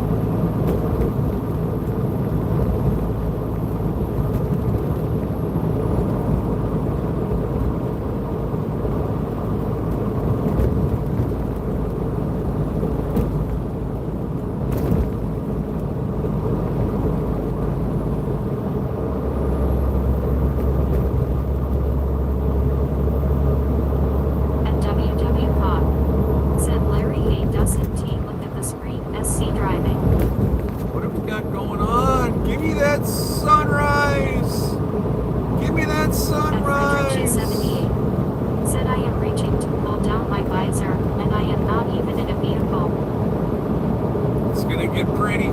And WW Pop said, Larry, hey, doesn't T look at the screen? SC driving. What have we got going on? Give me that sunrise. Give me that And Frederick sunrise. G78 said, I am reaching to pull down my visor, and I am not even in a vehicle. It's gonna get pretty.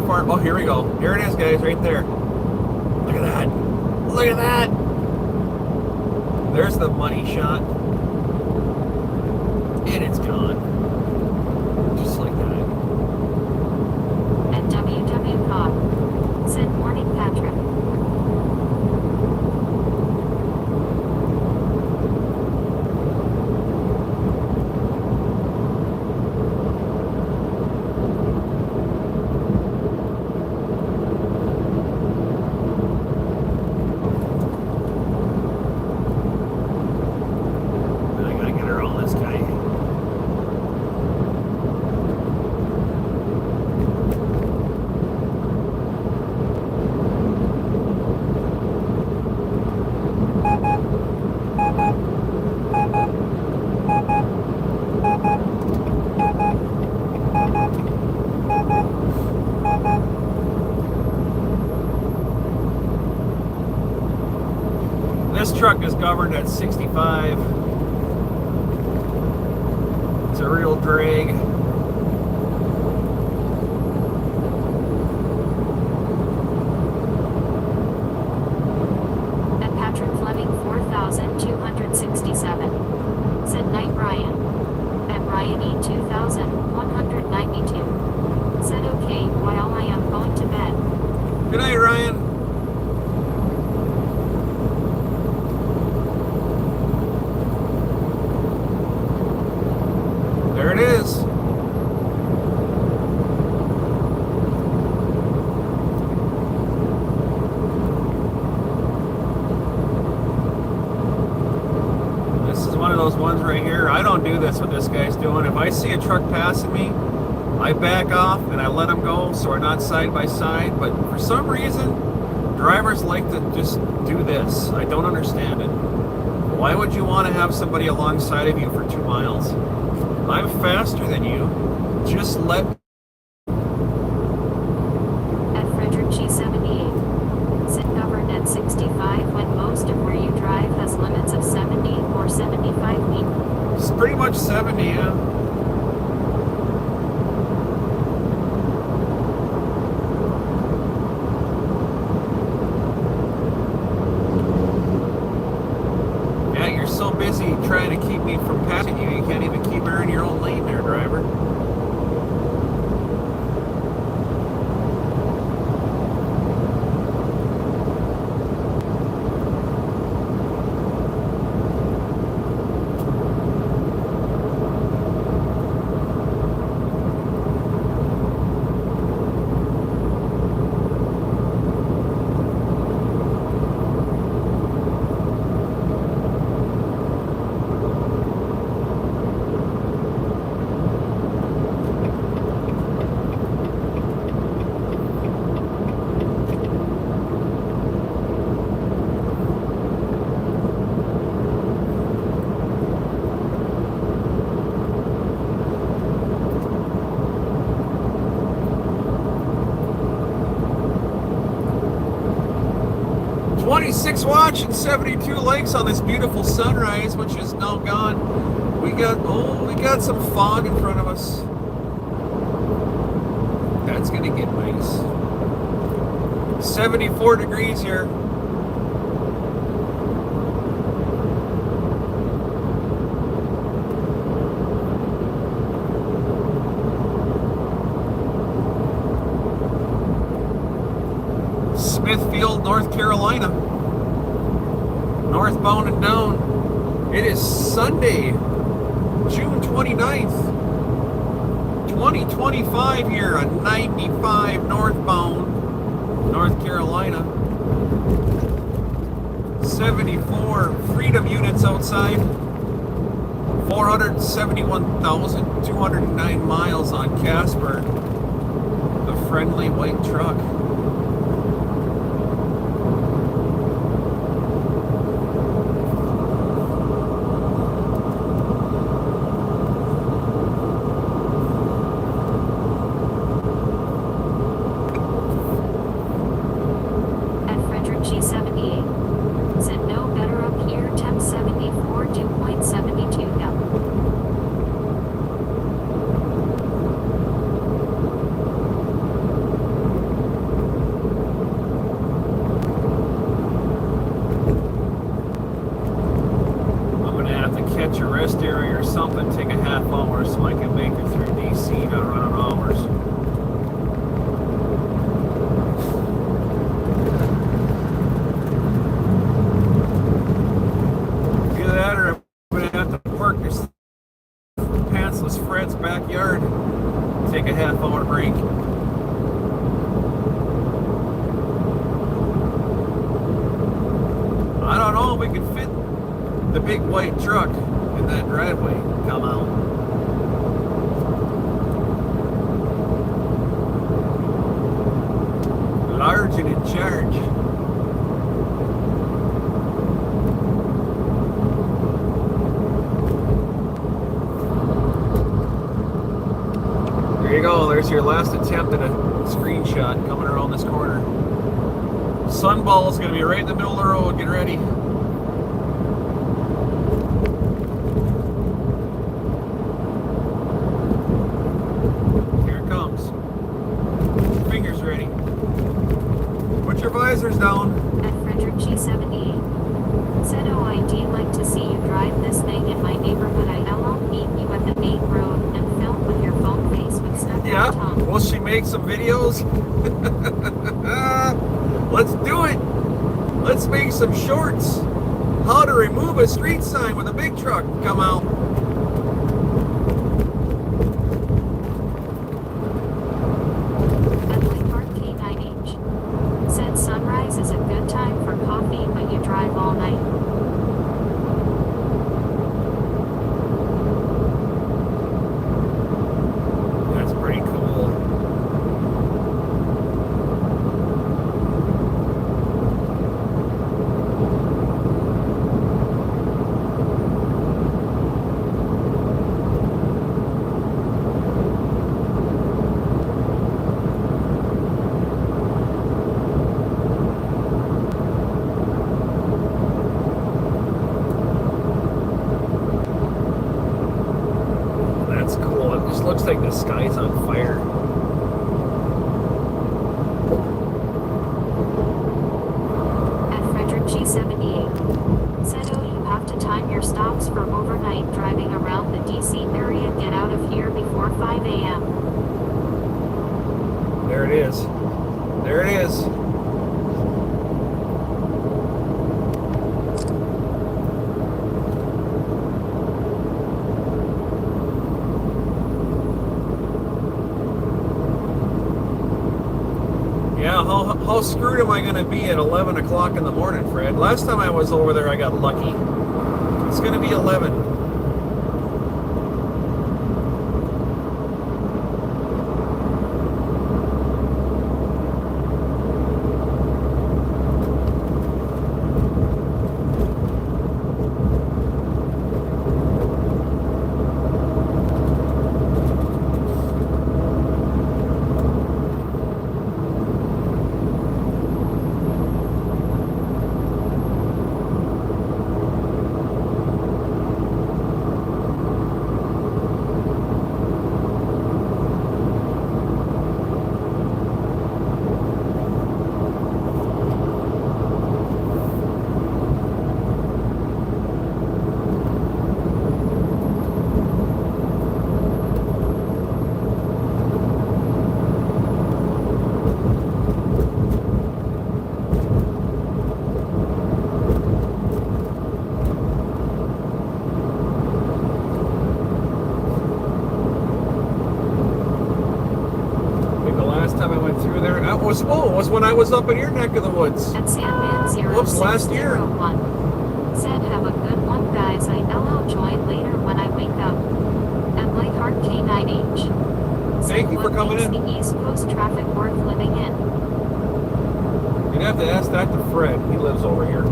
far. Oh, here we go. Here it is, guys, right there. Look at that. Look at that. There's the money shot. And it's gone. Just like that. And WW Cod said, "Morning, Patrick." I gotta get around this guy. This truck is governed at 65. It's a real drag. And Patrick Fleming 4267 said, "Night Ryan." And Ryan E 2192 said, "Okay, while I am going to bed." Good night, Ryan. There it is. This is one of those ones right here. I don't do this what this guy's doing. If I see a truck passing me, I back off and I let him go so we're not side by side. But for some reason, drivers like to just do this. I don't understand it. Why would you want to have somebody alongside of you for 2 miles? I'm faster than you. Just let. At Frederick G78 said, "Governed at 65 when most of where you drive has limits of 70 or 75 feet." It's pretty much 70, yeah. Yeah, you're so busy trying to keep me from passing you, you can't even keep her in your own lane there, driver. Six watch and 72 likes on this beautiful sunrise, which is now gone. We got some fog in front of us. That's gonna get nice. 74 degrees here. Smithfield, North Carolina. Northbound and down. It is Sunday, June 29th, 2025 here on 95 northbound, North Carolina. 74 Freedom units outside. 471,209 miles on Casper, the friendly white truck. something, take a half hour so I can make it through DC, not run on hours. Either that or I'm going to have to park this pantsless Fred's backyard, take a half hour break. I don't know if we can fit the big white truck in that driveway. Come out. Large and in charge. There you go. There's your last attempt at a screenshot coming around this corner. Sunball is going to be right in the middle of the road. Get ready. Here it comes. Fingers ready. Put your visors down. At Frederick G78. Said, oh, I'd like to see you drive this thing in my neighborhood. I'll meet you at the main road and film with your phone face with stuff Yeah. on top. Will she make some videos? Let's do it. Let's make some shorts. How to remove a street sign with a big truck. Come out. Emily Park K9H. Said sunrise is a good time for coffee, but you drive all night. That's pretty cool. That's cool. It just looks like the sky's on fire. At Frederick G78. Said, oh, you have to time your stops for overnight driving around the DC area. Get out of here before 5 a.m. There it is. There it is. Yeah, how screwed am I going to be at 11 o'clock in the morning, Fred? Last time I was over there, I got lucky. It's going to be 11. Was when I was up in your neck of the woods. At Sandman 0601. Whoops, last year. Said, have a good one, guys. I'll join later when I wake up. Emily Hart K9H. Said, Thank you for coming in. the East Coast traffic worth living in? You'd have to ask that to Fred. He lives over here.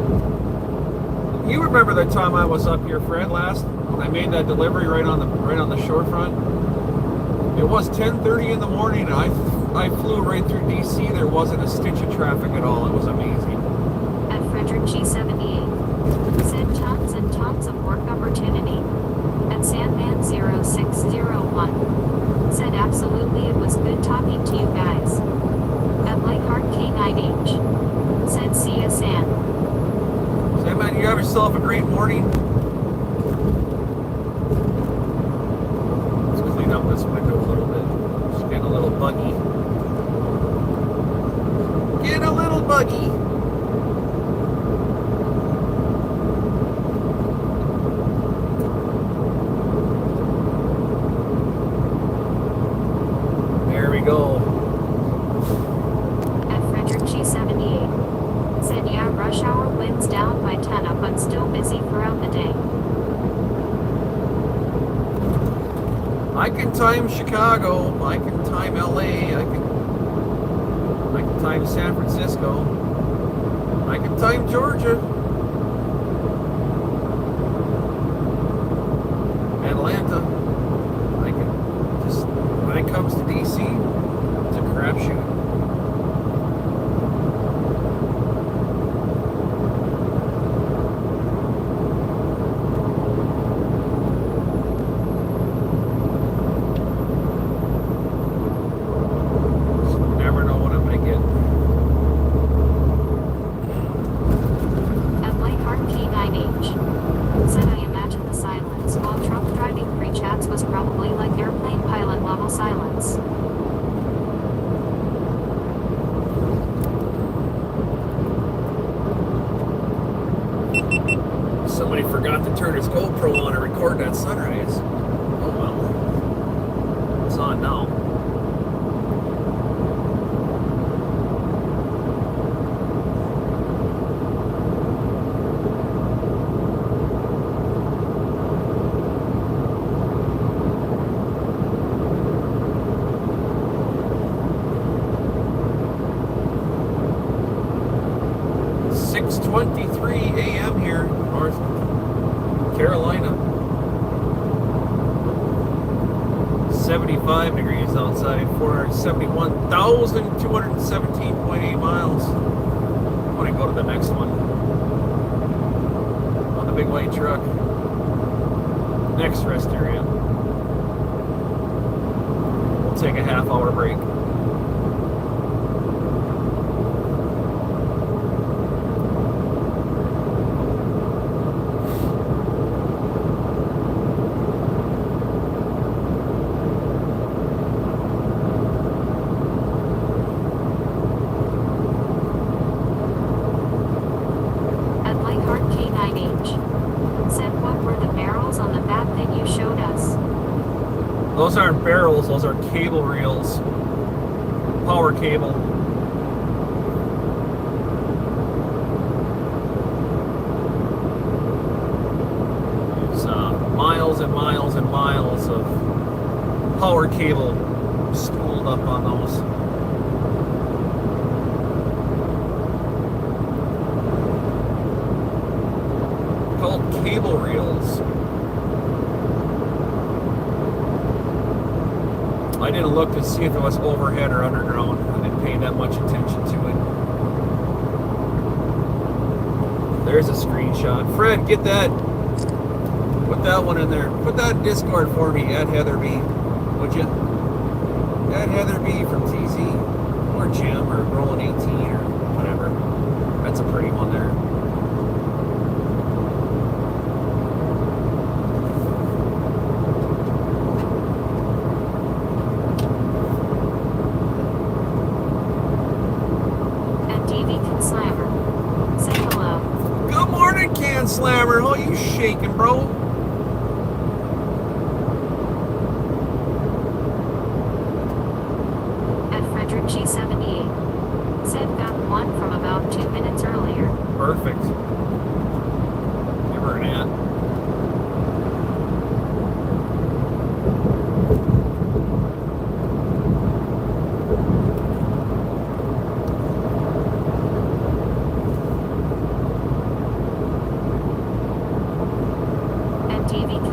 You remember the time I was up here, Fred, last when I made that delivery right on the shorefront? It was 10:30 in the morning, and I flew right through DC. There wasn't a stitch of traffic at all. It was amazing. At Frederick G78. Said, tons and tons of work opportunity. At Sandman 0601. Said, absolutely, it was good talking to you guys. At Blakeheart K9H. Said, see ya, Sam. Sam, man, you have yourself a great morning. buggy. There we go. At Frederick G78. Said yeah, rush hour winds down by 10 up but still busy throughout the day. I can time Chicago. I can time LA. I can time San Francisco. I can time Georgia. Atlanta. I can just, when it comes to DC, it's a crapshoot. Never know what I'm going to get. At Lightheart K9H. Said I imagine the silence while Trump driving pre-chats was probably like airplane pilot level silence. Somebody forgot to turn his GoPro on and record that sunrise. Oh well. It's on now. It's 6:23 a.m. here, North Carolina. 75 degrees outside, 471,217.8 miles. I want to go to the next one on the big white truck. Next rest area. We'll take a half-hour break. At Lightheart K9H. Said what were the barrels on the map that you showed us? Those aren't barrels, those are cable reels. Power cable. There's miles and miles and miles of power cable spooled up on those. Called cable reels. I didn't look to see if it was overhead or underground. I didn't pay that much attention to it. There's a screenshot. Fred, get that. Put that one in there. Put that in Discord for me at Heather B. Would you? At Heather B from TZ. Or Jim or Rolling 18 or whatever. That's a pretty one there. Slammer. Say hello. Good morning, Can Slammer. How you shaking, bro? At Frederick G78. Said got one from about 2 minutes earlier. Perfect. Give her an ad.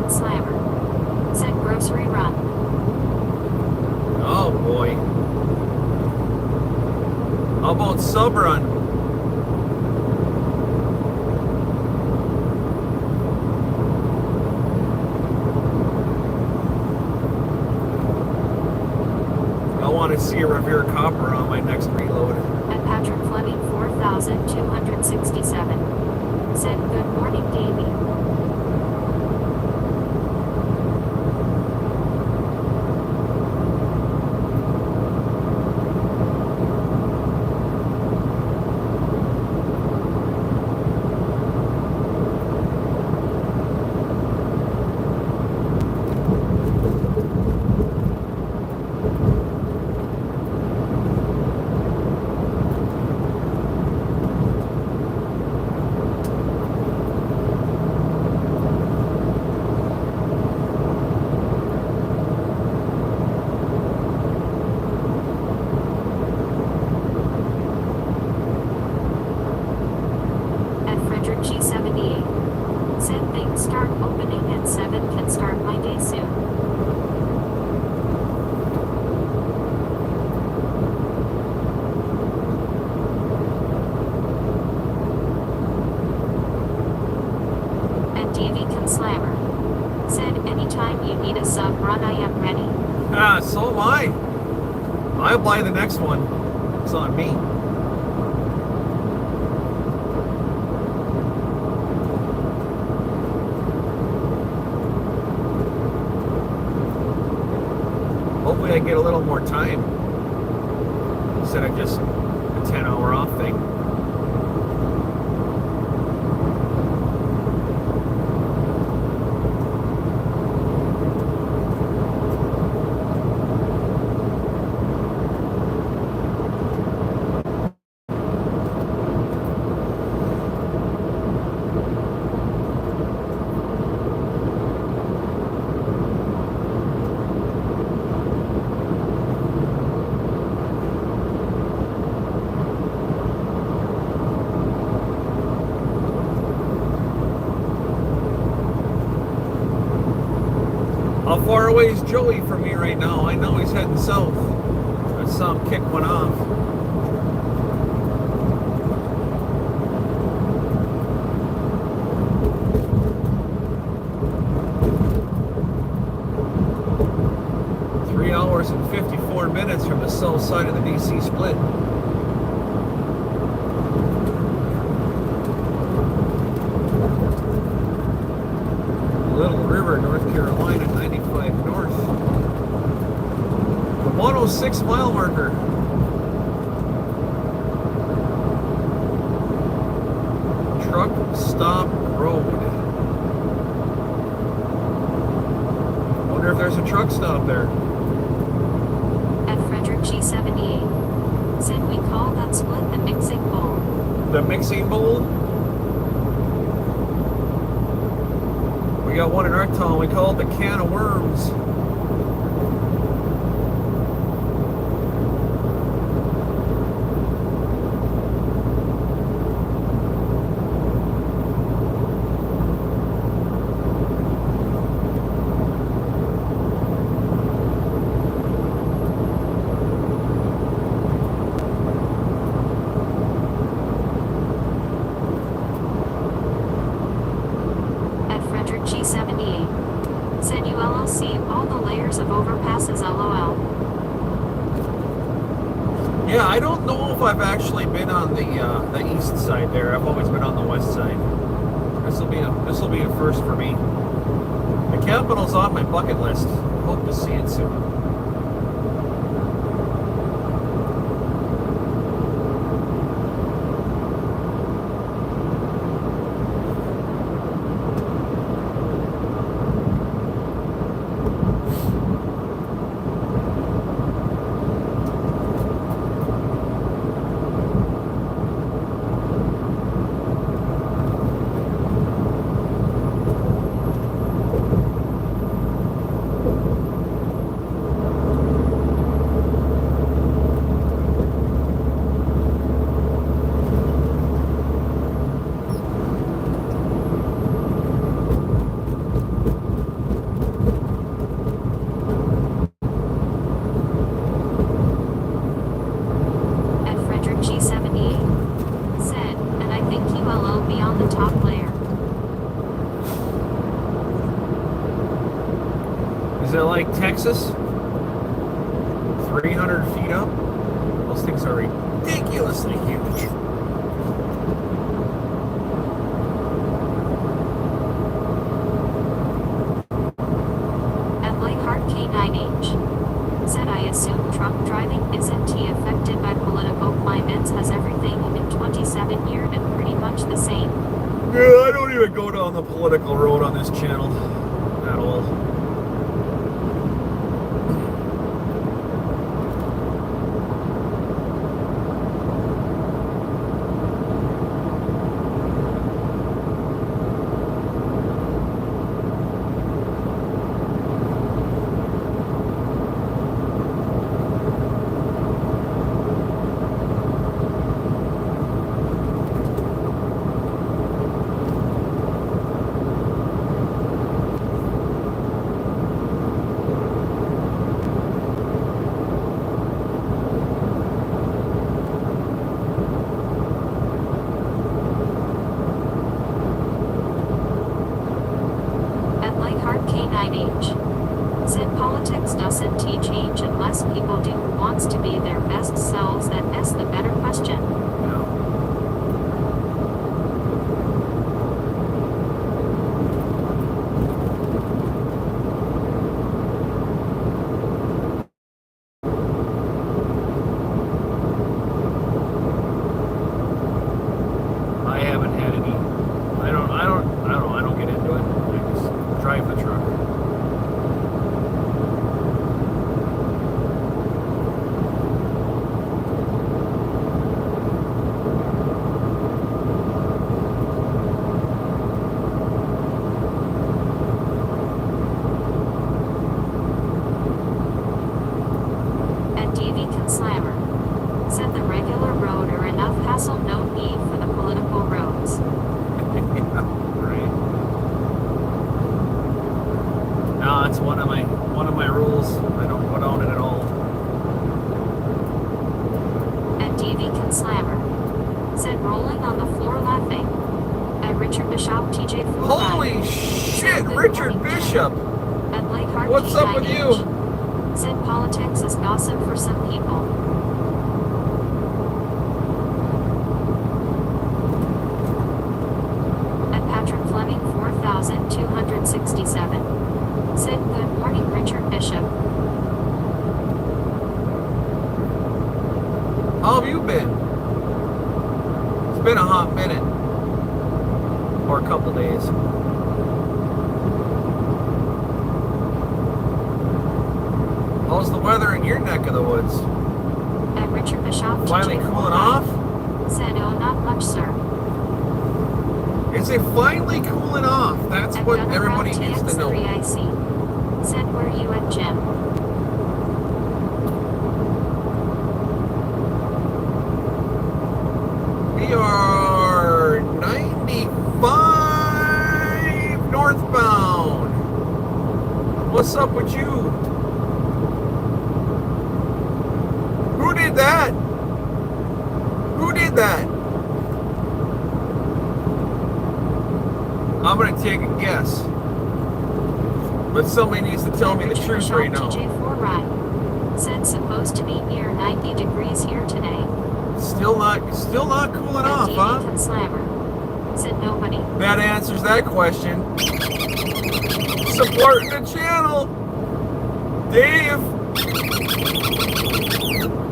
Slammer. Said grocery run. Oh boy. How about sub run? I want to see a Revere Copper on my next reload. At Patrick Fleming 4267. Said good morning, Davey. am ready. Ah, so am I. I'll buy the next one. It's on me. Hopefully I get a little more time instead of just a 10-hour off thing. How far away is Joey from me right now? I know he's heading south. I saw him kick one off. Three hours and 54 minutes from the south side of the DC split. Little River, North Carolina, 95 north. The 106 mile marker. Truck stop road. Wonder if there's a truck stop there. At Frederick G78. Said we call that split the mixing bowl. The mixing bowl? We got one in our town. We call it the can of worms. G78. Said you LLC all the layers of overpasses LOL. Yeah, I don't know if I've actually been on the east side there. I've always been on the west side. This will be a first for me. The Capitol's on my bucket list. Hope to see it soon. Is it like Texas? 300 feet up? Those things are ridiculously huge. At Blakeheart K9H. Said I assume truck driving isn't affected by political climates as everything in 27 years been pretty much the same. Yeah, I don't even go down the political road on this channel at all. need for the political roads. Yeah, right. No, it's one of my rules. I don't put on it at all. At DV Can Slammer. Said rolling on the floor laughing. At Richard Bishop TJ 4. Holy shit, Richard Bishop! At Lakeheart What's up with you? Said politics is gossip for some people. At Patrick Fleming 4267. Said good morning Richard Bishop. How have you been? It's been a hot minute. Or a couple days. How's the weather in your neck of the woods? At Richard Bishop Finally TJ cooling off? Said oh not much sir. Is it finally cooling off? That's At what Gunner everybody Round needs to know. TX3IC. Said where you at Jim? We are 95 northbound. What's up with you? Who did that? Who did that? I'm gonna take a guess. But somebody needs to tell me the truth right now. TJ4 Ride. Said supposed to be near 90 degrees here today. Still not cooling off, huh? Can Slammer. Said nobody. That answers that question. Supporting the channel. Dave.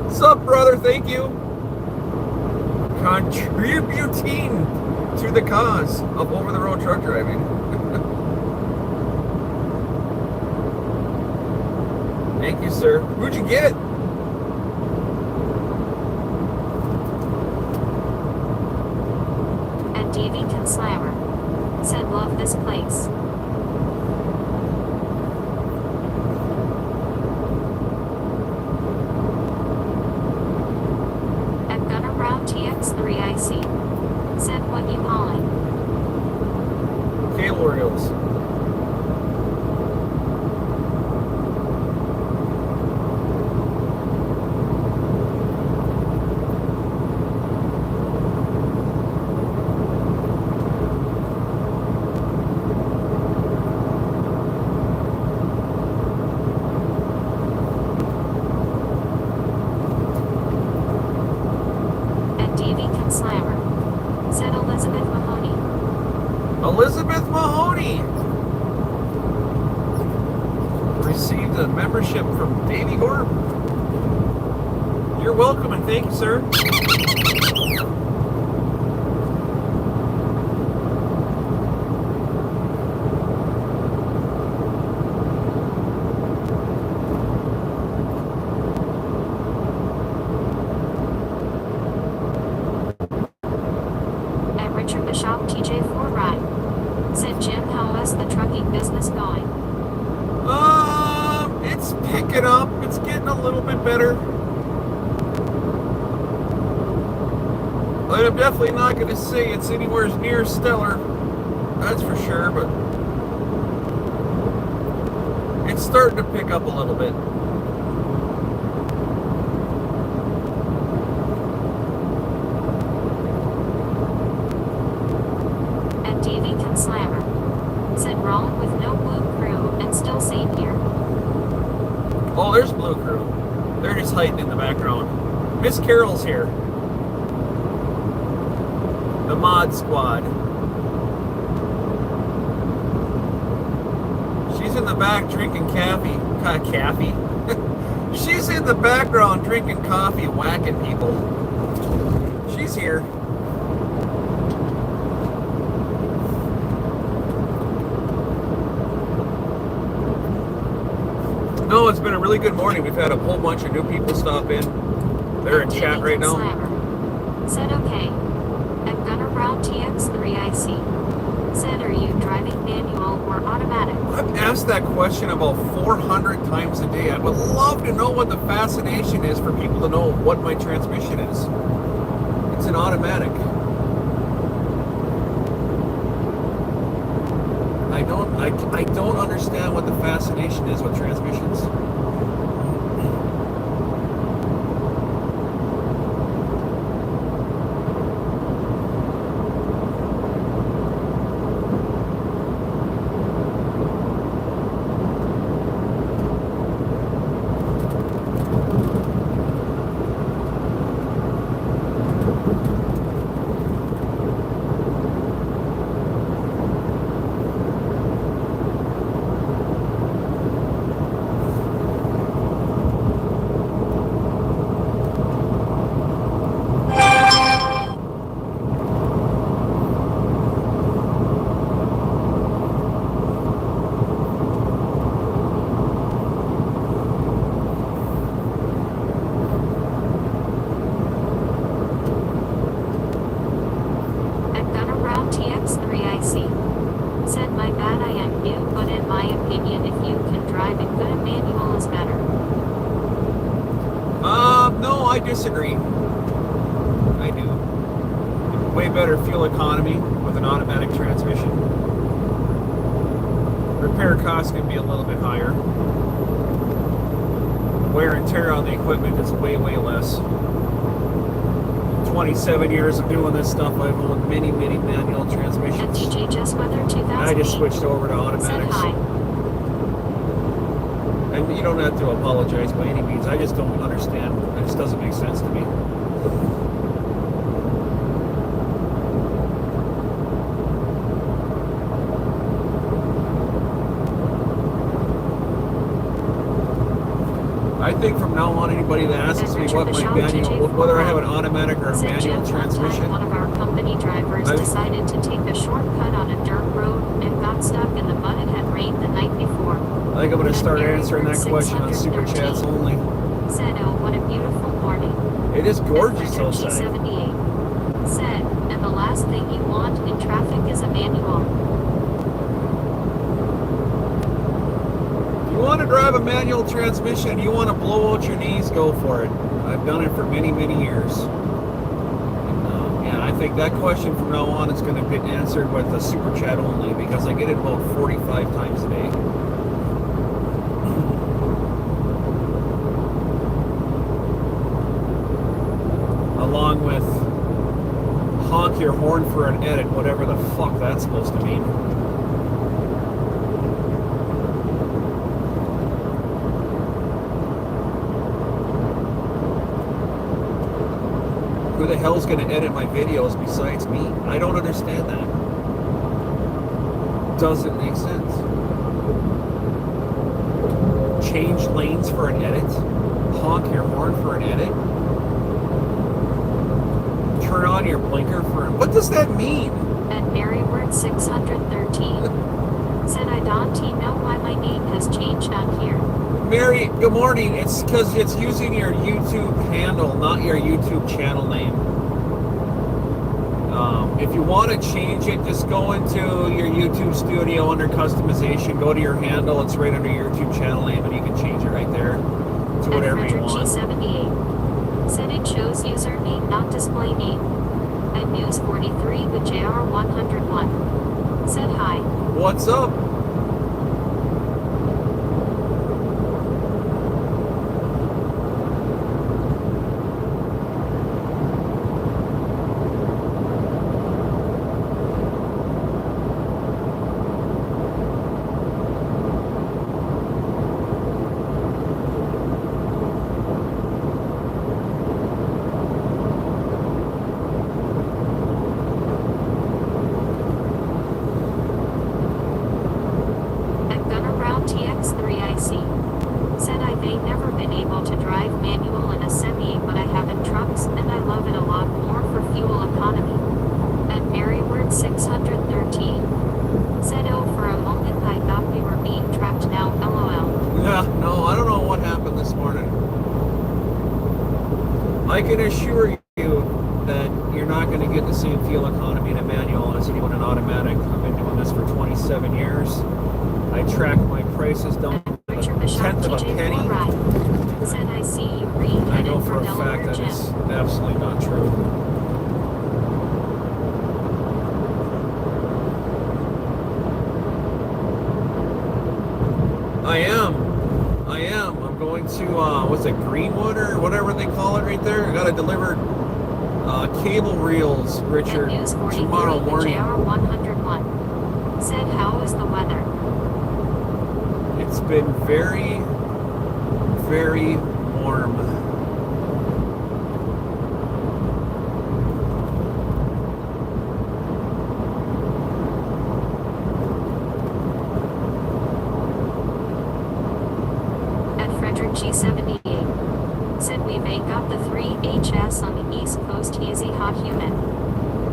What's up, brother? Thank you. Contributing to the cause of over-the-road truck driving. Thank you, sir. Who'd you get? At DV Can Slammer. Said love this place. At Gunner Brown TX3IC. Said what you calling? Cable reels. At DV Can Slammer. Said Elizabeth Mahoney. Elizabeth Mahoney received a membership from Davey Gorb. You're welcome and thank you, sir. At Richard Bishop TJ4 Ride. Said Jim how is the trucking business going? It's picking up. It's getting a little bit better. But I'm definitely not going to say it's anywhere near stellar. That's for sure, but it's starting to pick up a little bit. At DV Can Slammer. Said wrong with no blue crew and still same here. Oh, there's Blue Crew. They're just hiding in the background. Miss Carol's here. The mod squad. She's in the back drinking coffee. She's in the background drinking coffee, whacking people. She's here. No, it's been a really good morning. We've had a whole bunch of new people stop in. They're in chat right now. Slammer. Said okay. At Gunner Brown TX3IC. Said are you driving manual or automatic? I've asked that question about 400 times a day. I would love to know what the fascination is for people to know what my transmission is. It's an automatic. I don't understand what the fascination is with transmissions. No, I disagree. I do. Way better fuel economy with an automatic transmission. Repair costs can be a little bit higher. Wear and tear on the equipment is way, way less. 27 years of doing this stuff, I've owned many, many manual transmissions. DJ's Weather 2008. I just switched over to automatics. And you don't have to apologize by any means. I just don't understand. It just doesn't make sense to me. I think from now on, anybody that asks me what my manual, whether I have an automatic or a manual transmission, one of our company drivers decided to take a shortcut on a dirt road and got stuck in the mud. It had rained the night before. I think I'm going to start answering that question on Super Chats only. Said, oh, what a beautiful morning. It is gorgeous outside. 78. Said, and the last thing you want in traffic is a manual. You want to drive a manual transmission, you want to blow out your knees, go for it. I've done it for many, many years. And, yeah, I think that question from now on is going to get answered with a Super Chat only, because I get it about 45 times a day. Along with honk your horn for an edit, whatever the fuck that's supposed to mean. Who the hell's going to edit my videos besides me? I don't understand that. Doesn't make sense. Change lanes for an edit? Honk your horn for an edit? Turn on your blinker for an... What does that mean? At Maryword 613 said, I don't know why my name has changed on here. Mary, good morning. It's because it's using your YouTube handle, not your YouTube channel name. If you want to change it, just go into your YouTube studio under customization, go to your handle, it's right under your YouTube channel name, and you can change it right there to whatever you want. G78 said it shows username, not display name. At News 43 with JR 101 said hi. What's up? I can assure you that you're not going to get the same fuel economy in a manual as you do in an automatic. I've been doing this for 27 years. I track my prices down to a tenth of a penny. I know for a fact that is absolutely not true. going to, what's it, Greenwood or whatever they call it right there. I got to deliver cable reels, Richard, And News 43, tomorrow morning. JR 101 said, how is the weather? It's been very, very warm. G78 said we make up the 3HS on the East Coast, easy, hot, humid.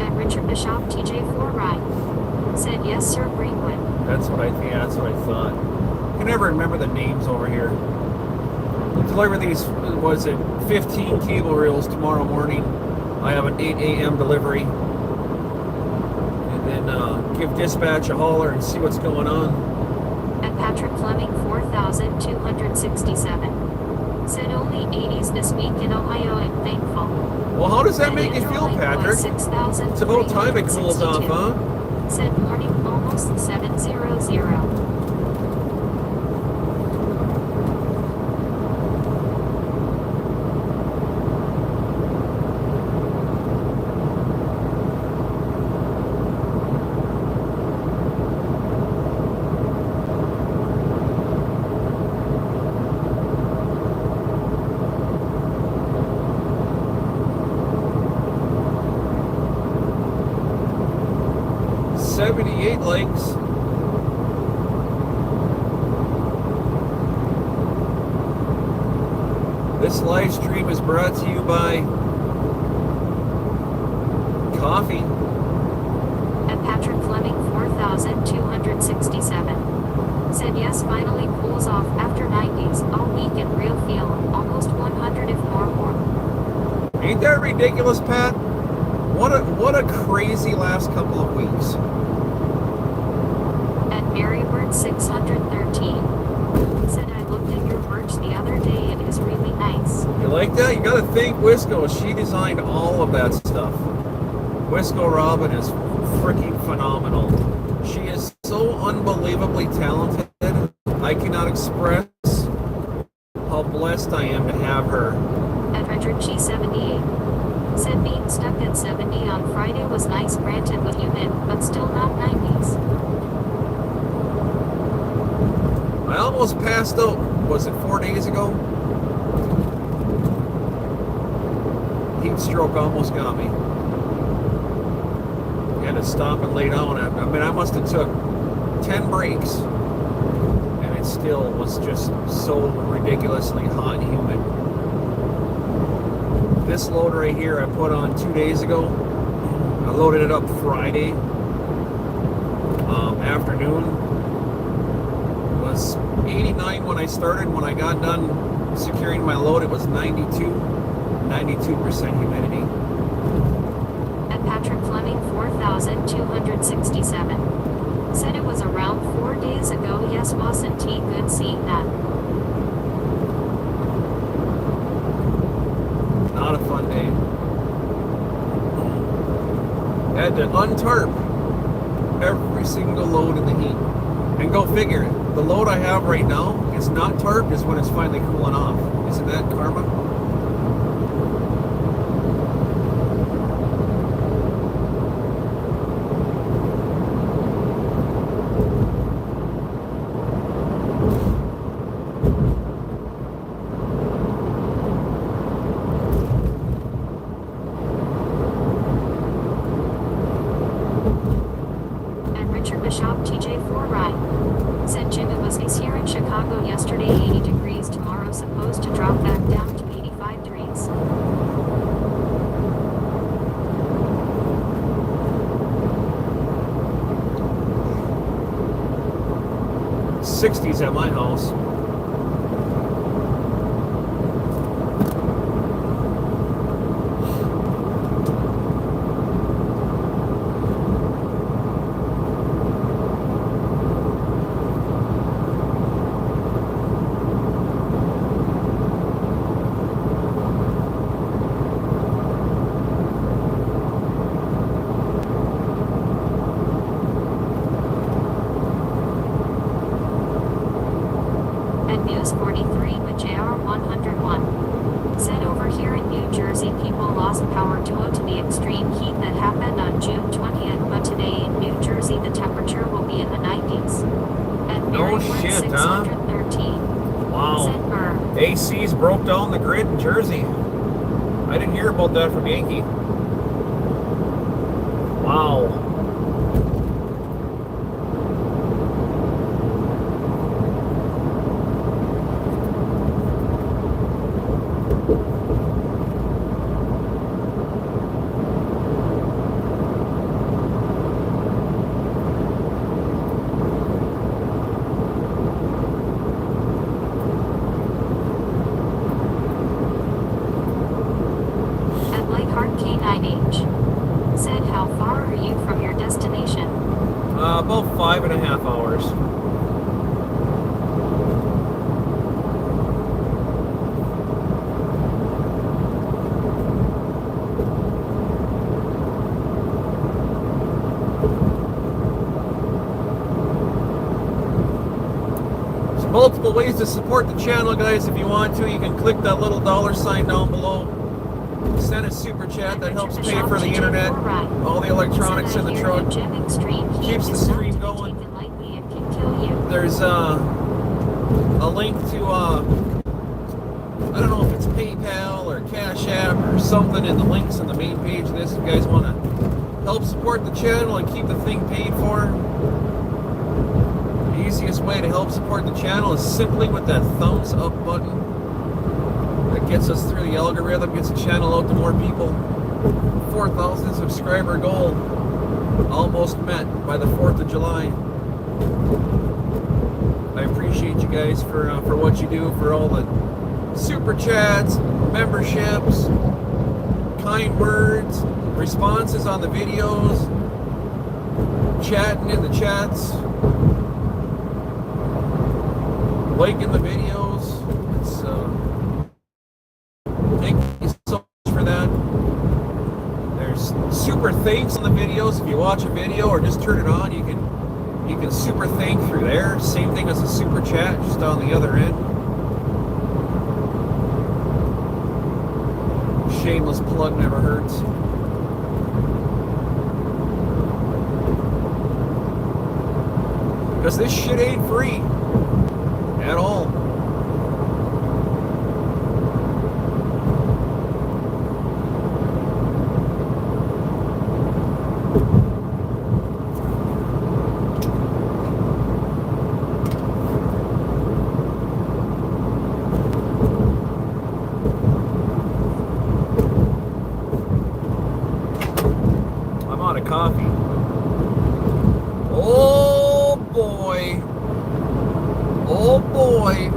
And Richard Bishop TJ4 right said, yes sir, Greenwood. That's what I think. That's what I thought. I can never remember the names over here. We'll deliver these. Was it 15 cable reels tomorrow morning? I have an 8 a.m. delivery, and then give dispatch a holler and see what's going on. And Patrick Fleming 4267 said only 80s this week in Ohio. I'm thankful. Well, how does that And make you feel, Andrew Lake was Patrick? It's about time it cools off, 6,362. huh? Said morning almost 700. $78 likes. This live stream is brought to you by coffee. And Patrick Fleming 4267 said yes, finally cools off after 90s all week and real feel almost 100 if more warm. Ain't that ridiculous, Pat? What a crazy last couple of weeks. And Marybird 613 said I looked at your merch the other day, it is really nice. You like that? You gotta thank Wisco. She designed all of that stuff. Wisco Robin is freaking phenomenal. She is so unbelievably talented. I cannot express how blessed I am to have her. And Richard G78 said being stuck at 70 on Friday was nice, granted with humid, but still not 90s. I almost passed out. Was it 4 days ago? Heat stroke almost got me. Had to stop and lay down. I mean, I must have took 10 breaks, and it still was just so ridiculously hot and humid. This load right here I put on 2 days ago. I loaded it up Friday afternoon. It was 89 when I started. When I got done securing my load, it was 92% humidity. And Patrick Fleming 4267 said it was around 4 days ago. Yes, wasn't he good seeing that? Not a fun day. Had to untarp every single load in the heat. And go figure it. The load I have right now is not tarped, is when it's finally cooling off. Isn't that karma? And Richard Bishop TJ4 right said Jimmy was here in Chicago yesterday, 80 degrees, tomorrow supposed to drop back down to 85 degrees. 60s at my house. broke down the grid in Jersey. I didn't hear about that from Yankee. Wow. Said, how far are you from your destination? About 5.5 hours. There's multiple ways to support the channel, guys. If you want to, you can click that little $sign down below. Send a super chat that helps pay for the internet, all the electronics in the truck, keeps the stream going. There's a link to, I don't know if it's PayPal or Cash App or something in the links on the main page of this. If you guys want to help support the channel and keep the thing paid for, the easiest way to help support the channel is simply with that thumbs up button. That gets us through the algorithm, gets the channel out to more people. 4,000 subscriber goal almost met by the 4th of July. I appreciate you guys for what you do, for all the super chats, memberships, kind words, responses on the videos, chatting in the chats, liking the videos. It's thank you so much for that. There's super thanks on the videos. If you watch a video or just turn it on, you can super thank through there. Same thing as a super chat, just on the other end. Shameless plug never hurts. Because this shit ain't free at all. Coffee. Oh boy. Oh boy.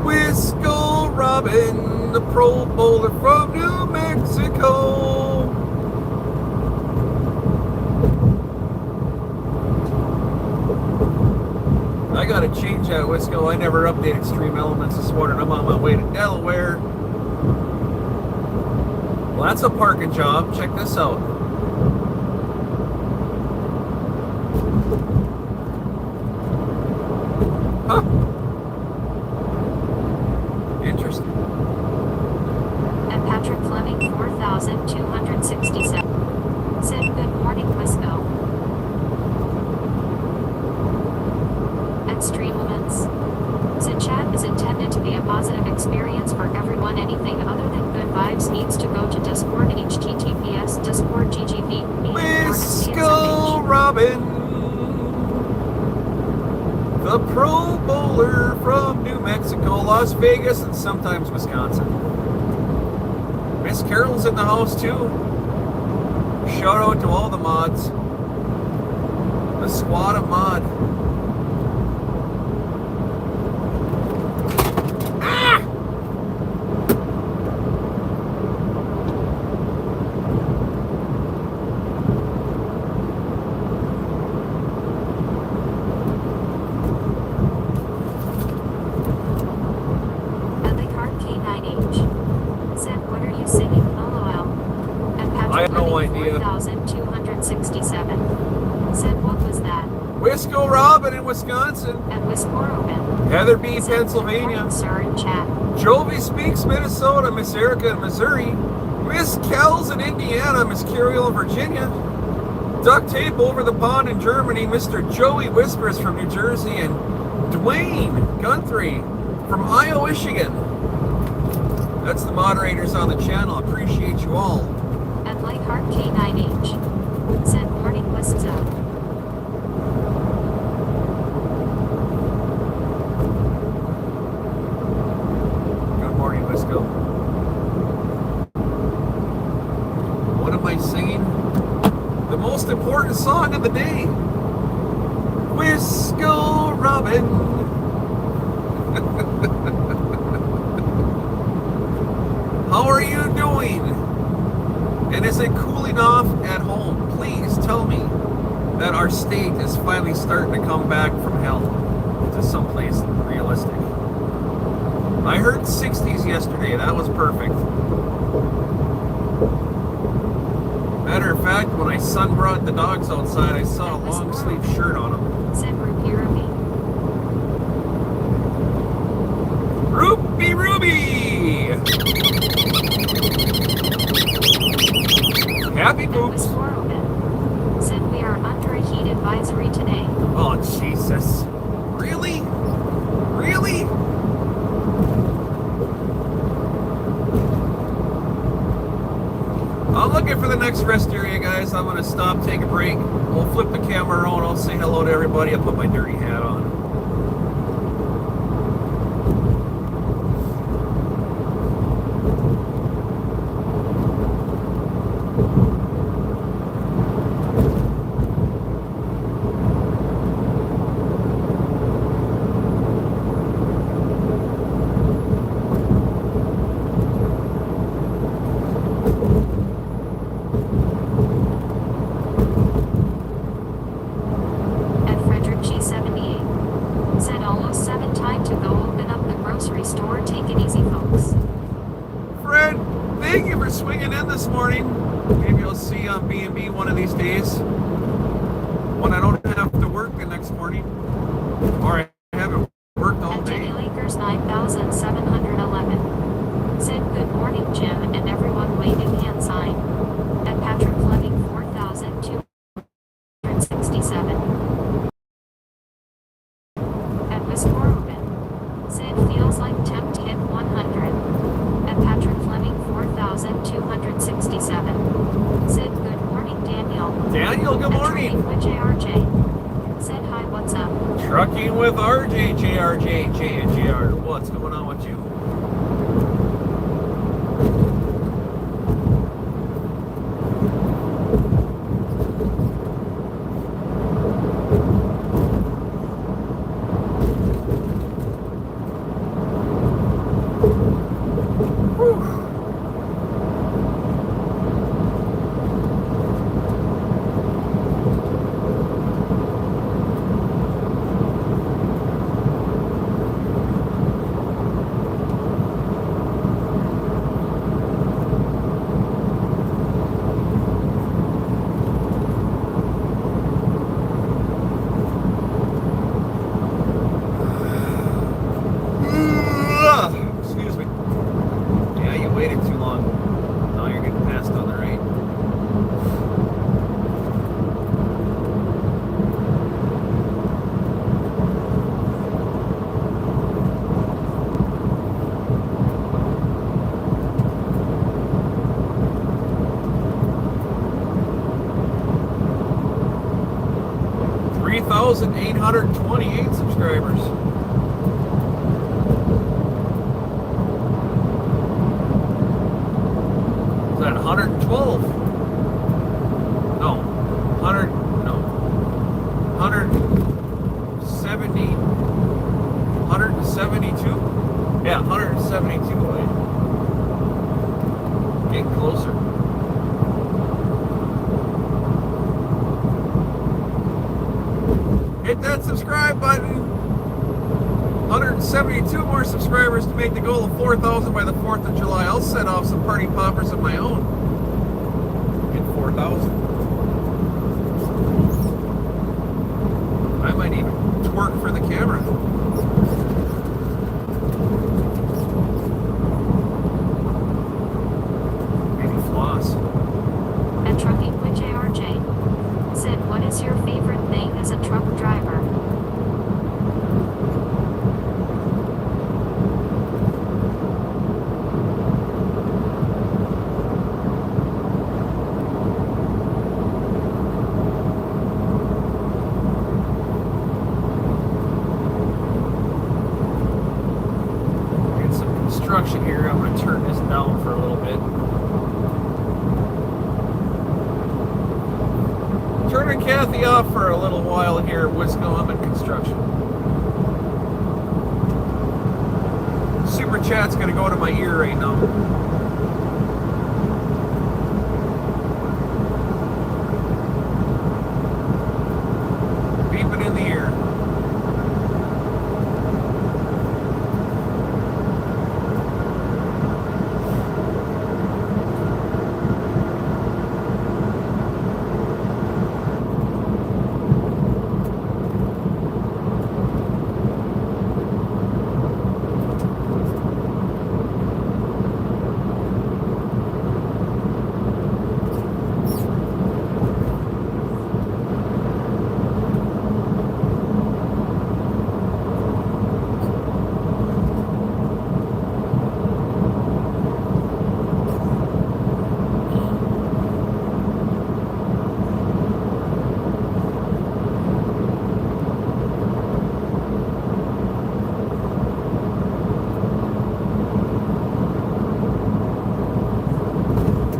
Wisco Robin, the Pro Bowler from New Mexico. I gotta change that, Wisco. I never updated Stream Elements this morning. I'm on my way to Delaware. Well, that's a parking job. Check this out. Huh. Interesting. And Patrick Fleming, 4,267. Said, good morning, Wisco. And Stream Elements. Said, chat is intended to be a positive experience for everyone. Anything other than good vibes needs to go to Discord, https Discord GGV. Wisco Robin, the Pro Bowler from New Mexico, Las Vegas, and sometimes Wisconsin. Miss Carol's in the house too. Shout out to all the mods. The squad of mod. I have no idea. 4,267. Said, what was that? Wisco Robin in Wisconsin. At Wisco Robin. Heather B, Pennsylvania. Sir in chat. Jovi Speaks, Minnesota. Miss Erica in Missouri. Miss Kells in Indiana. Miss Curiel in Virginia. Duct Tape over the pond in Germany. Mr. Joey Whispers from New Jersey. And Dwayne Guthrie from Iowa, Michigan. That's the moderators on the channel. Appreciate you all. And Lightheart K9H said morning Wistza. Good morning, Wisco. What am I singing? The most important song of the day. Wisco Robin. How are you doing? And is it cooling off at home? Please tell me that our state is finally starting to come back from hell to someplace realistic. I heard 60s yesterday. That was perfect. Matter of fact, when my son brought the dogs outside, I saw a long sleeve shirt on him. Said Ruby Ruby. Ruby Ruby! Happy poops! Said we are under a heat advisory today. Oh, Jesus. Really? Really? I'm looking for the next rest area, guys. I'm going to stop, take a break. We'll flip the camera around. I'll say hello to everybody. I'll put my dirty hat on. What's going on with you? Thousand 828 subscribers. Is that 112? No. 100, no. 170, 172? Yeah, 172. Getting closer. Hit that subscribe button. 172 more subscribers to make the goal of 4,000 by the 4th of July. I'll set off some party poppers of my own. Hit 4,000. I might even twerk for the camera. Maybe floss. And Trucking with JRJ said, what is your favorite thing as a truck driver? turning Kathy off for a little while here at Wisconsin Construction. Super chat's gonna go to my ear right now. Beeping in the ear.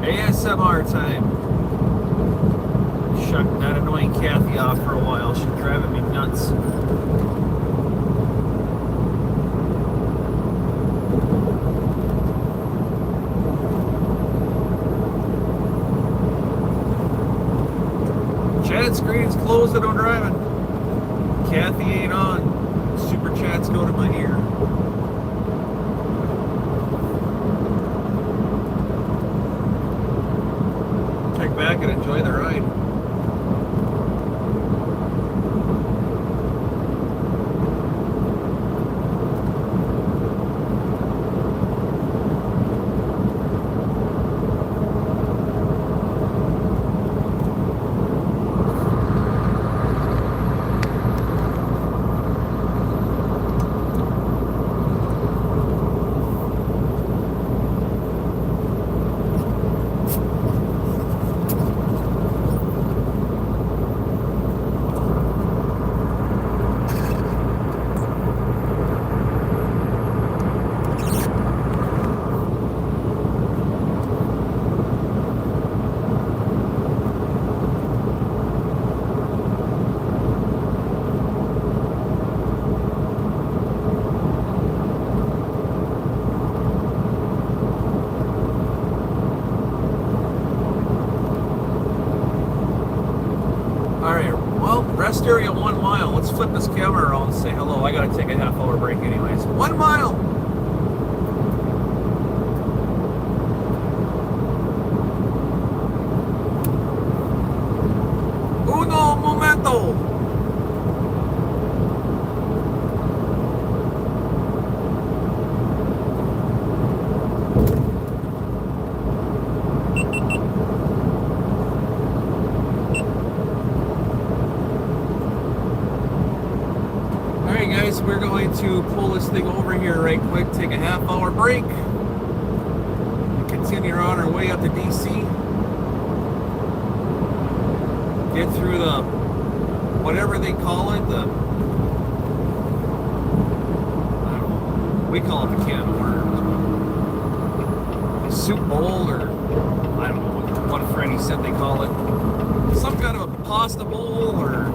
ASMR time. Shut that annoying Kathy off for a while. She's driving me nuts. Chat screen's closed and I'm driving. Kathy ain't on. Super chats go to my ear. Check back and enjoy the ride. Rest area 1 mile. Let's flip this camera around and say hello. I gotta take a half-hour break anyways. 1 mile! Uno momento! We're going to pull this thing over here right quick, take a half-hour break, and continue on our way up to DC. Get through the, whatever they call it, the, I don't know, we call it the can of worms, but the soup bowl, or I don't know what Freddie said they call it. Some kind of a pasta bowl, or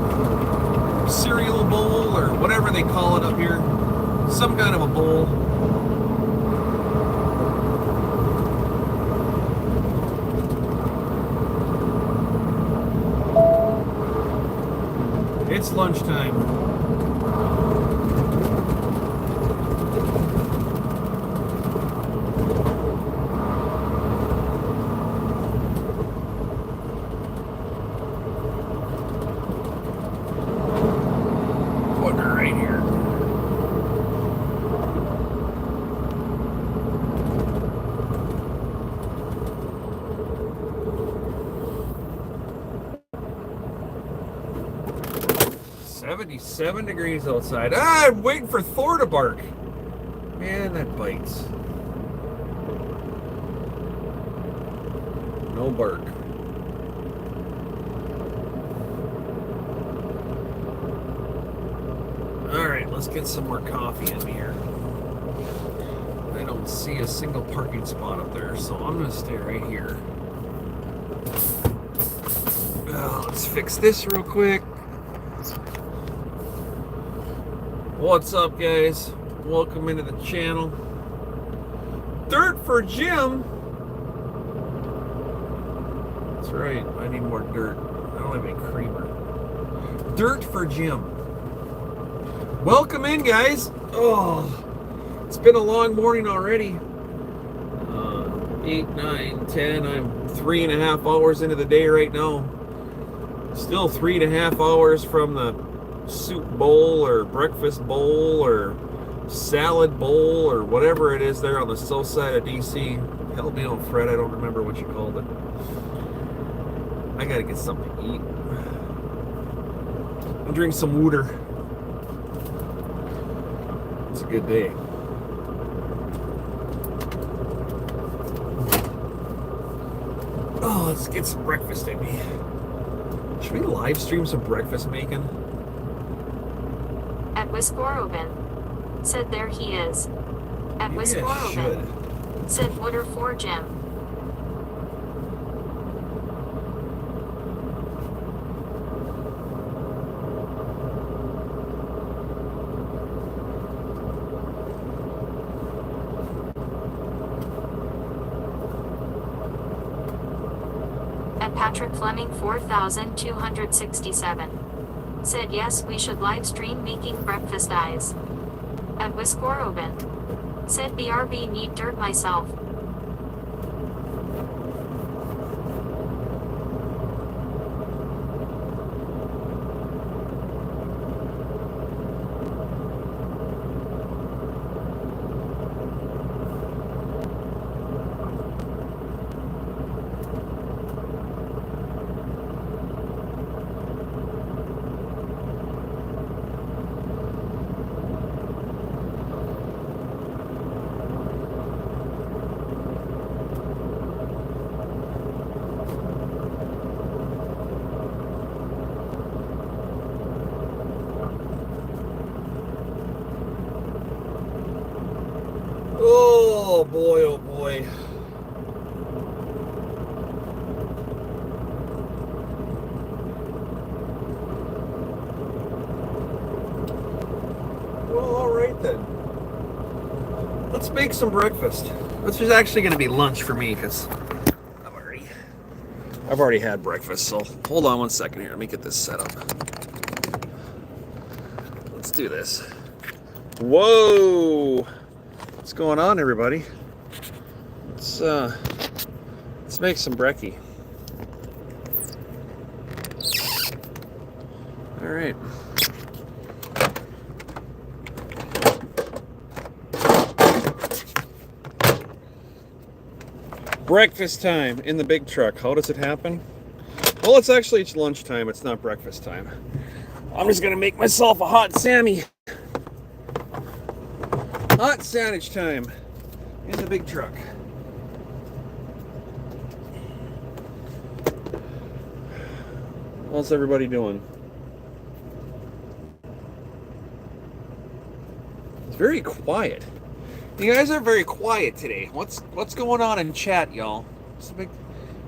cereal bowl, or whatever they call it up here. Some kind of a bowl. It's lunchtime. Right here. "77 degrees outside." I'm waiting for Thor to bark. Man, that bites. No bark. Alright, let's get some more coffee in here. I don't see a single parking spot up there, so I'm going to stay right here. Let's fix this real quick. What's up, guys? Welcome into the channel. Dirt for Jim. That's right. I need more dirt. I don't have any creamer. Dirt for Jim. Welcome in, guys. Oh, it's been a long morning already. 8, 9, 10. I'm 3.5 hours into the day right now. Still 3.5 hours from the soup bowl or breakfast bowl or salad bowl or whatever it is there on the south side of DC. Help me out, Fred. I don't remember what you called it. I gotta get something to eat. I'll drink some water. It's a good day. Oh, let's get some breakfast in me. Should we live stream some breakfast making? At Wiscorobin. Said there he is. At Wiscorobin. Said water for Jim. Patrick Fleming 4267. Said yes, we should live stream making breakfast eyes. At Wiscorobin. Said BRB need dirt myself. Oh boy, oh boy. Well, all right then. Let's make some breakfast. This is actually going to be lunch for me because I've already had breakfast. So hold on one second here. Let me get this set up. Let's do this. Whoa! What's going on, everybody? Let's make some brekkie. All right. Breakfast time in the big truck. How does it happen? Well, it's lunchtime. It's not breakfast time. I'm just gonna make myself a hot Sammy. Hot sandwich time in the big truck. How's everybody doing? It's very quiet. You guys are very quiet today. What's going on in chat, y'all?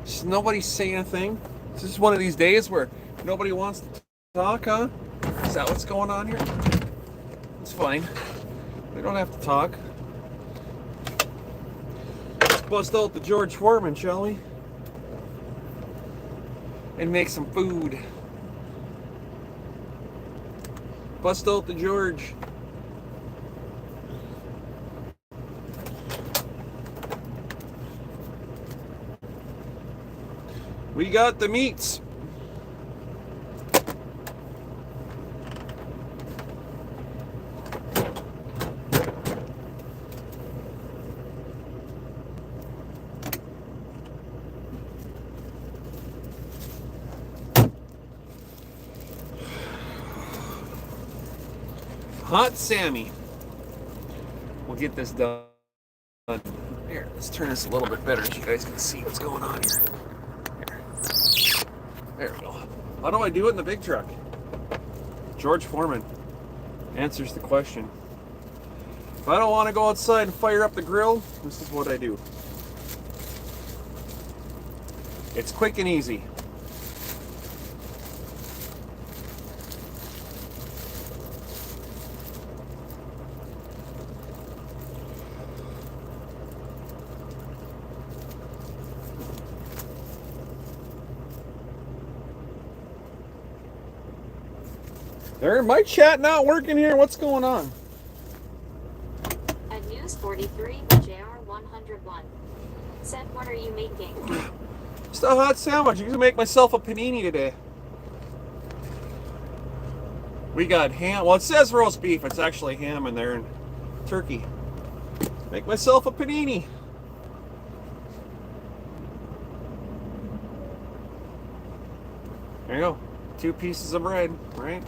Is nobody saying a thing? Is this one of these days where nobody wants to talk, huh? Is that what's going on here? It's fine. We don't have to talk. Let's bust out the George Foreman, shall we? And make some food. Bust out the George. We got the meats. Hot Sammy. We'll get this done. Here, let's turn this a little bit better so you guys can see what's going on here. There we go. How do I do it in the big truck? George Foreman answers the question. If I don't want to go outside and fire up the grill, this is what I do. It's quick and easy. There, my chat not working here? What's going on? At News 43, JR101 said, "What are you making?" Just a hot sandwich. I'm gonna make myself a panini today. We got ham. Well, it says roast beef. It's actually ham in there and turkey. Make myself a panini. There you go. 2 pieces of bread, right?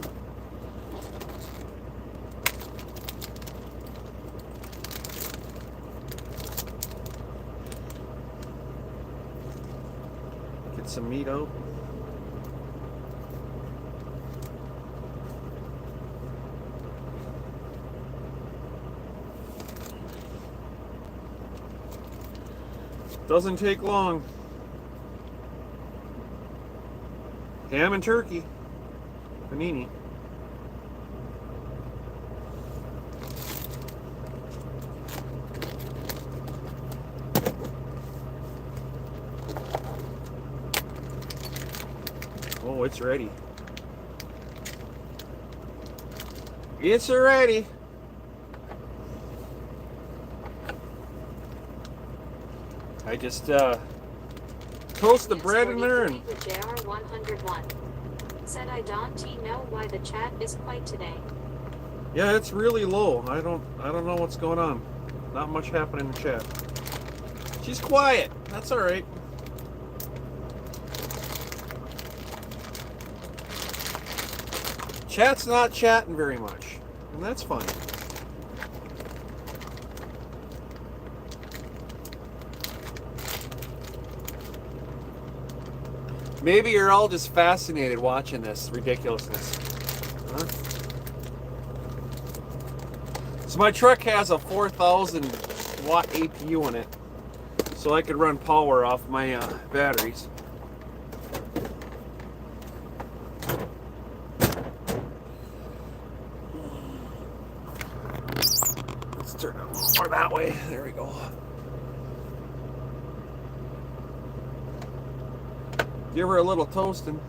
Get some meat out. Doesn't take long. Ham and turkey. Panini. Oh, it's ready. It's ready. I just toast the bread in there and JR101 said, "I don't know why the chat is quiet today." yeah, it's really low. I don't know what's going on. Not much happening in the chat. She's quiet. That's all right. Chat's not chatting very much, and that's fine. Maybe you're all just fascinated watching this ridiculousness. Huh? So my truck has a 4,000 watt APU in it, so I could run power off my batteries. Let's turn it a little more that way. There we go. Give her a little toasting.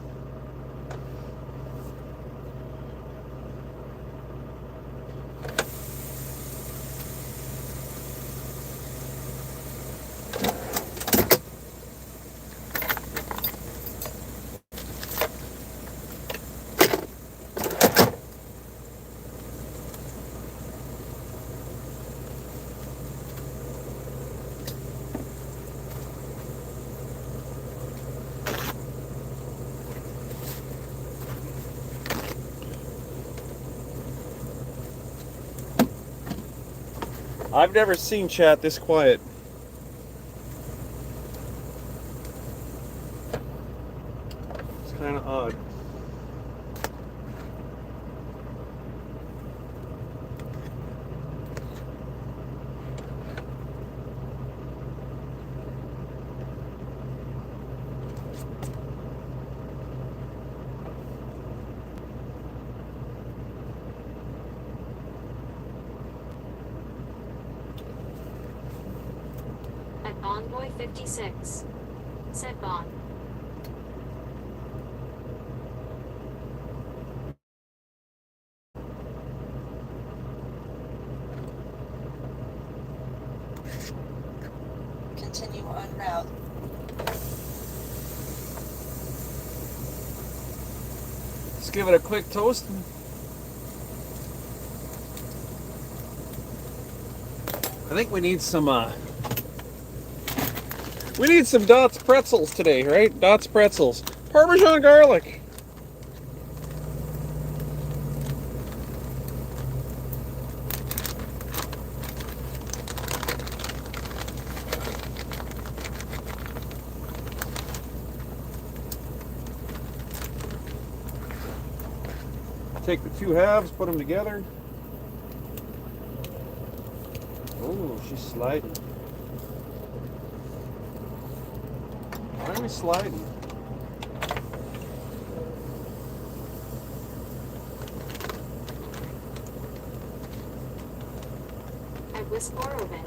I've never seen chat this quiet. It's kind of odd. Envoy 56 said, "Bon." Continue on route. Let's give it a quick toast. I think we need some Dots pretzels today, right? Dots pretzels. Parmesan garlic. Take the 2 halves, put them together. Oh, she's sliding. Why are we sliding? At Wiscorovan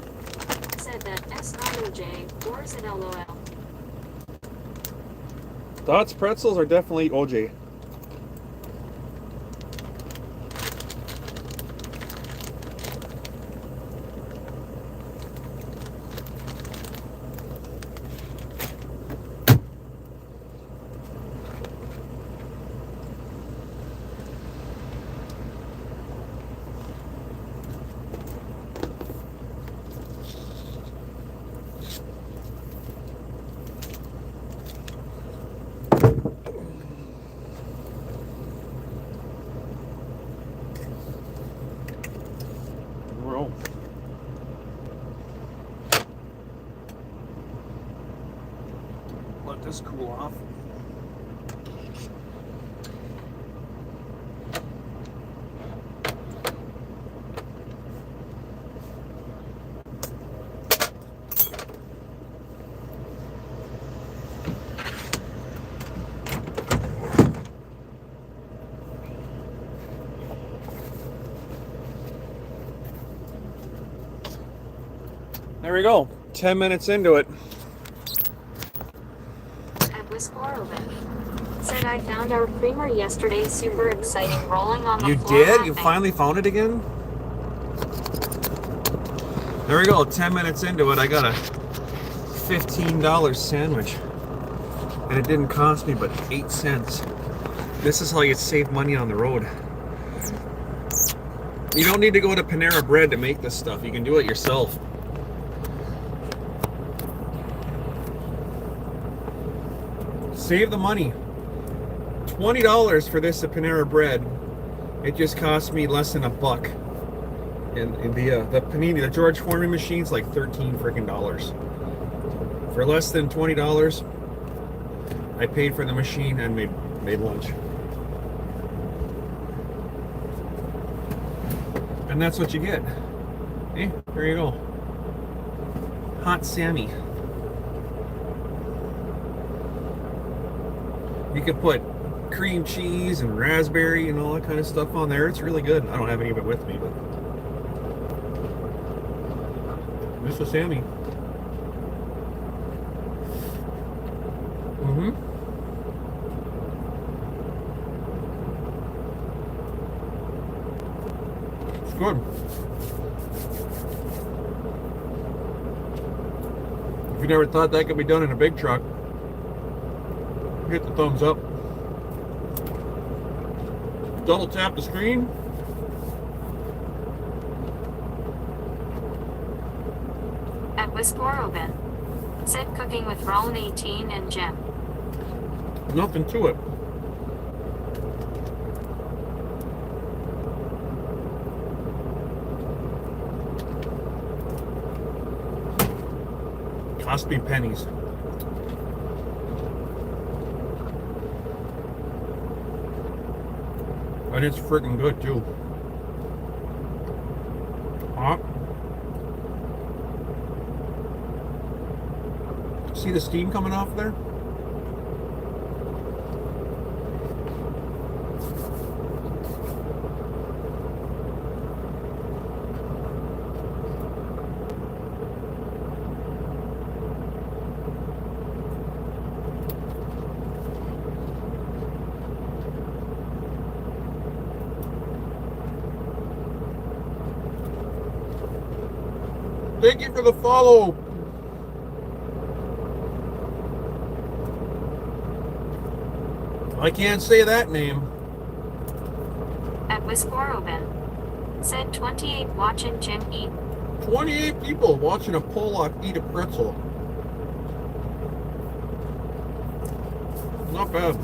said that S9OJ, or is it LOL? Dots pretzels are definitely OJ. cool off. There we go. 10 minutes into it. At Wisconsin. Said I found our creamer yesterday. Super exciting. Rolling on the You floor. did? Laughing. You finally found it again? There we go. 10 minutes into it, I got a $15 sandwich. And it didn't cost me but 8 cents. This is how you save money on the road. You don't need to go to Panera Bread to make this stuff. You can do it yourself. Save the money. $20 for this at Panera Bread. It just cost me less than $1. And the panini, the George Foreman machine's like $13 freaking dollars. For less than $20, I paid for the machine and made lunch. And that's what you get. Hey, there you go. Hot Sammy. You could put cream cheese and raspberry and all that kind of stuff on there. It's really good. I don't have any of it with me, but this is Sammy. It's good. If you never thought that could be done in a big truck, hit the thumbs up. Double tap the screen. At Wisconsin. Said cooking with Rowan 18 and Jen. Nothing to it. Cost me pennies. And it's freaking good too. Hot. See the steam coming off there? Thank you for the follow. I can't say that name. At Wisconsin. Said 28 watching Jim eat. 28 people watching a Pollock eat a pretzel. Not bad.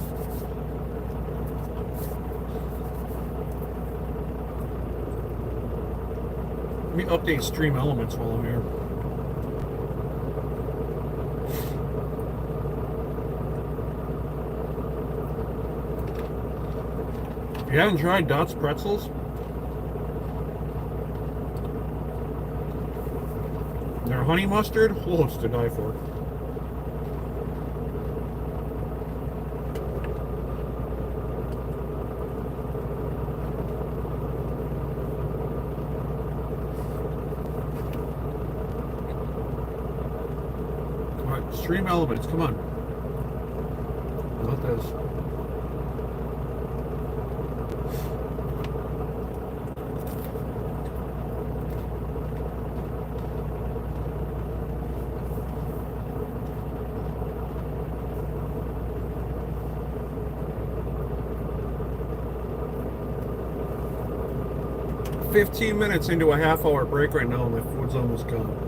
Let me update Stream Elements while I'm here. You haven't tried Dot's Pretzels? Their honey mustard? Oh, it's to die for. Alright, Stream Elements, come on. Not this. $15 minutes into a half-hour break right now, and my food's almost gone.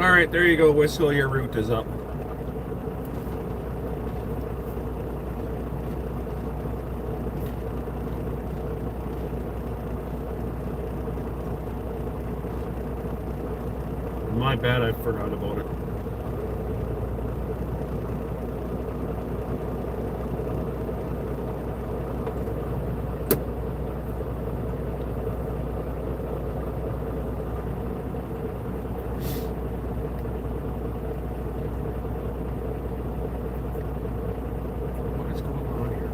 All right, there you go, Whistle. Your route is up. My bad, I forgot about it. What is going on here?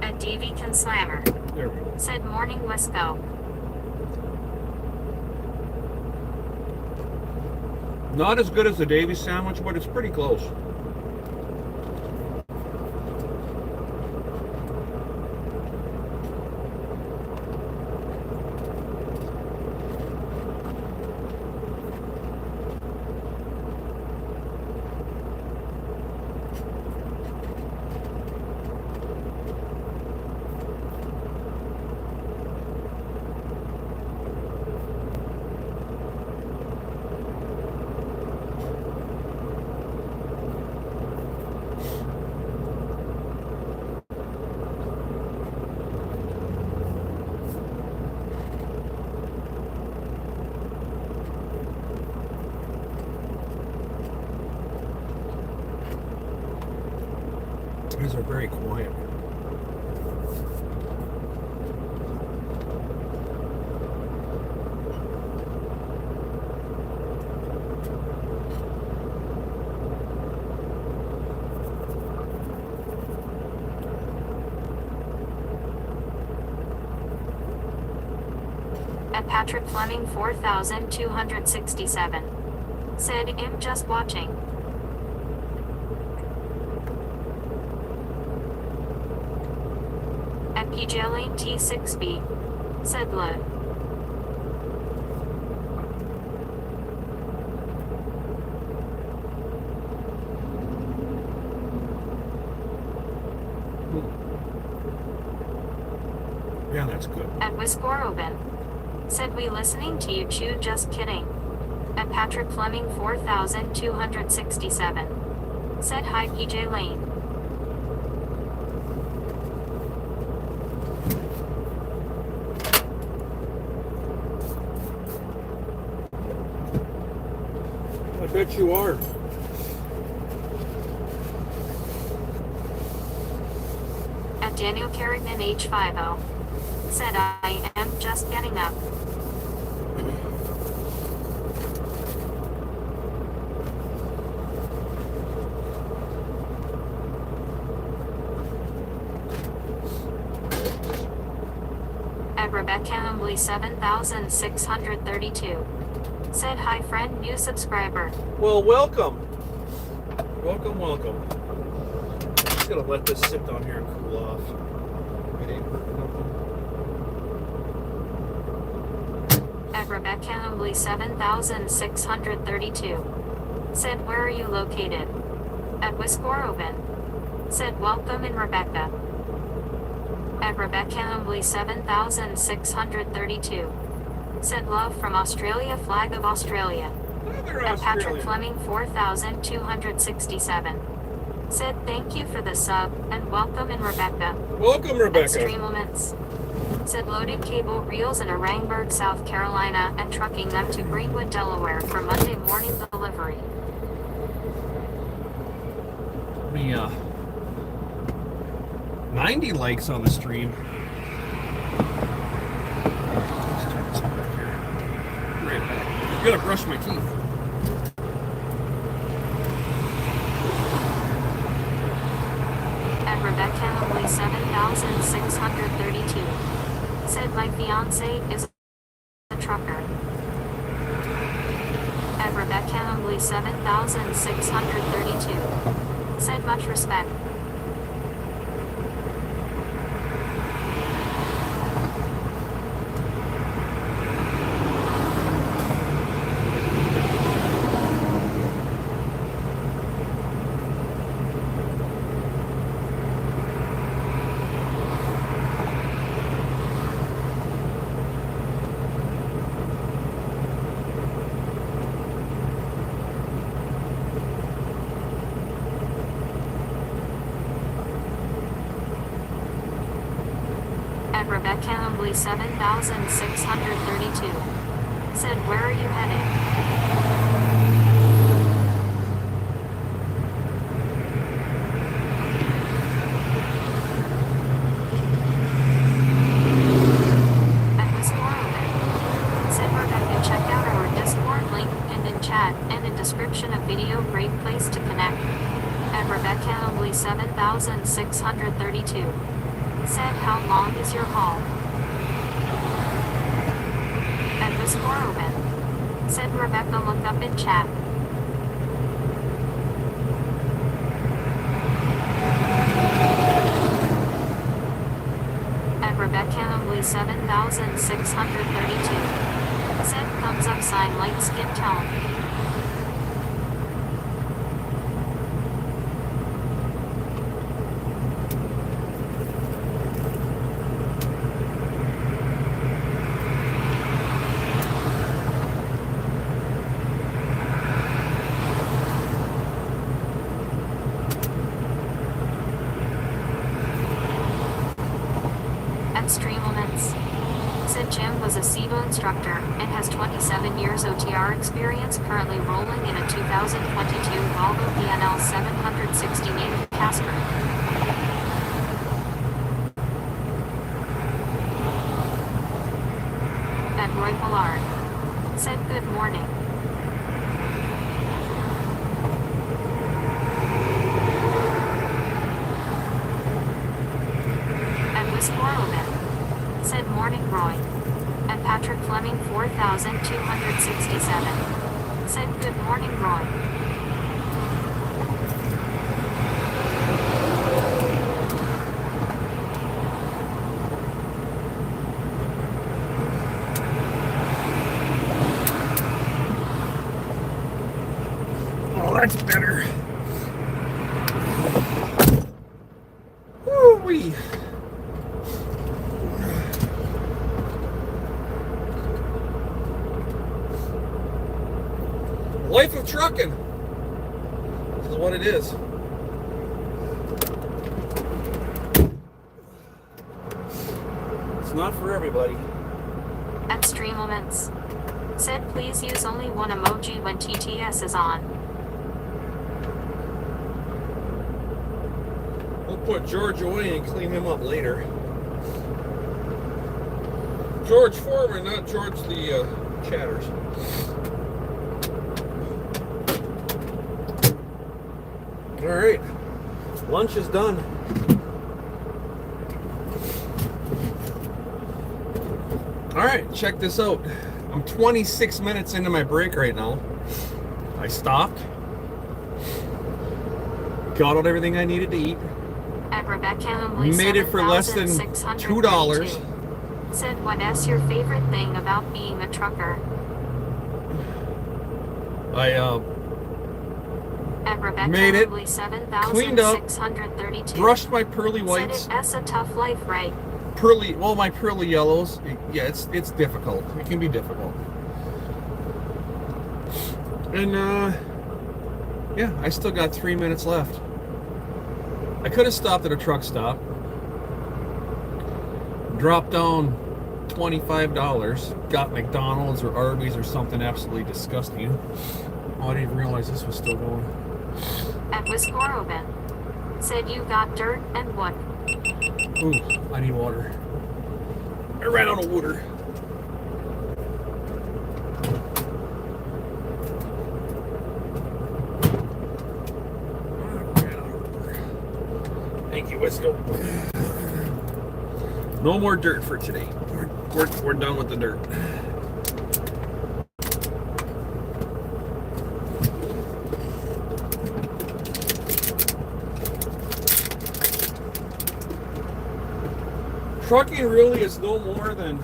At DV Can Slammer. There we go. Said morning Wisco. Not as good as the Davies sandwich, but it's pretty close. These are very quiet. At Patrick Fleming 4267. Said I'm just watching. At PJ Lane T6B. Said Lud. Yeah, that's good. At Wiscoroban. Said we listening to you chew, just kidding. At Patrick Fleming 4267. Said hi PJ Lane. I bet you are. At Daniel Carrigan H50. Said I am just getting up. At Rebecca Humbly 7632. Said hi friend, new subscriber. Well, welcome. Welcome, welcome. Just gonna let this sit down here and cool off. It ain't hurting nothing. At Rebecca Humbly 7632. Said where are you located? At Wiscoroban. Said welcome in Rebecca. At Rebecca Humbly 7632. Said love from Australia, flag of Australia. At Patrick Fleming 4267. Said thank you for the sub and welcome in Rebecca. Welcome, At Rebecca. Streamlements. Said loaded cable reels in Orangeburg, South Carolina and trucking them to Greenwood, Delaware for Monday morning delivery. Me, 90 likes on the stream. Let's turn this back here. Right back. I gotta brush my teeth. At Rebecca Humbly 7632. Said my fiance is a trucker. At Rebecca Humbly 7632. Said much respect. At Rebecca Humbly 7632. Said, where are you heading? At Miss Moreover. Said Rebecca, check out our Discord link pinned in chat and in description of video. Great place to connect. At Rebecca Humbly 7632. Said, how long is your haul? At Miss Moreover. Said Rebecca, look up in chat. At Rebecca Humbly 7632. Said, thumbs up sign, light skin tone. At Streamlements. Said Jim was a CEVO instructor and has 27 years OTR experience, currently rolling in a 2022 Volvo PNL 760 named Casper. At Roy Millard. Said, good morning. At Miss Morroman. Said, morning Roy. At Patrick Fleming 4267. Said, good morning Roy. Oh, that's better. Woo-wee. Life of trucking. This is what it is. It's not for everybody. At Streamlements. Said, please use only one emoji when TTS is on. We'll put George away and clean him up later. George Foreman, not George the Chatters. All right, lunch is done. All right, check this out. I'm 26 minutes into my break right now. I stopped, got out everything I needed to eat. At Rebecca Humbly Made it for less than $2. Said, what's your favorite thing about being a trucker? I At Rebecca made it, Humbly cleaned up, 7632. brushed my pearly whites. Said, it's a tough life, right? Pearly, well, my pearly yellows. Yeah, it's difficult. It can be difficult. And yeah, I still got 3 minutes left. I could have stopped at a truck stop, dropped down $25, got McDonald's or Arby's or something absolutely disgusting. Oh, I didn't even realize this was still going. At Wisconsin. Said, you got dirt and wood. Ooh, I need water. I ran out of water. Thank you, Wisco. No more dirt for today. We're done with the dirt. Trucking really is no more than...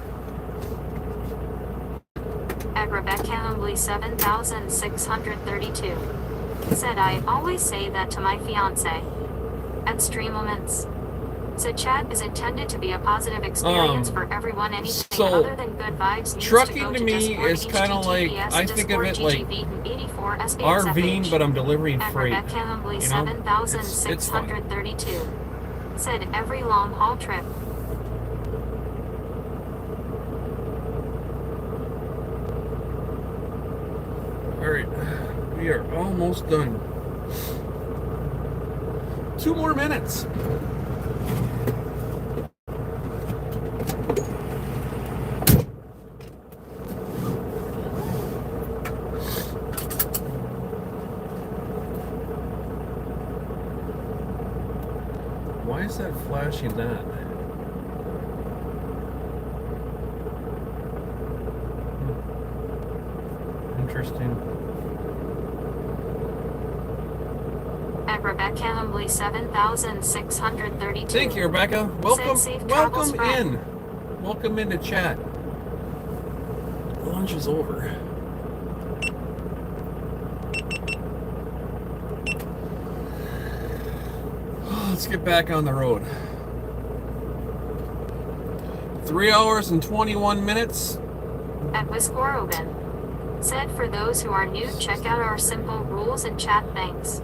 At Rebecca Humbly 7632. Said, I always say that to my fiance. At Streamlements. Said, chat is intended to be a positive experience for everyone. Anything so other than good vibes needs trucking to to me is kind of like, I think of it like RVing, but I'm delivering freight. At Rebecca Humbly You know? 7632. Said, every long haul trip. Alright, we are almost done. 2 more minutes. Why is that flashing that? Interesting. At Rebecca Humbly 7,632. Thank you, Rebecca. Said safe travels, Welcome friend. in. Welcome into chat. Lunch is over. Let's get back on the road. 3 hours and 21 minutes. At Wiscoroban. Said for those who are new, check out our simple rules and chat. Thanks.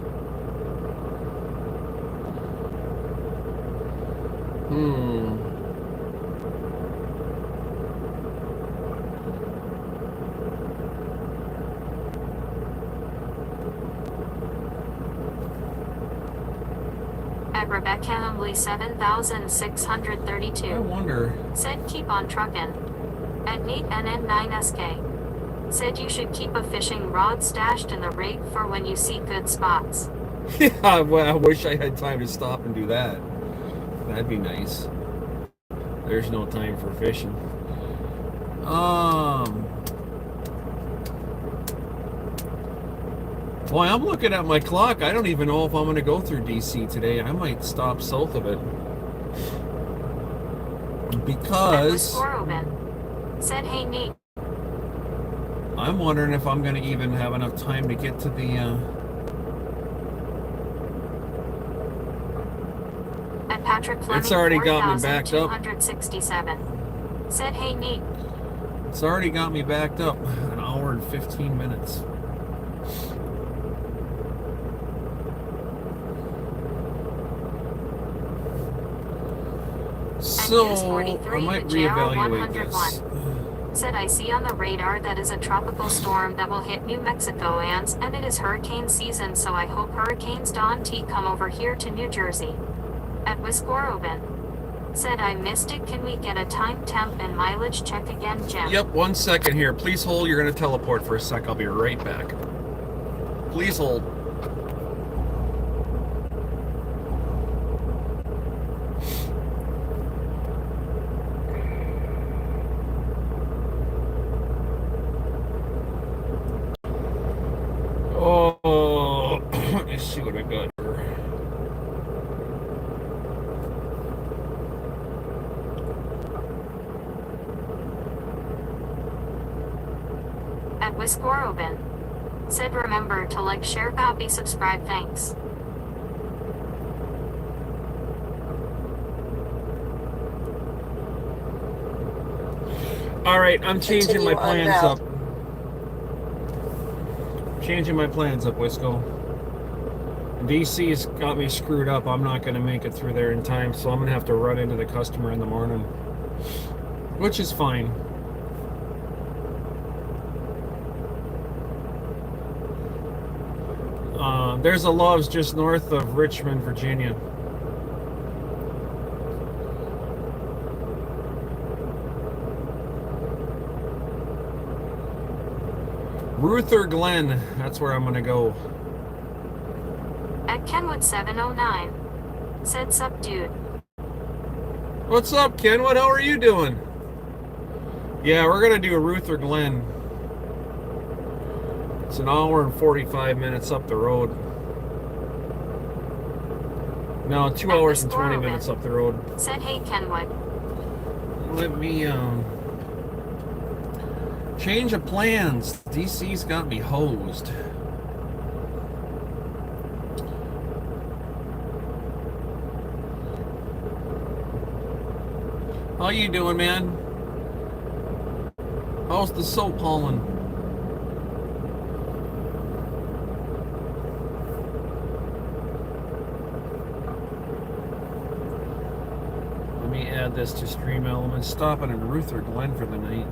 At Rebecca Humbly 7,632. I wonder. Said keep on truckin'. At Nate NN9SK. Said you should keep a fishing rod stashed in the rig for when you see good spots. Yeah, well, I wish I had time to stop and do that. That'd be nice. There's no time for fishing. Boy, I'm looking at my clock. I don't even know if I'm going to go through DC today. I might stop south of it. Because said hey Nate. I'm wondering if I'm going to even have enough time to get to the At Patrick Fleming, it's already got me backed up. 4,267. Said hey Nate. It's already got me backed up. An hour and 15 minutes. So, I might reevaluate this. Said I see on the radar that is a tropical storm that will hit New Mexico and it is hurricane season, so I hope hurricanes don't come over here to New Jersey. At Wiscoroban. Said I missed it. Can we get a time, temp, and mileage check again, Jim? Yep, 1 second here. Please hold. You're going to teleport for a sec. I'll be right back. Please hold. Oh, let me see what I got here. At Wiscoroban. Said remember to like, share, copy, subscribe. Thanks. All right, I'm changing my Continue plans on up. Changing my plans up, Wisco. DC's got me screwed up. I'm not going to make it through there in time, so I'm going to have to run into the customer in the morning, which is fine. There's a Love's just north of Richmond, Virginia. Ruther Glen, that's where I'm gonna go. At Kenwood 709. Said sup dude. What's up, Kenwood? How are you doing? Yeah, we're gonna do a Ruther Glen. It's an hour and 45 minutes up the road. No, 2 hours and 20 minutes up the road. Said hey Kenwood. Let me change of plans. DC's got me hosed. How you doing, man? How's the soap hauling? Let me add this to Stream Elements. Stopping in Ruther Glen for the night.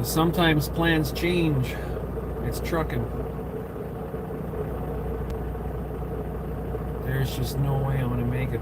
Sometimes plans change. It's trucking. There's just no way I'm gonna make it.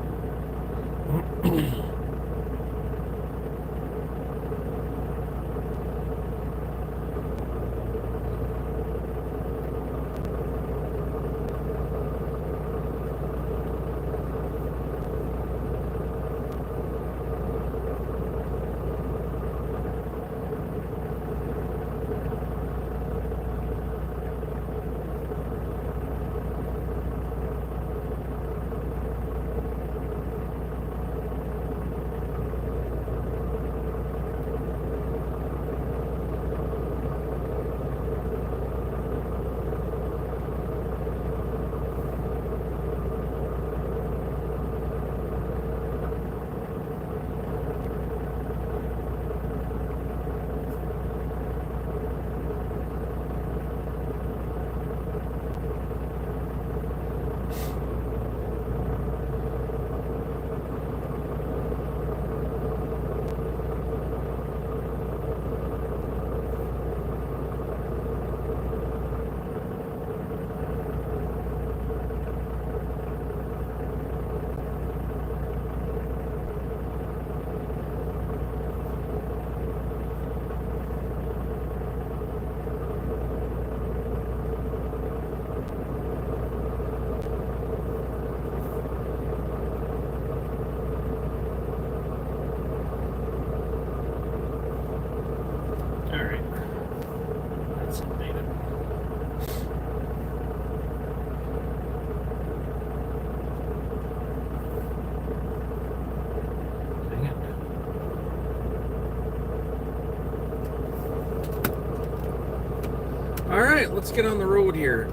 Alright, let's get on the road here.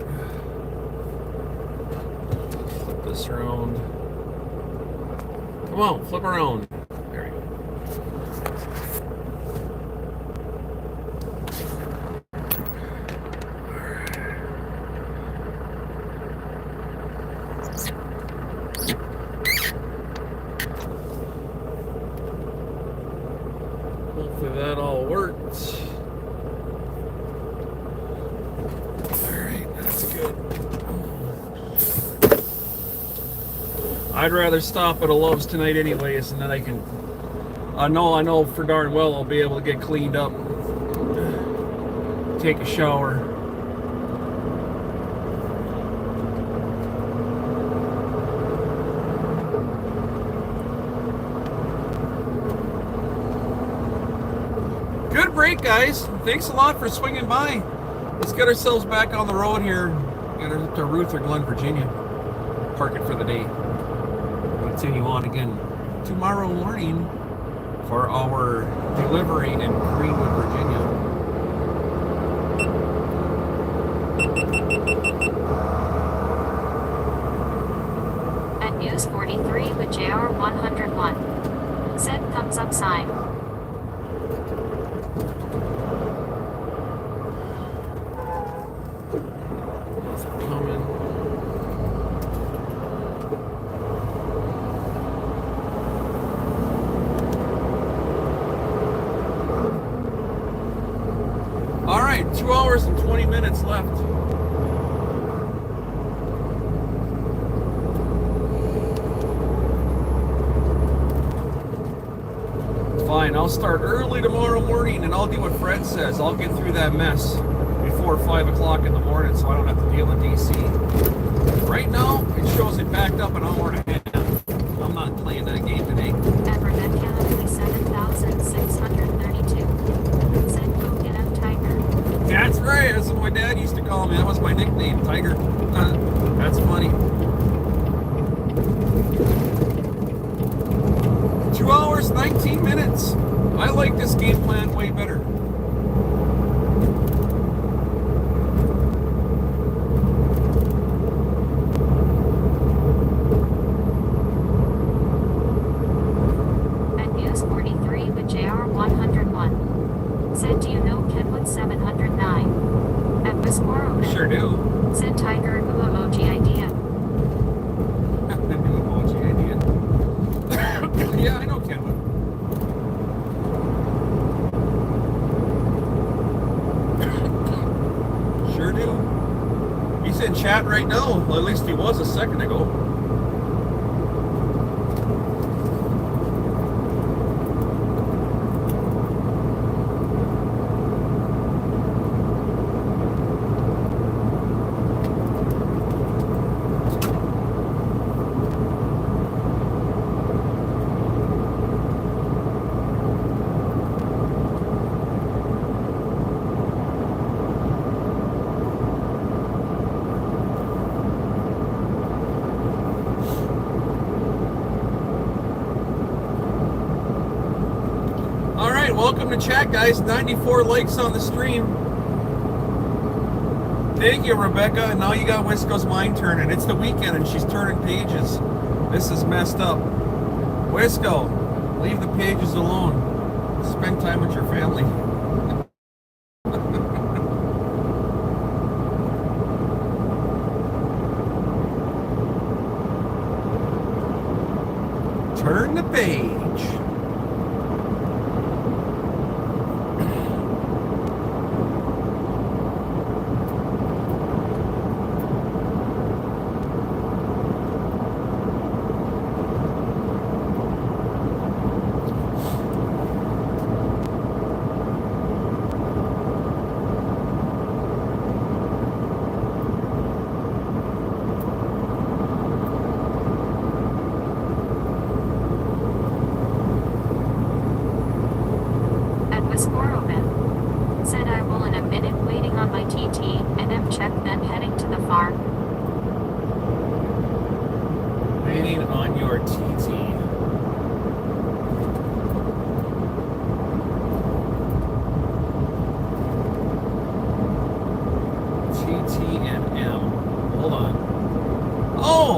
Flip this around. Come on, flip around. There we go. Hopefully that all works. I'd rather stop at a Love's tonight anyways, and then I know for darn well I'll be able to get cleaned up, take a shower. Good break, guys. Thanks a lot for swinging by. Let's get ourselves back on the road here. Get to Ruth or Glen, Virginia. Park it for the day. Continue on again tomorrow morning for our delivery in Greenwood, Virginia. At News 43 with JR 101. Said thumbs up sign. All right, 2 hours and 20 minutes left. Fine, I'll start early tomorrow morning and I'll do what Fred says. I'll get through that mess before 5 o'clock in the morning so I don't have to deal in DC. Right now, it shows it backed up an hour and a half. I'm not playing that game today. At Burnett County 7,632. Said go get him, Tiger. That's right, that's what my dad used to call me. That was my nickname, Tiger. That's funny. 2 hours, 19 minutes. I like this game plan way better. At News 43 with JR 101. Said do you know Kenwood 709? At Viscoro. Sure do. Said Tiger GOOOOO emoji idea. The new emoji idea. Yeah, I know Kenwood. chat right now. Well, at least he was a second ago. Welcome to chat, guys. 94 likes on the stream. Thank you, Rebecca. And now you got Wisco's mind turning. It's the weekend and she's turning pages. This is messed up. Wisco, leave the pages alone. Spend time with your family. Turn the page.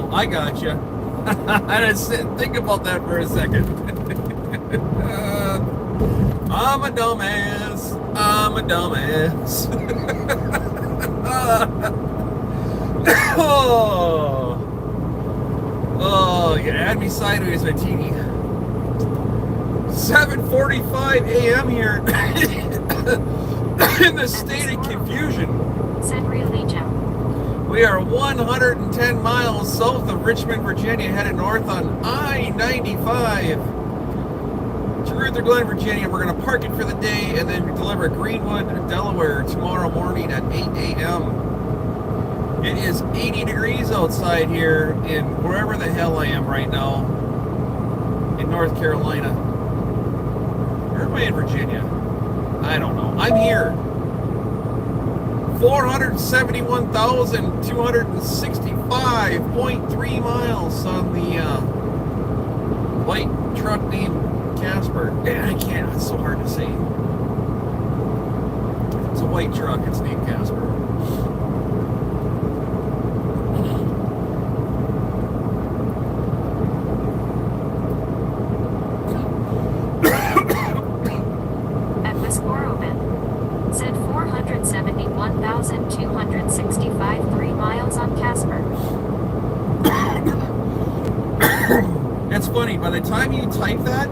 I gotcha. I didn't think about that for a second. I'm a dumbass. I'm a dumbass. Oh, you add me sideways, my teeny. 7:45 a.m. here in the state of confusion. We are 110 miles south of Richmond, Virginia, headed north on I-95 to Ruther Glen, Virginia. We're going to park it for the day and then deliver at Greenwood, Delaware tomorrow morning at 8 a.m. It is 80 degrees outside here in wherever the hell I am right now in North Carolina. Where am I in Virginia? I don't know. I'm here. 471,265.3 miles on the white truck named Casper. I can't, it's so hard to say. It's a white truck, it's named Casper. At Wisconsin, said 471,265.3 miles on Casper. It's funny, by the time you type that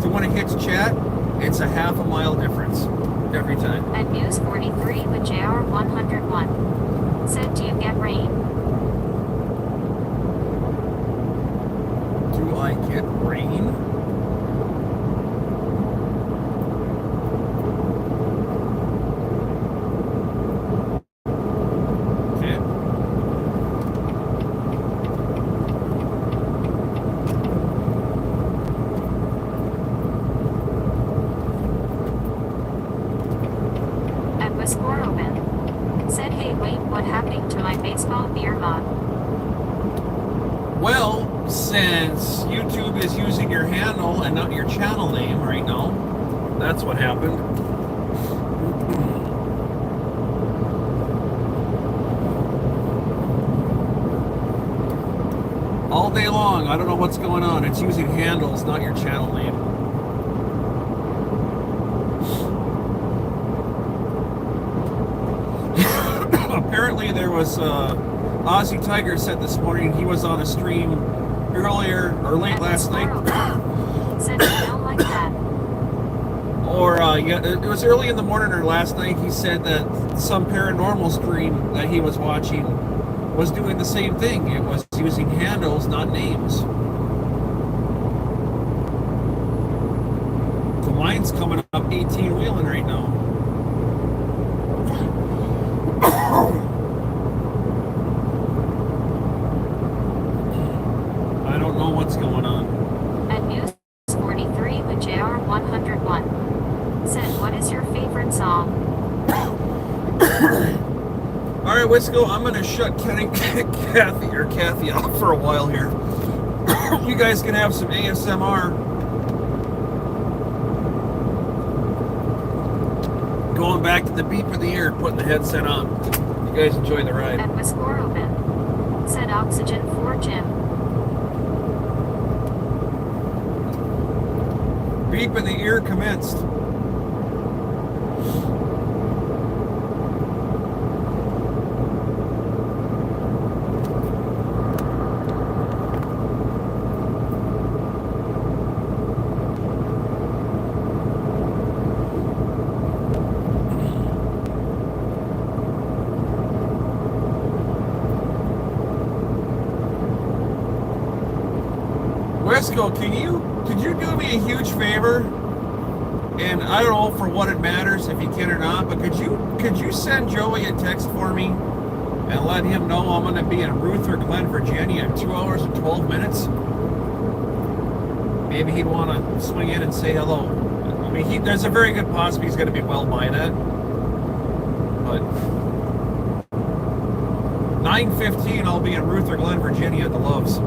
to when it hits chat, it's a half a mile difference every time. At News 43 with JR 101, said, do you get rain? Do I get rain? Well, since YouTube is using your handle and not your channel name right now, that's what happened. All day long, I don't know what's going on. It's using handles, not your channel name. Apparently there was Aussie Tiger said this morning he was on a stream earlier or late last night. Said you don't like that. Or yeah, it was early in the morning or last night. He said that some paranormal stream that he was watching, was doing the same thing. It was using handles, not names. So mine's coming up 18 wheeling right now. I don't know what's going on. At News 43 with JR 101 said, what is your favorite song? All right, Wisco, I'm going to shut Kathy off for a while here. You guys can have some ASMR. Going back to the beep of the ear, putting the headset on. You guys enjoy the ride. At Wiscore Open said, oxygen for Jim. Beep of the ear commenced. Wesco, could you do me a huge favor? And I don't know for what it matters if you can or not, but could you send Joey a text for me and let him know I'm going to be in Ruther Glen, Virginia in 2 hours and 12 minutes? Maybe he'd want to swing in and say hello. I mean, there's a very good possibility he's going to be well by that. But 9:15, I'll be in Ruther Glen, Virginia at the Loves.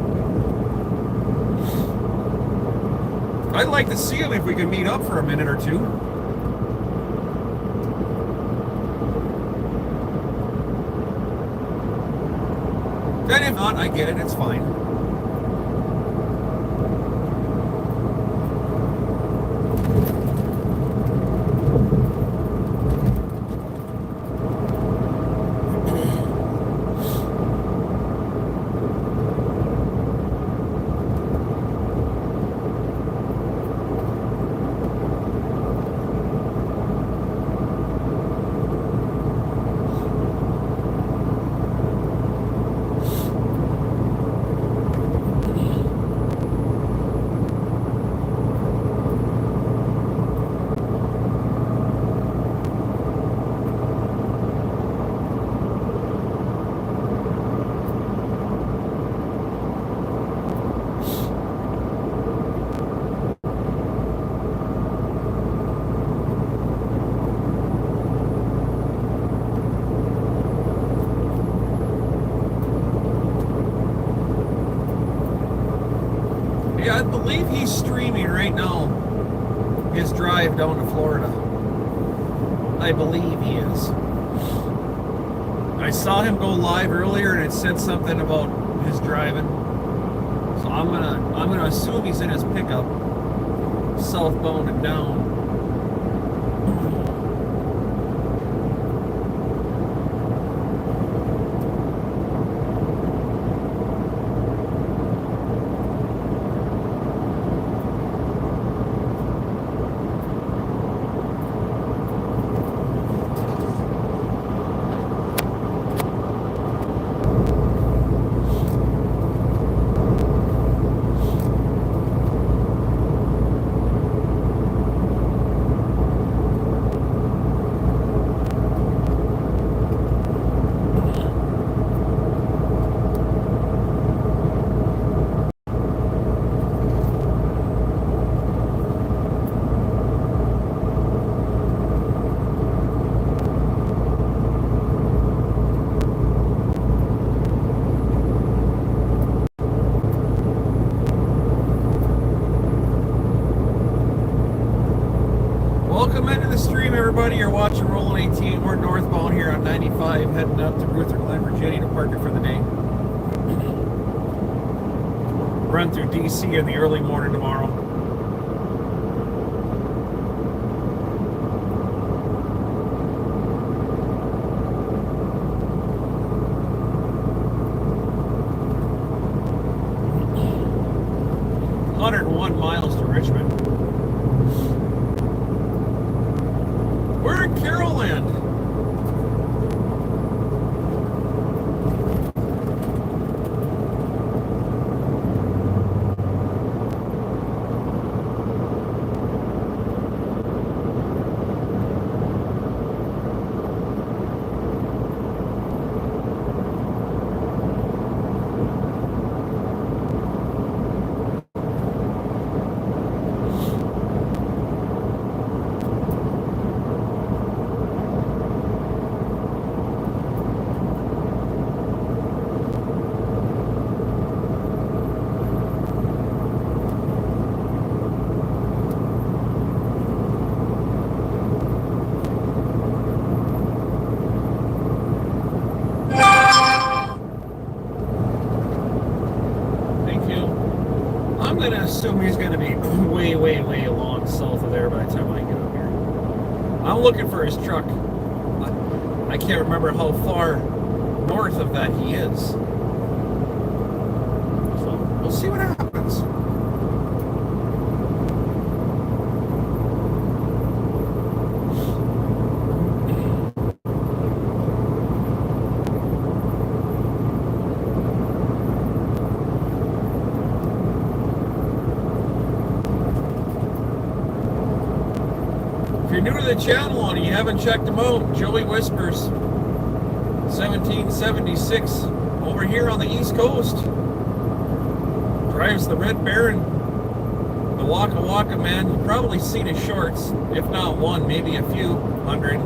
I'd like to see him if we can meet up for a minute or two. And if not, I get it, it's fine. Yeah, I believe he's streaming right now his drive down to Florida. I believe he is. I saw him go live earlier and it said something about his driving. So I'm gonna assume he's in his pickup, southbound and down. Welcome into the stream, everybody. You're watching Rolling 18. We're northbound here on 95, heading up to Ruther Glen, Virginia to park it for the day. Run through DC in the early morning tomorrow. Miles to Richmond. We're in Carroll Land. going to assume he's going to be way, way, way along south of there by the time I get up here. I'm looking for his truck. I can't remember how far north of that he is. So we'll see what happens. If you're new to the channel and you haven't checked them out, Joey Whispers 1776 over here on the East Coast. Drives the Red Baron, the Waka Waka man. You've probably seen his shorts, if not one, maybe a few hundred.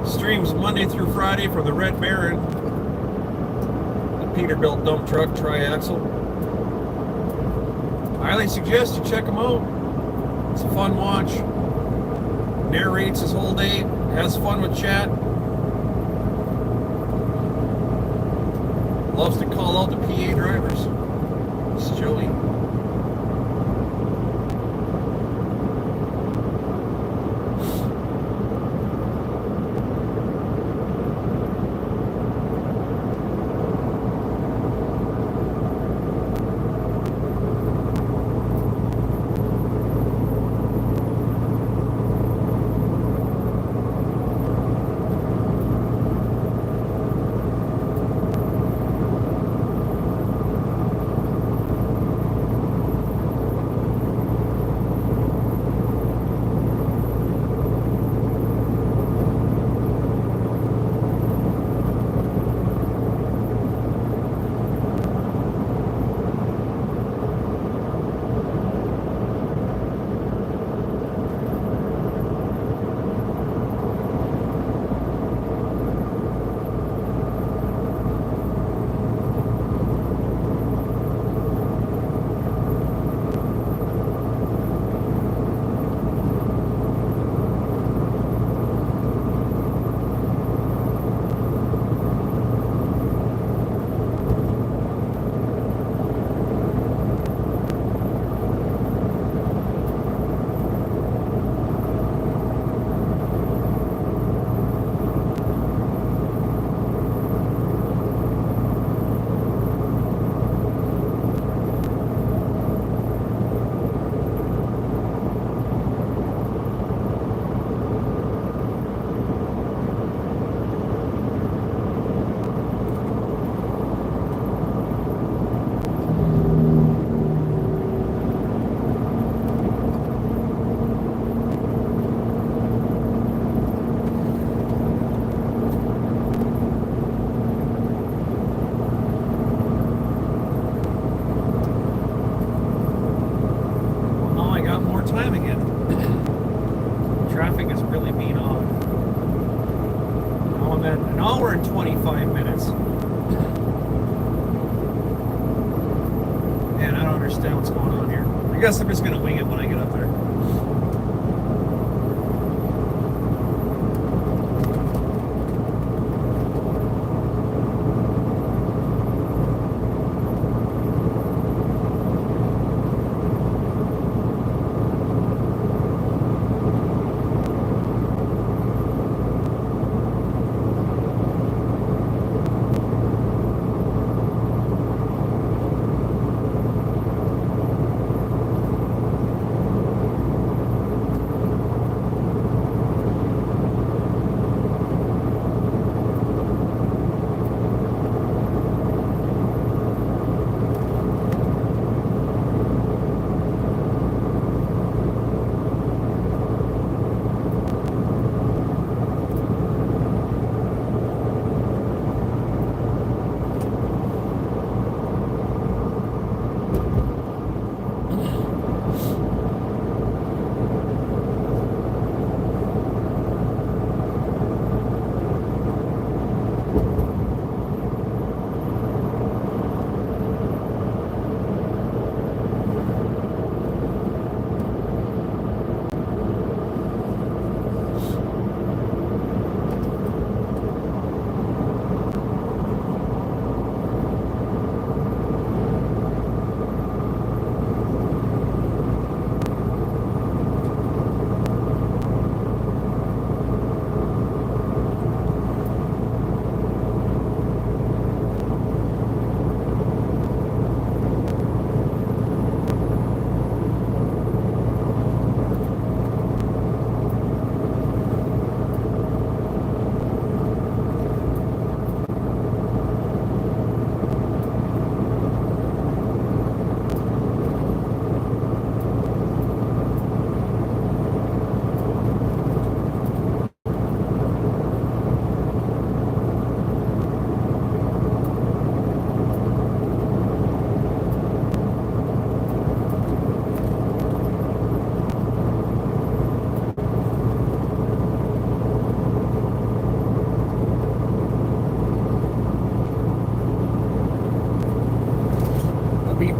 Streams Monday through Friday from the Red Baron, the Peterbilt dump truck tri-axle. I highly suggest you check him out. It's a fun watch. Narrates his whole day, has fun with chat. Loves to call out the PA drivers. It's Joey. Traffic is really being on. Now I'm at an hour and 25 minutes. Man, I don't understand what's going on here. I guess I'm just going to wing it when I get up there.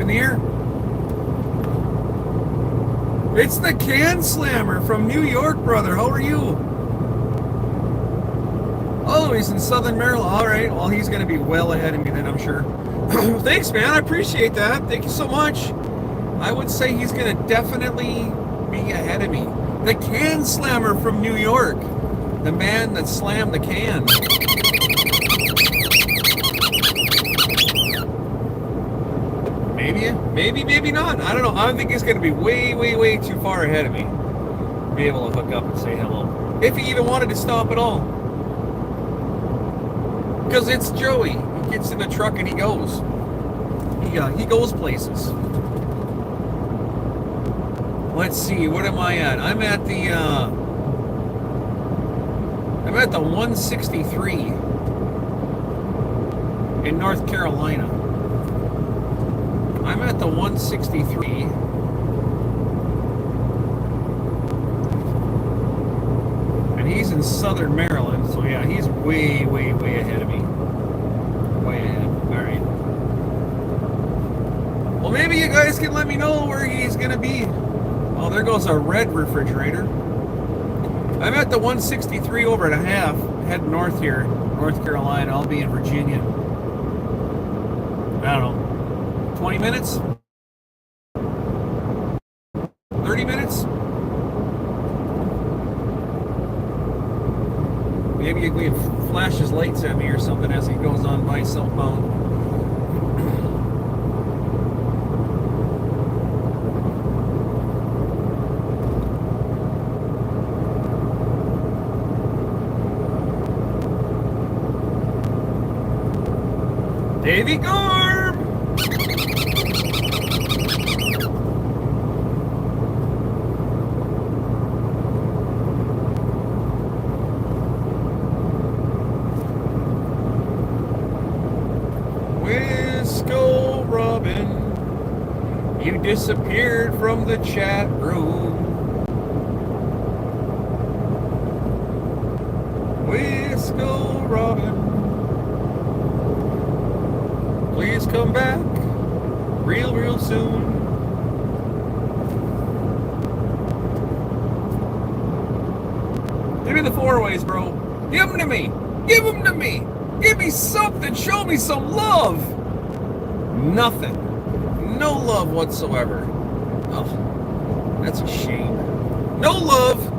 Nothing here. It's the Can Slammer from New York, brother. How are you? Oh, he's in Southern Maryland. All right. Well, he's going to be well ahead of me then, I'm sure. Thanks, man. I appreciate that. Thank you so much. I would say he's going to definitely be ahead of me. The Can Slammer from New York. The man that slammed the can. Maybe not. I don't know. I think he's going to be way too far ahead of me. Be able to hook up and say hello. If he even wanted to stop at all. Because it's Joey. He gets in the truck and he goes. He goes places. Let's see. What am I at? I'm at the 163 in North Carolina. I'm at the 163. And he's in Southern Maryland, so yeah, he's way ahead of me. Way ahead. Alright. Well, maybe you guys can let me know where he's gonna be. Oh, there goes a red refrigerator. I'm at the 163 over and a half, heading north here, North Carolina. I'll be in Virginia. I don't know. 20 minutes? 30 minutes? Maybe he flashes lights at me or something as he goes on by southbound. Davy Garb! Wisco Robin, you disappeared from the chat room. Wisco Robin, please come back real soon. Give me the four-ways, bro. Give them to me. Give them to me. Give me something. Show me some love. Nothing. No love whatsoever. Oh, that's a shame. No love.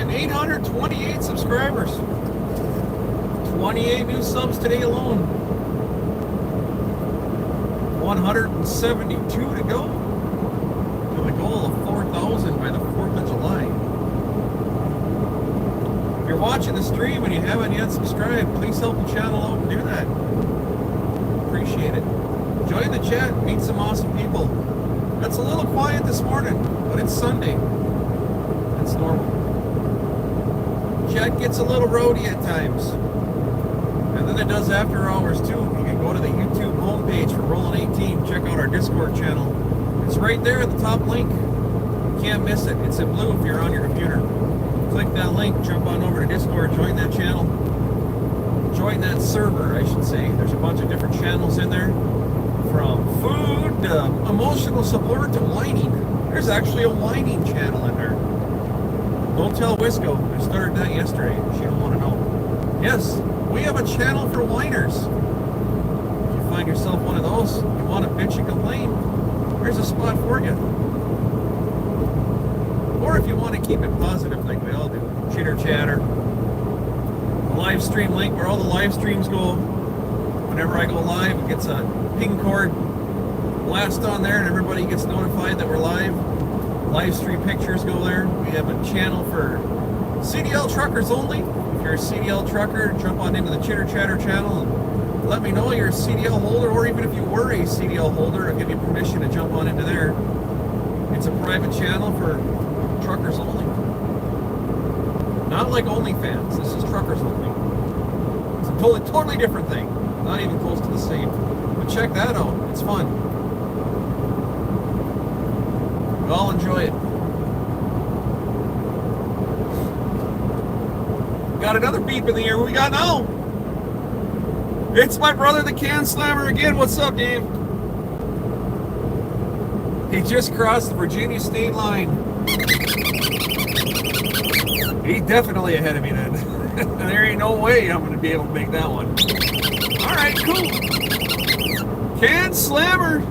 1,828 subscribers. 28 new subs today alone. 172 to go. To the goal of 4,000 by the 4th of July. If you're watching the stream and you haven't yet subscribed, please help the channel out and do that. Appreciate it. Join the chat, meet some awesome people. It's a little quiet this morning, but it's Sunday. That's normal. Chat gets a little rowdy at times. And then it does after hours too. You can go to the YouTube homepage for Rollin' 18, check out our Discord channel. It's right there at the top link. You can't miss it. It's in blue if you're on your computer. Click that link, jump on over to Discord, join that channel. Join that server, I should say. There's a bunch of different channels in there. From food to emotional support to whining. There's actually a whining channel in there. Don't tell Wisco. I started that yesterday. She don't want to know. Yes, we have a channel for whiners. If you find yourself one of those, you want to bitch and complain, there's a spot for you. Or if you want to keep it positive like we all do, chitter chatter. The live stream link where all the live streams go. Whenever I go live, it gets a ping cord blast on there and everybody gets notified that we're live. Live stream pictures go there. We have a channel for CDL truckers only. If you're a CDL trucker, jump on into the Chitter Chatter channel and let me know you're a CDL holder, or even if you were a CDL holder, I'll give you permission to jump on into there. It's a private channel for truckers only. Not like OnlyFans. This is truckers only. It's a totally different thing. Not even close to the same. But check that out. It's fun. We all enjoy it. Got another beep in the air. What we got now? It's my brother, the Can Slammer again. What's up, Dave? He just crossed the Virginia state line. He's definitely ahead of me then. There ain't no way I'm going to be able to make that one. All right, cool. Can Slammer.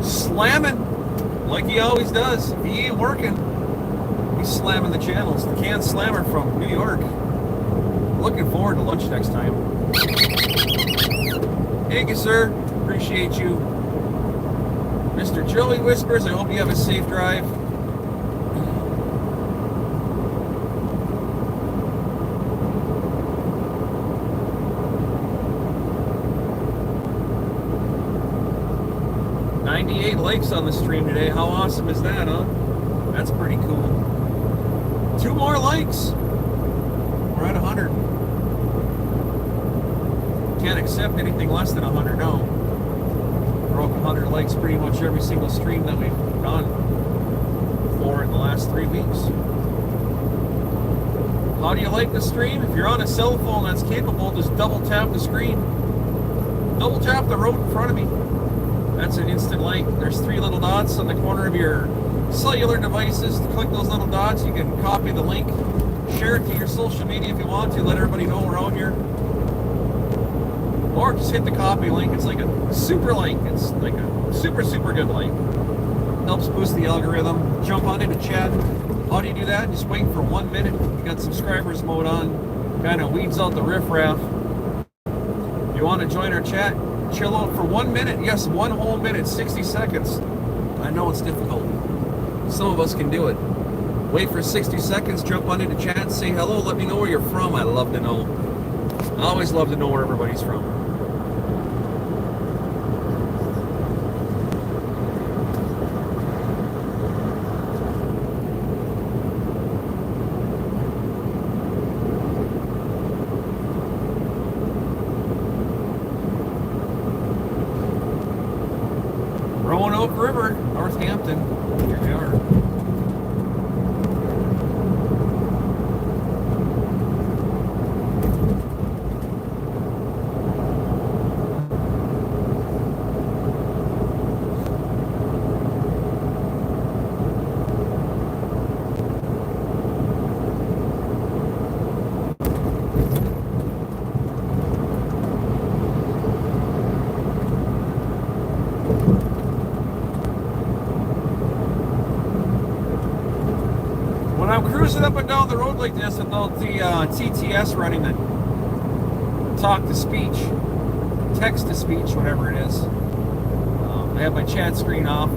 Slamming like he always does. If he ain't working, he's slamming the channels. The Can Slammer from New York. Looking forward to lunch next time. Thank you, sir. Appreciate you. Mr. Joey Whispers, I hope you have a safe drive. Likes on the stream today. How awesome is that, huh? That's pretty cool. 2 more likes. We're at 100. Can't accept anything less than 100 now. Broke 100 likes pretty much every single stream that we've done for in the last 3 weeks. How do you like the stream? If you're on a cell phone that's capable, just double tap the screen. Double tap the road in front of me. That's an instant like. There's 3 little dots on the corner of your cellular devices. Click those little dots. You can copy the link, share it to your social media if you want to. Let everybody know we're out here. Or just hit the copy link. It's like a super like. It's like a super good like. Helps boost the algorithm. Jump on into chat. How do you do that? Just wait for 1 minute. You got subscribers mode on. Kind of weeds out the riffraff. You want to join our chat? Chill out for 1 minute. Yes, 1 whole minute, 60 seconds. I know it's difficult. Some of us can do it. Wait for 60 seconds, jump on into chat, say hello, let me know where you're from. I love to know. I always love to know where everybody's from. River, Northampton. Here we are. When I'm cruising up and down the road like this without the TTS running, the talk to speech, text to speech, whatever it is, I have my chat screen off.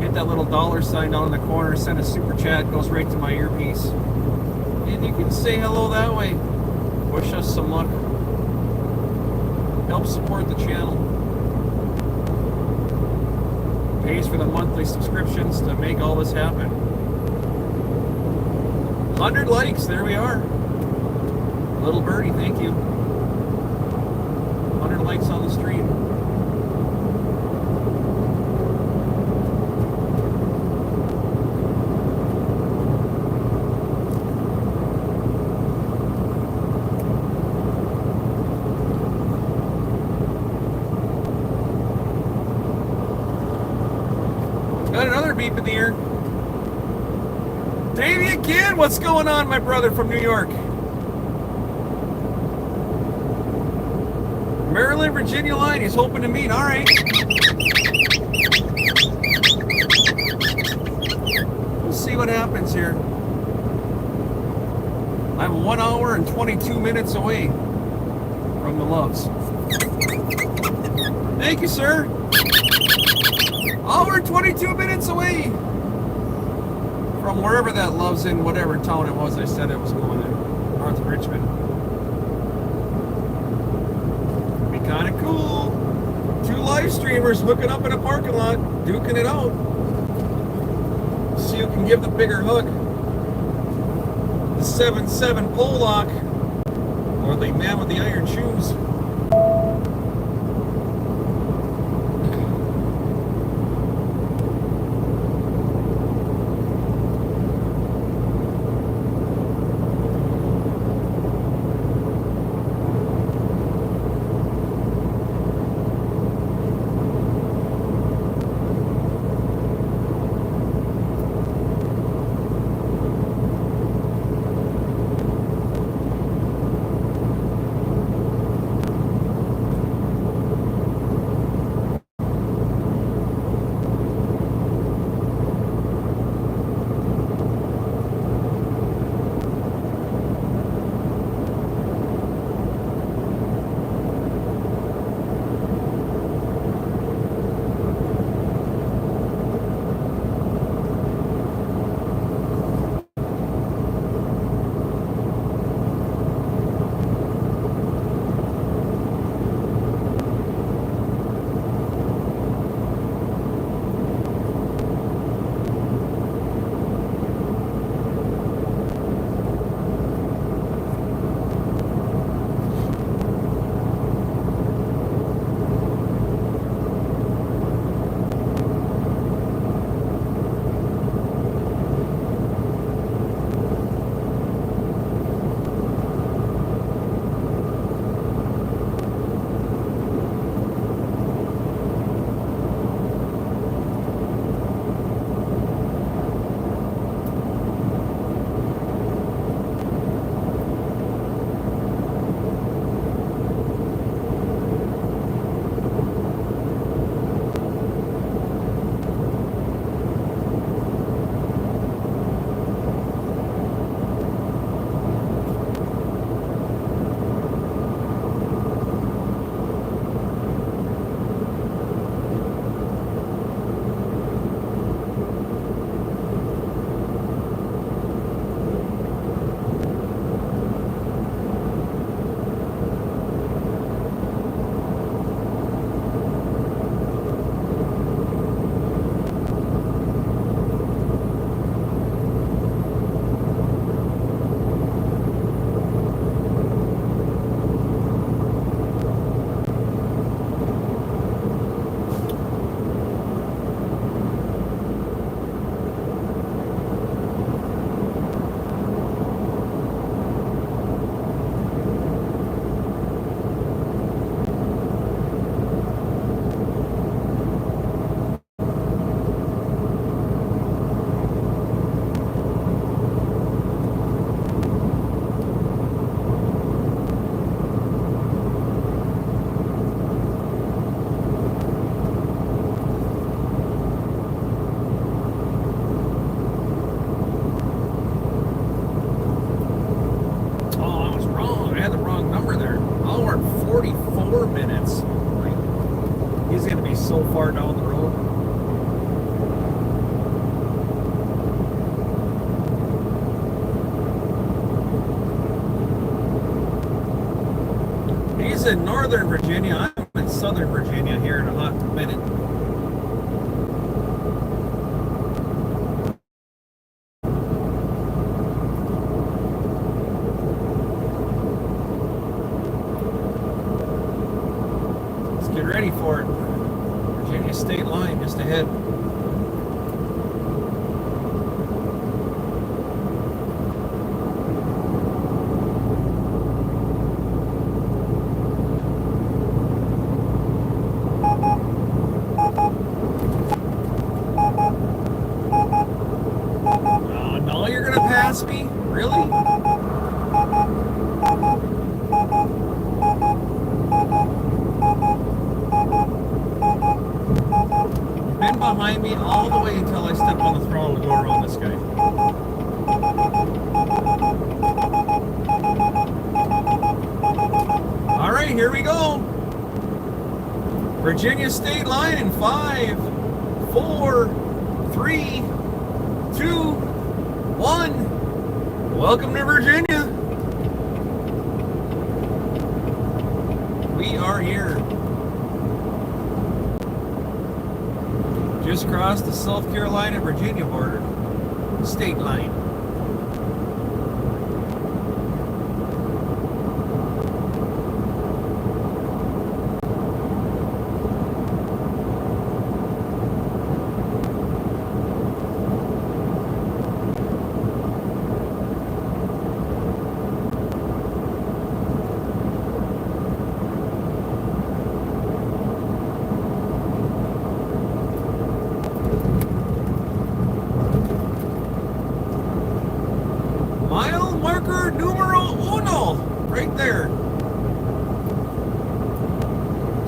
Hit that little $sign down in the corner, send a super chat, goes right to my earpiece. And you can say hello that way. Wish us some luck. Help support the channel. Pays for the monthly subscriptions to make all this happen. 100 likes, there we are. Little birdie, thank you. 100 likes on the stream. Got another beep in the ear. Davey again, what's going on, my brother from New York? Maryland, Virginia line, he's hoping to meet. All right. We'll see what happens here. I'm 1 hour and 22 minutes away from the Loves. Thank you, sir. Hour and 22 minutes away from wherever that Loves in, whatever town it was I said it was going in, north of Richmond. Be kind of cool. 2 live streamers hooking up in a parking lot, duking it out. See who can give the bigger hook. The 7-7 pole lock or the man with the iron shoes. so far down the road. He's in Northern Virginia. I'm in Southern Virginia here in a hot minute. Let's get ready for it. Virginia state line just ahead. No, you're gonna pass me? Really? You've been behind me all the way until I step on the throttle to go around this guy. All right, here we go. Virginia state line in 5, 4, 3, 2, 1. Welcome to Virginia. We are here. Just crossed the South Carolina-Virginia border. State line. Mile marker numero uno, right there.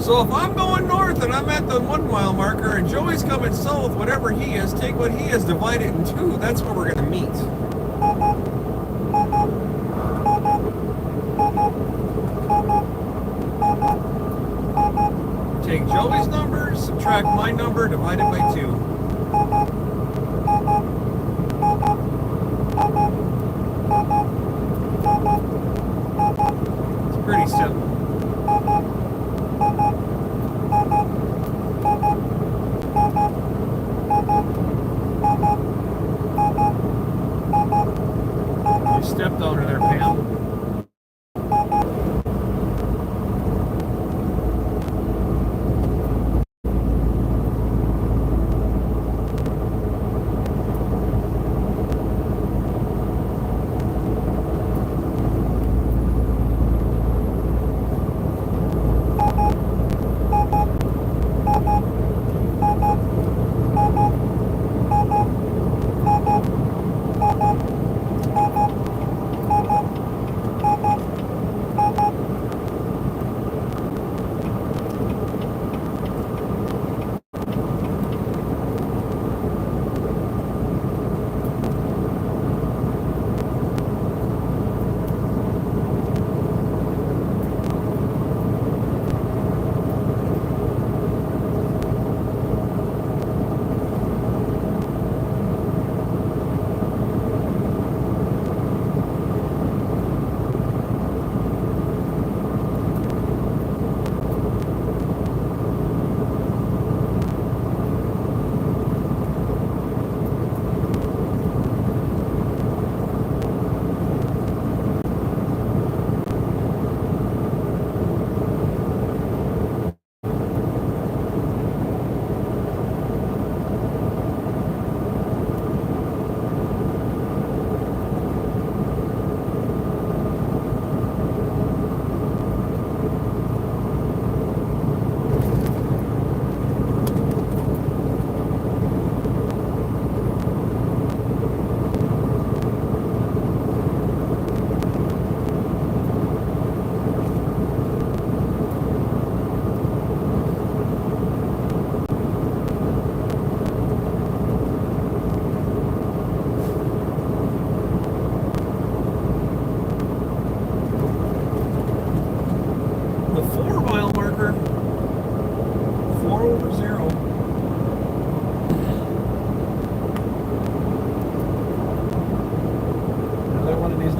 So if I'm going north and I'm at the 1 mile marker and Joey's coming south, whatever he is, take what he is, divide it in 2. That's where we're going to meet. Take Joey's number, subtract my number, divide it by 2. Pretty simple. You stepped over there, Pam.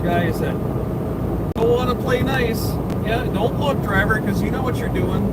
guys that don't want to play nice. Yeah, don't look, driver, because you know what you're doing.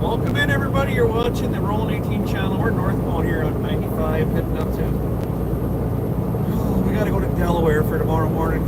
Welcome in, everybody. You're watching the Rolling 18 channel. We're northbound here on 95, heading up to... Oh, we got to go to Delaware for tomorrow morning.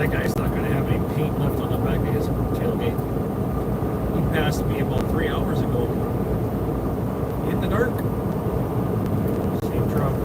That guy's not going to have any paint left on the back of his tailgate. He passed me about 3 hours ago. In the dark. Same truck.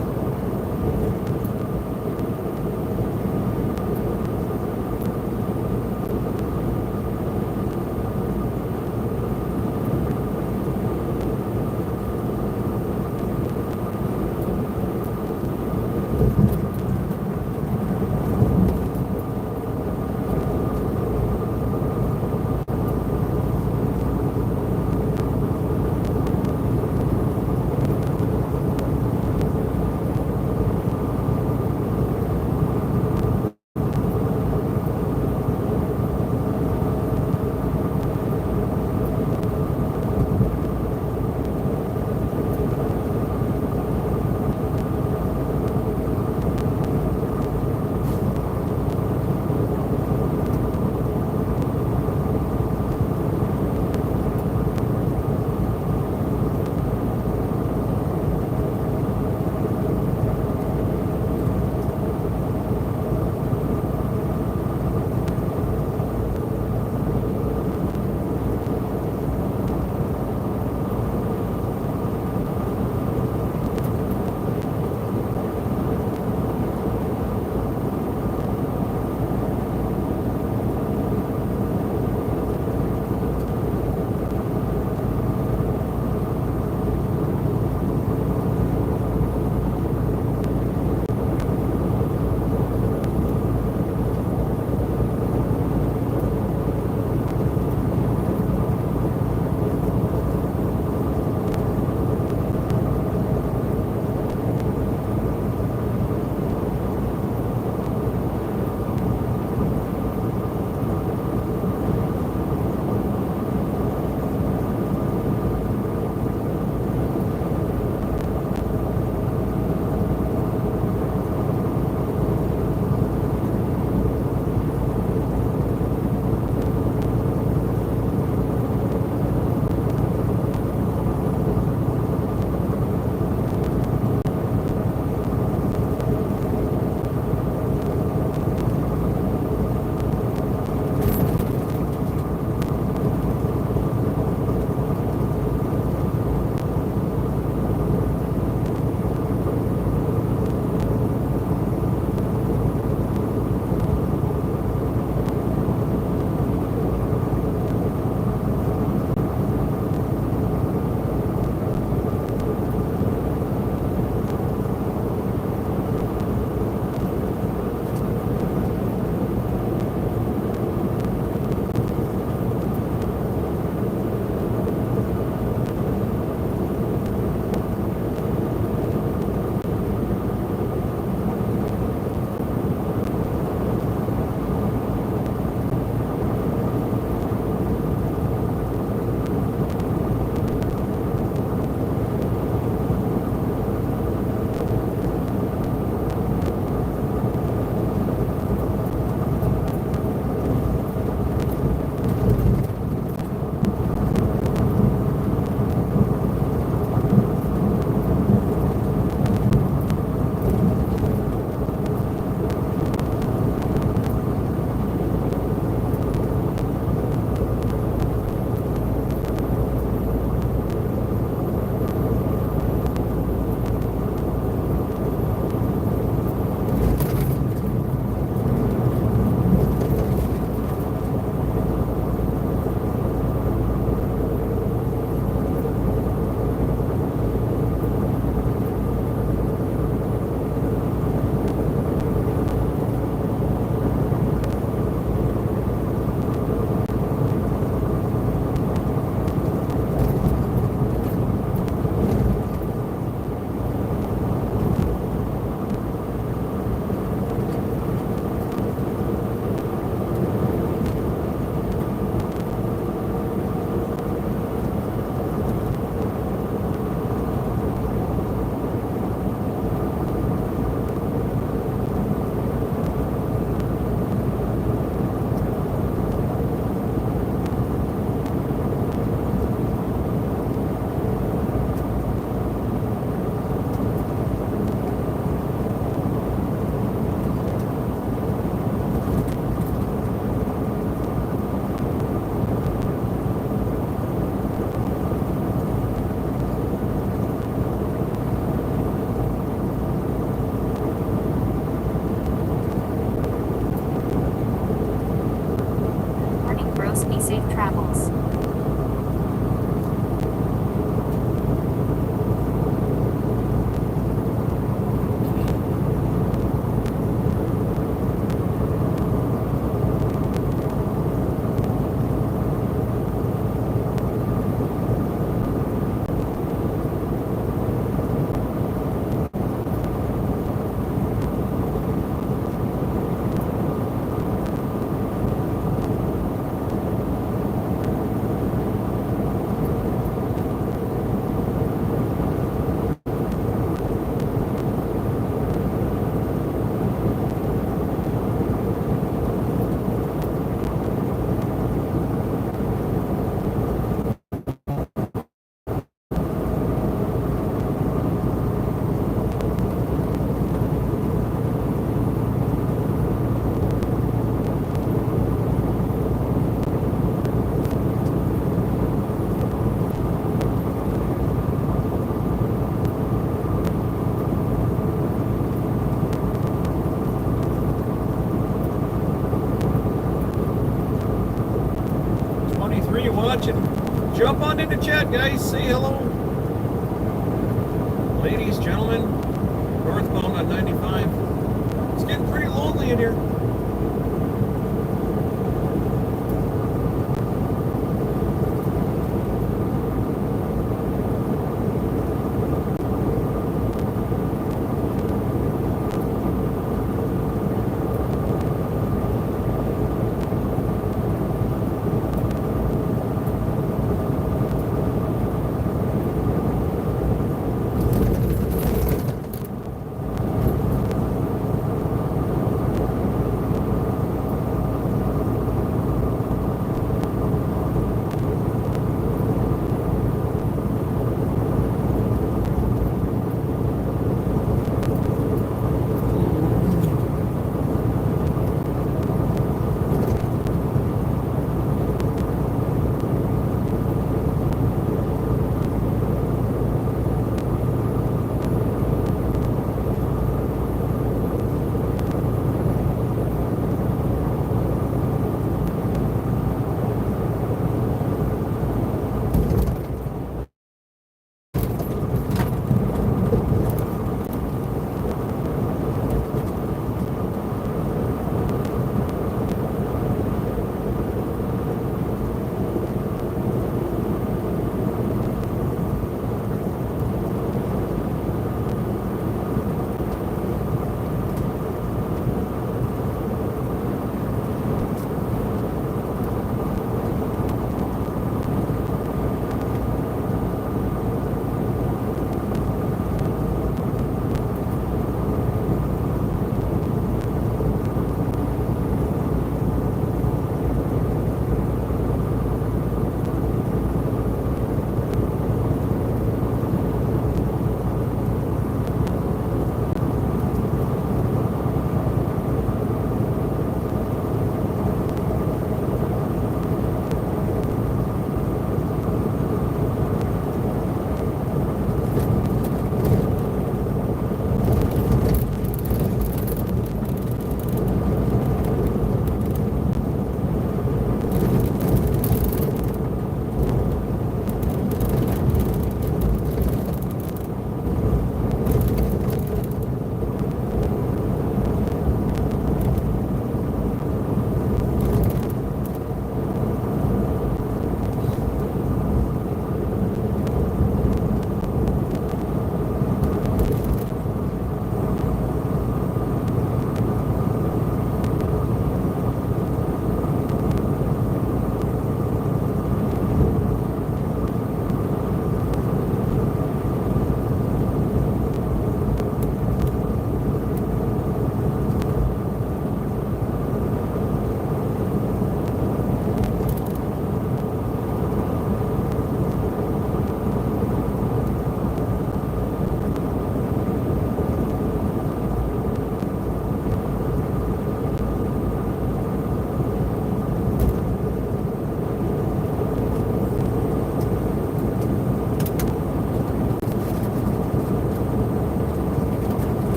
Jump on into chat, guys. Say hello. Ladies, gentlemen, northbound on 95. It's getting pretty lonely in here.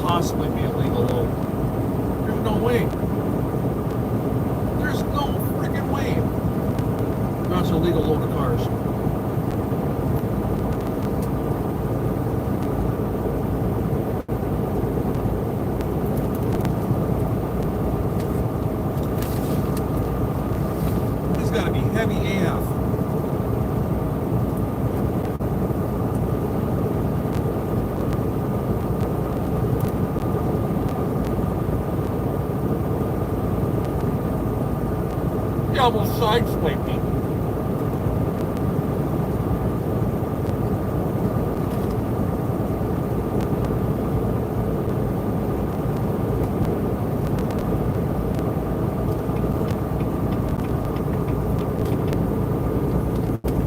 possibly be a legal load. There's no way. There's no freaking way. That's a legal load of cars. It's got to be heavy AF. You almost sideswiped me.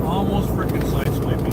Almost freaking sideswiped me.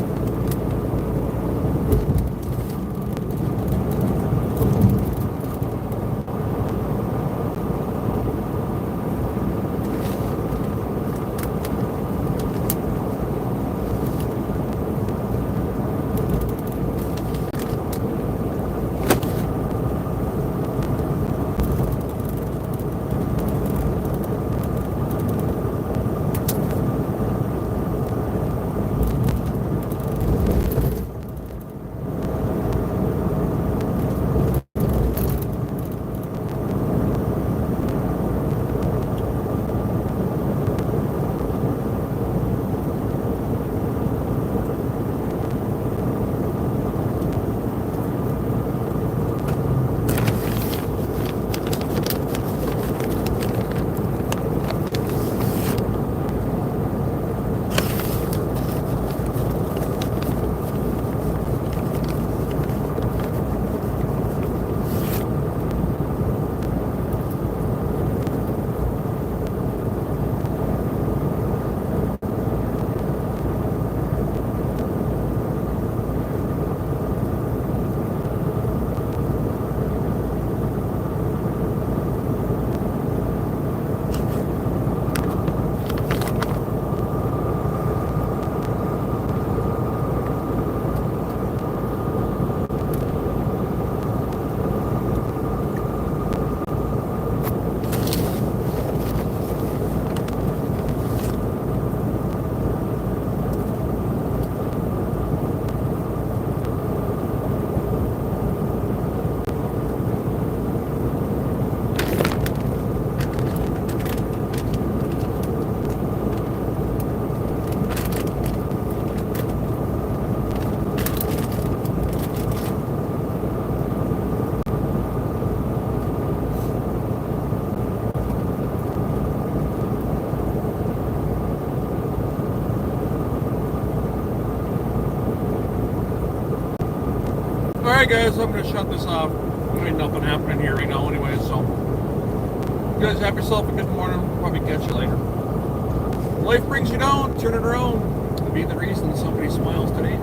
Alright guys, I'm going to shut this off. There ain't nothing happening here right now anyway, so you guys have yourself a good morning. Probably catch you later. Life brings you down, turn it around. Be the reason somebody smiles today.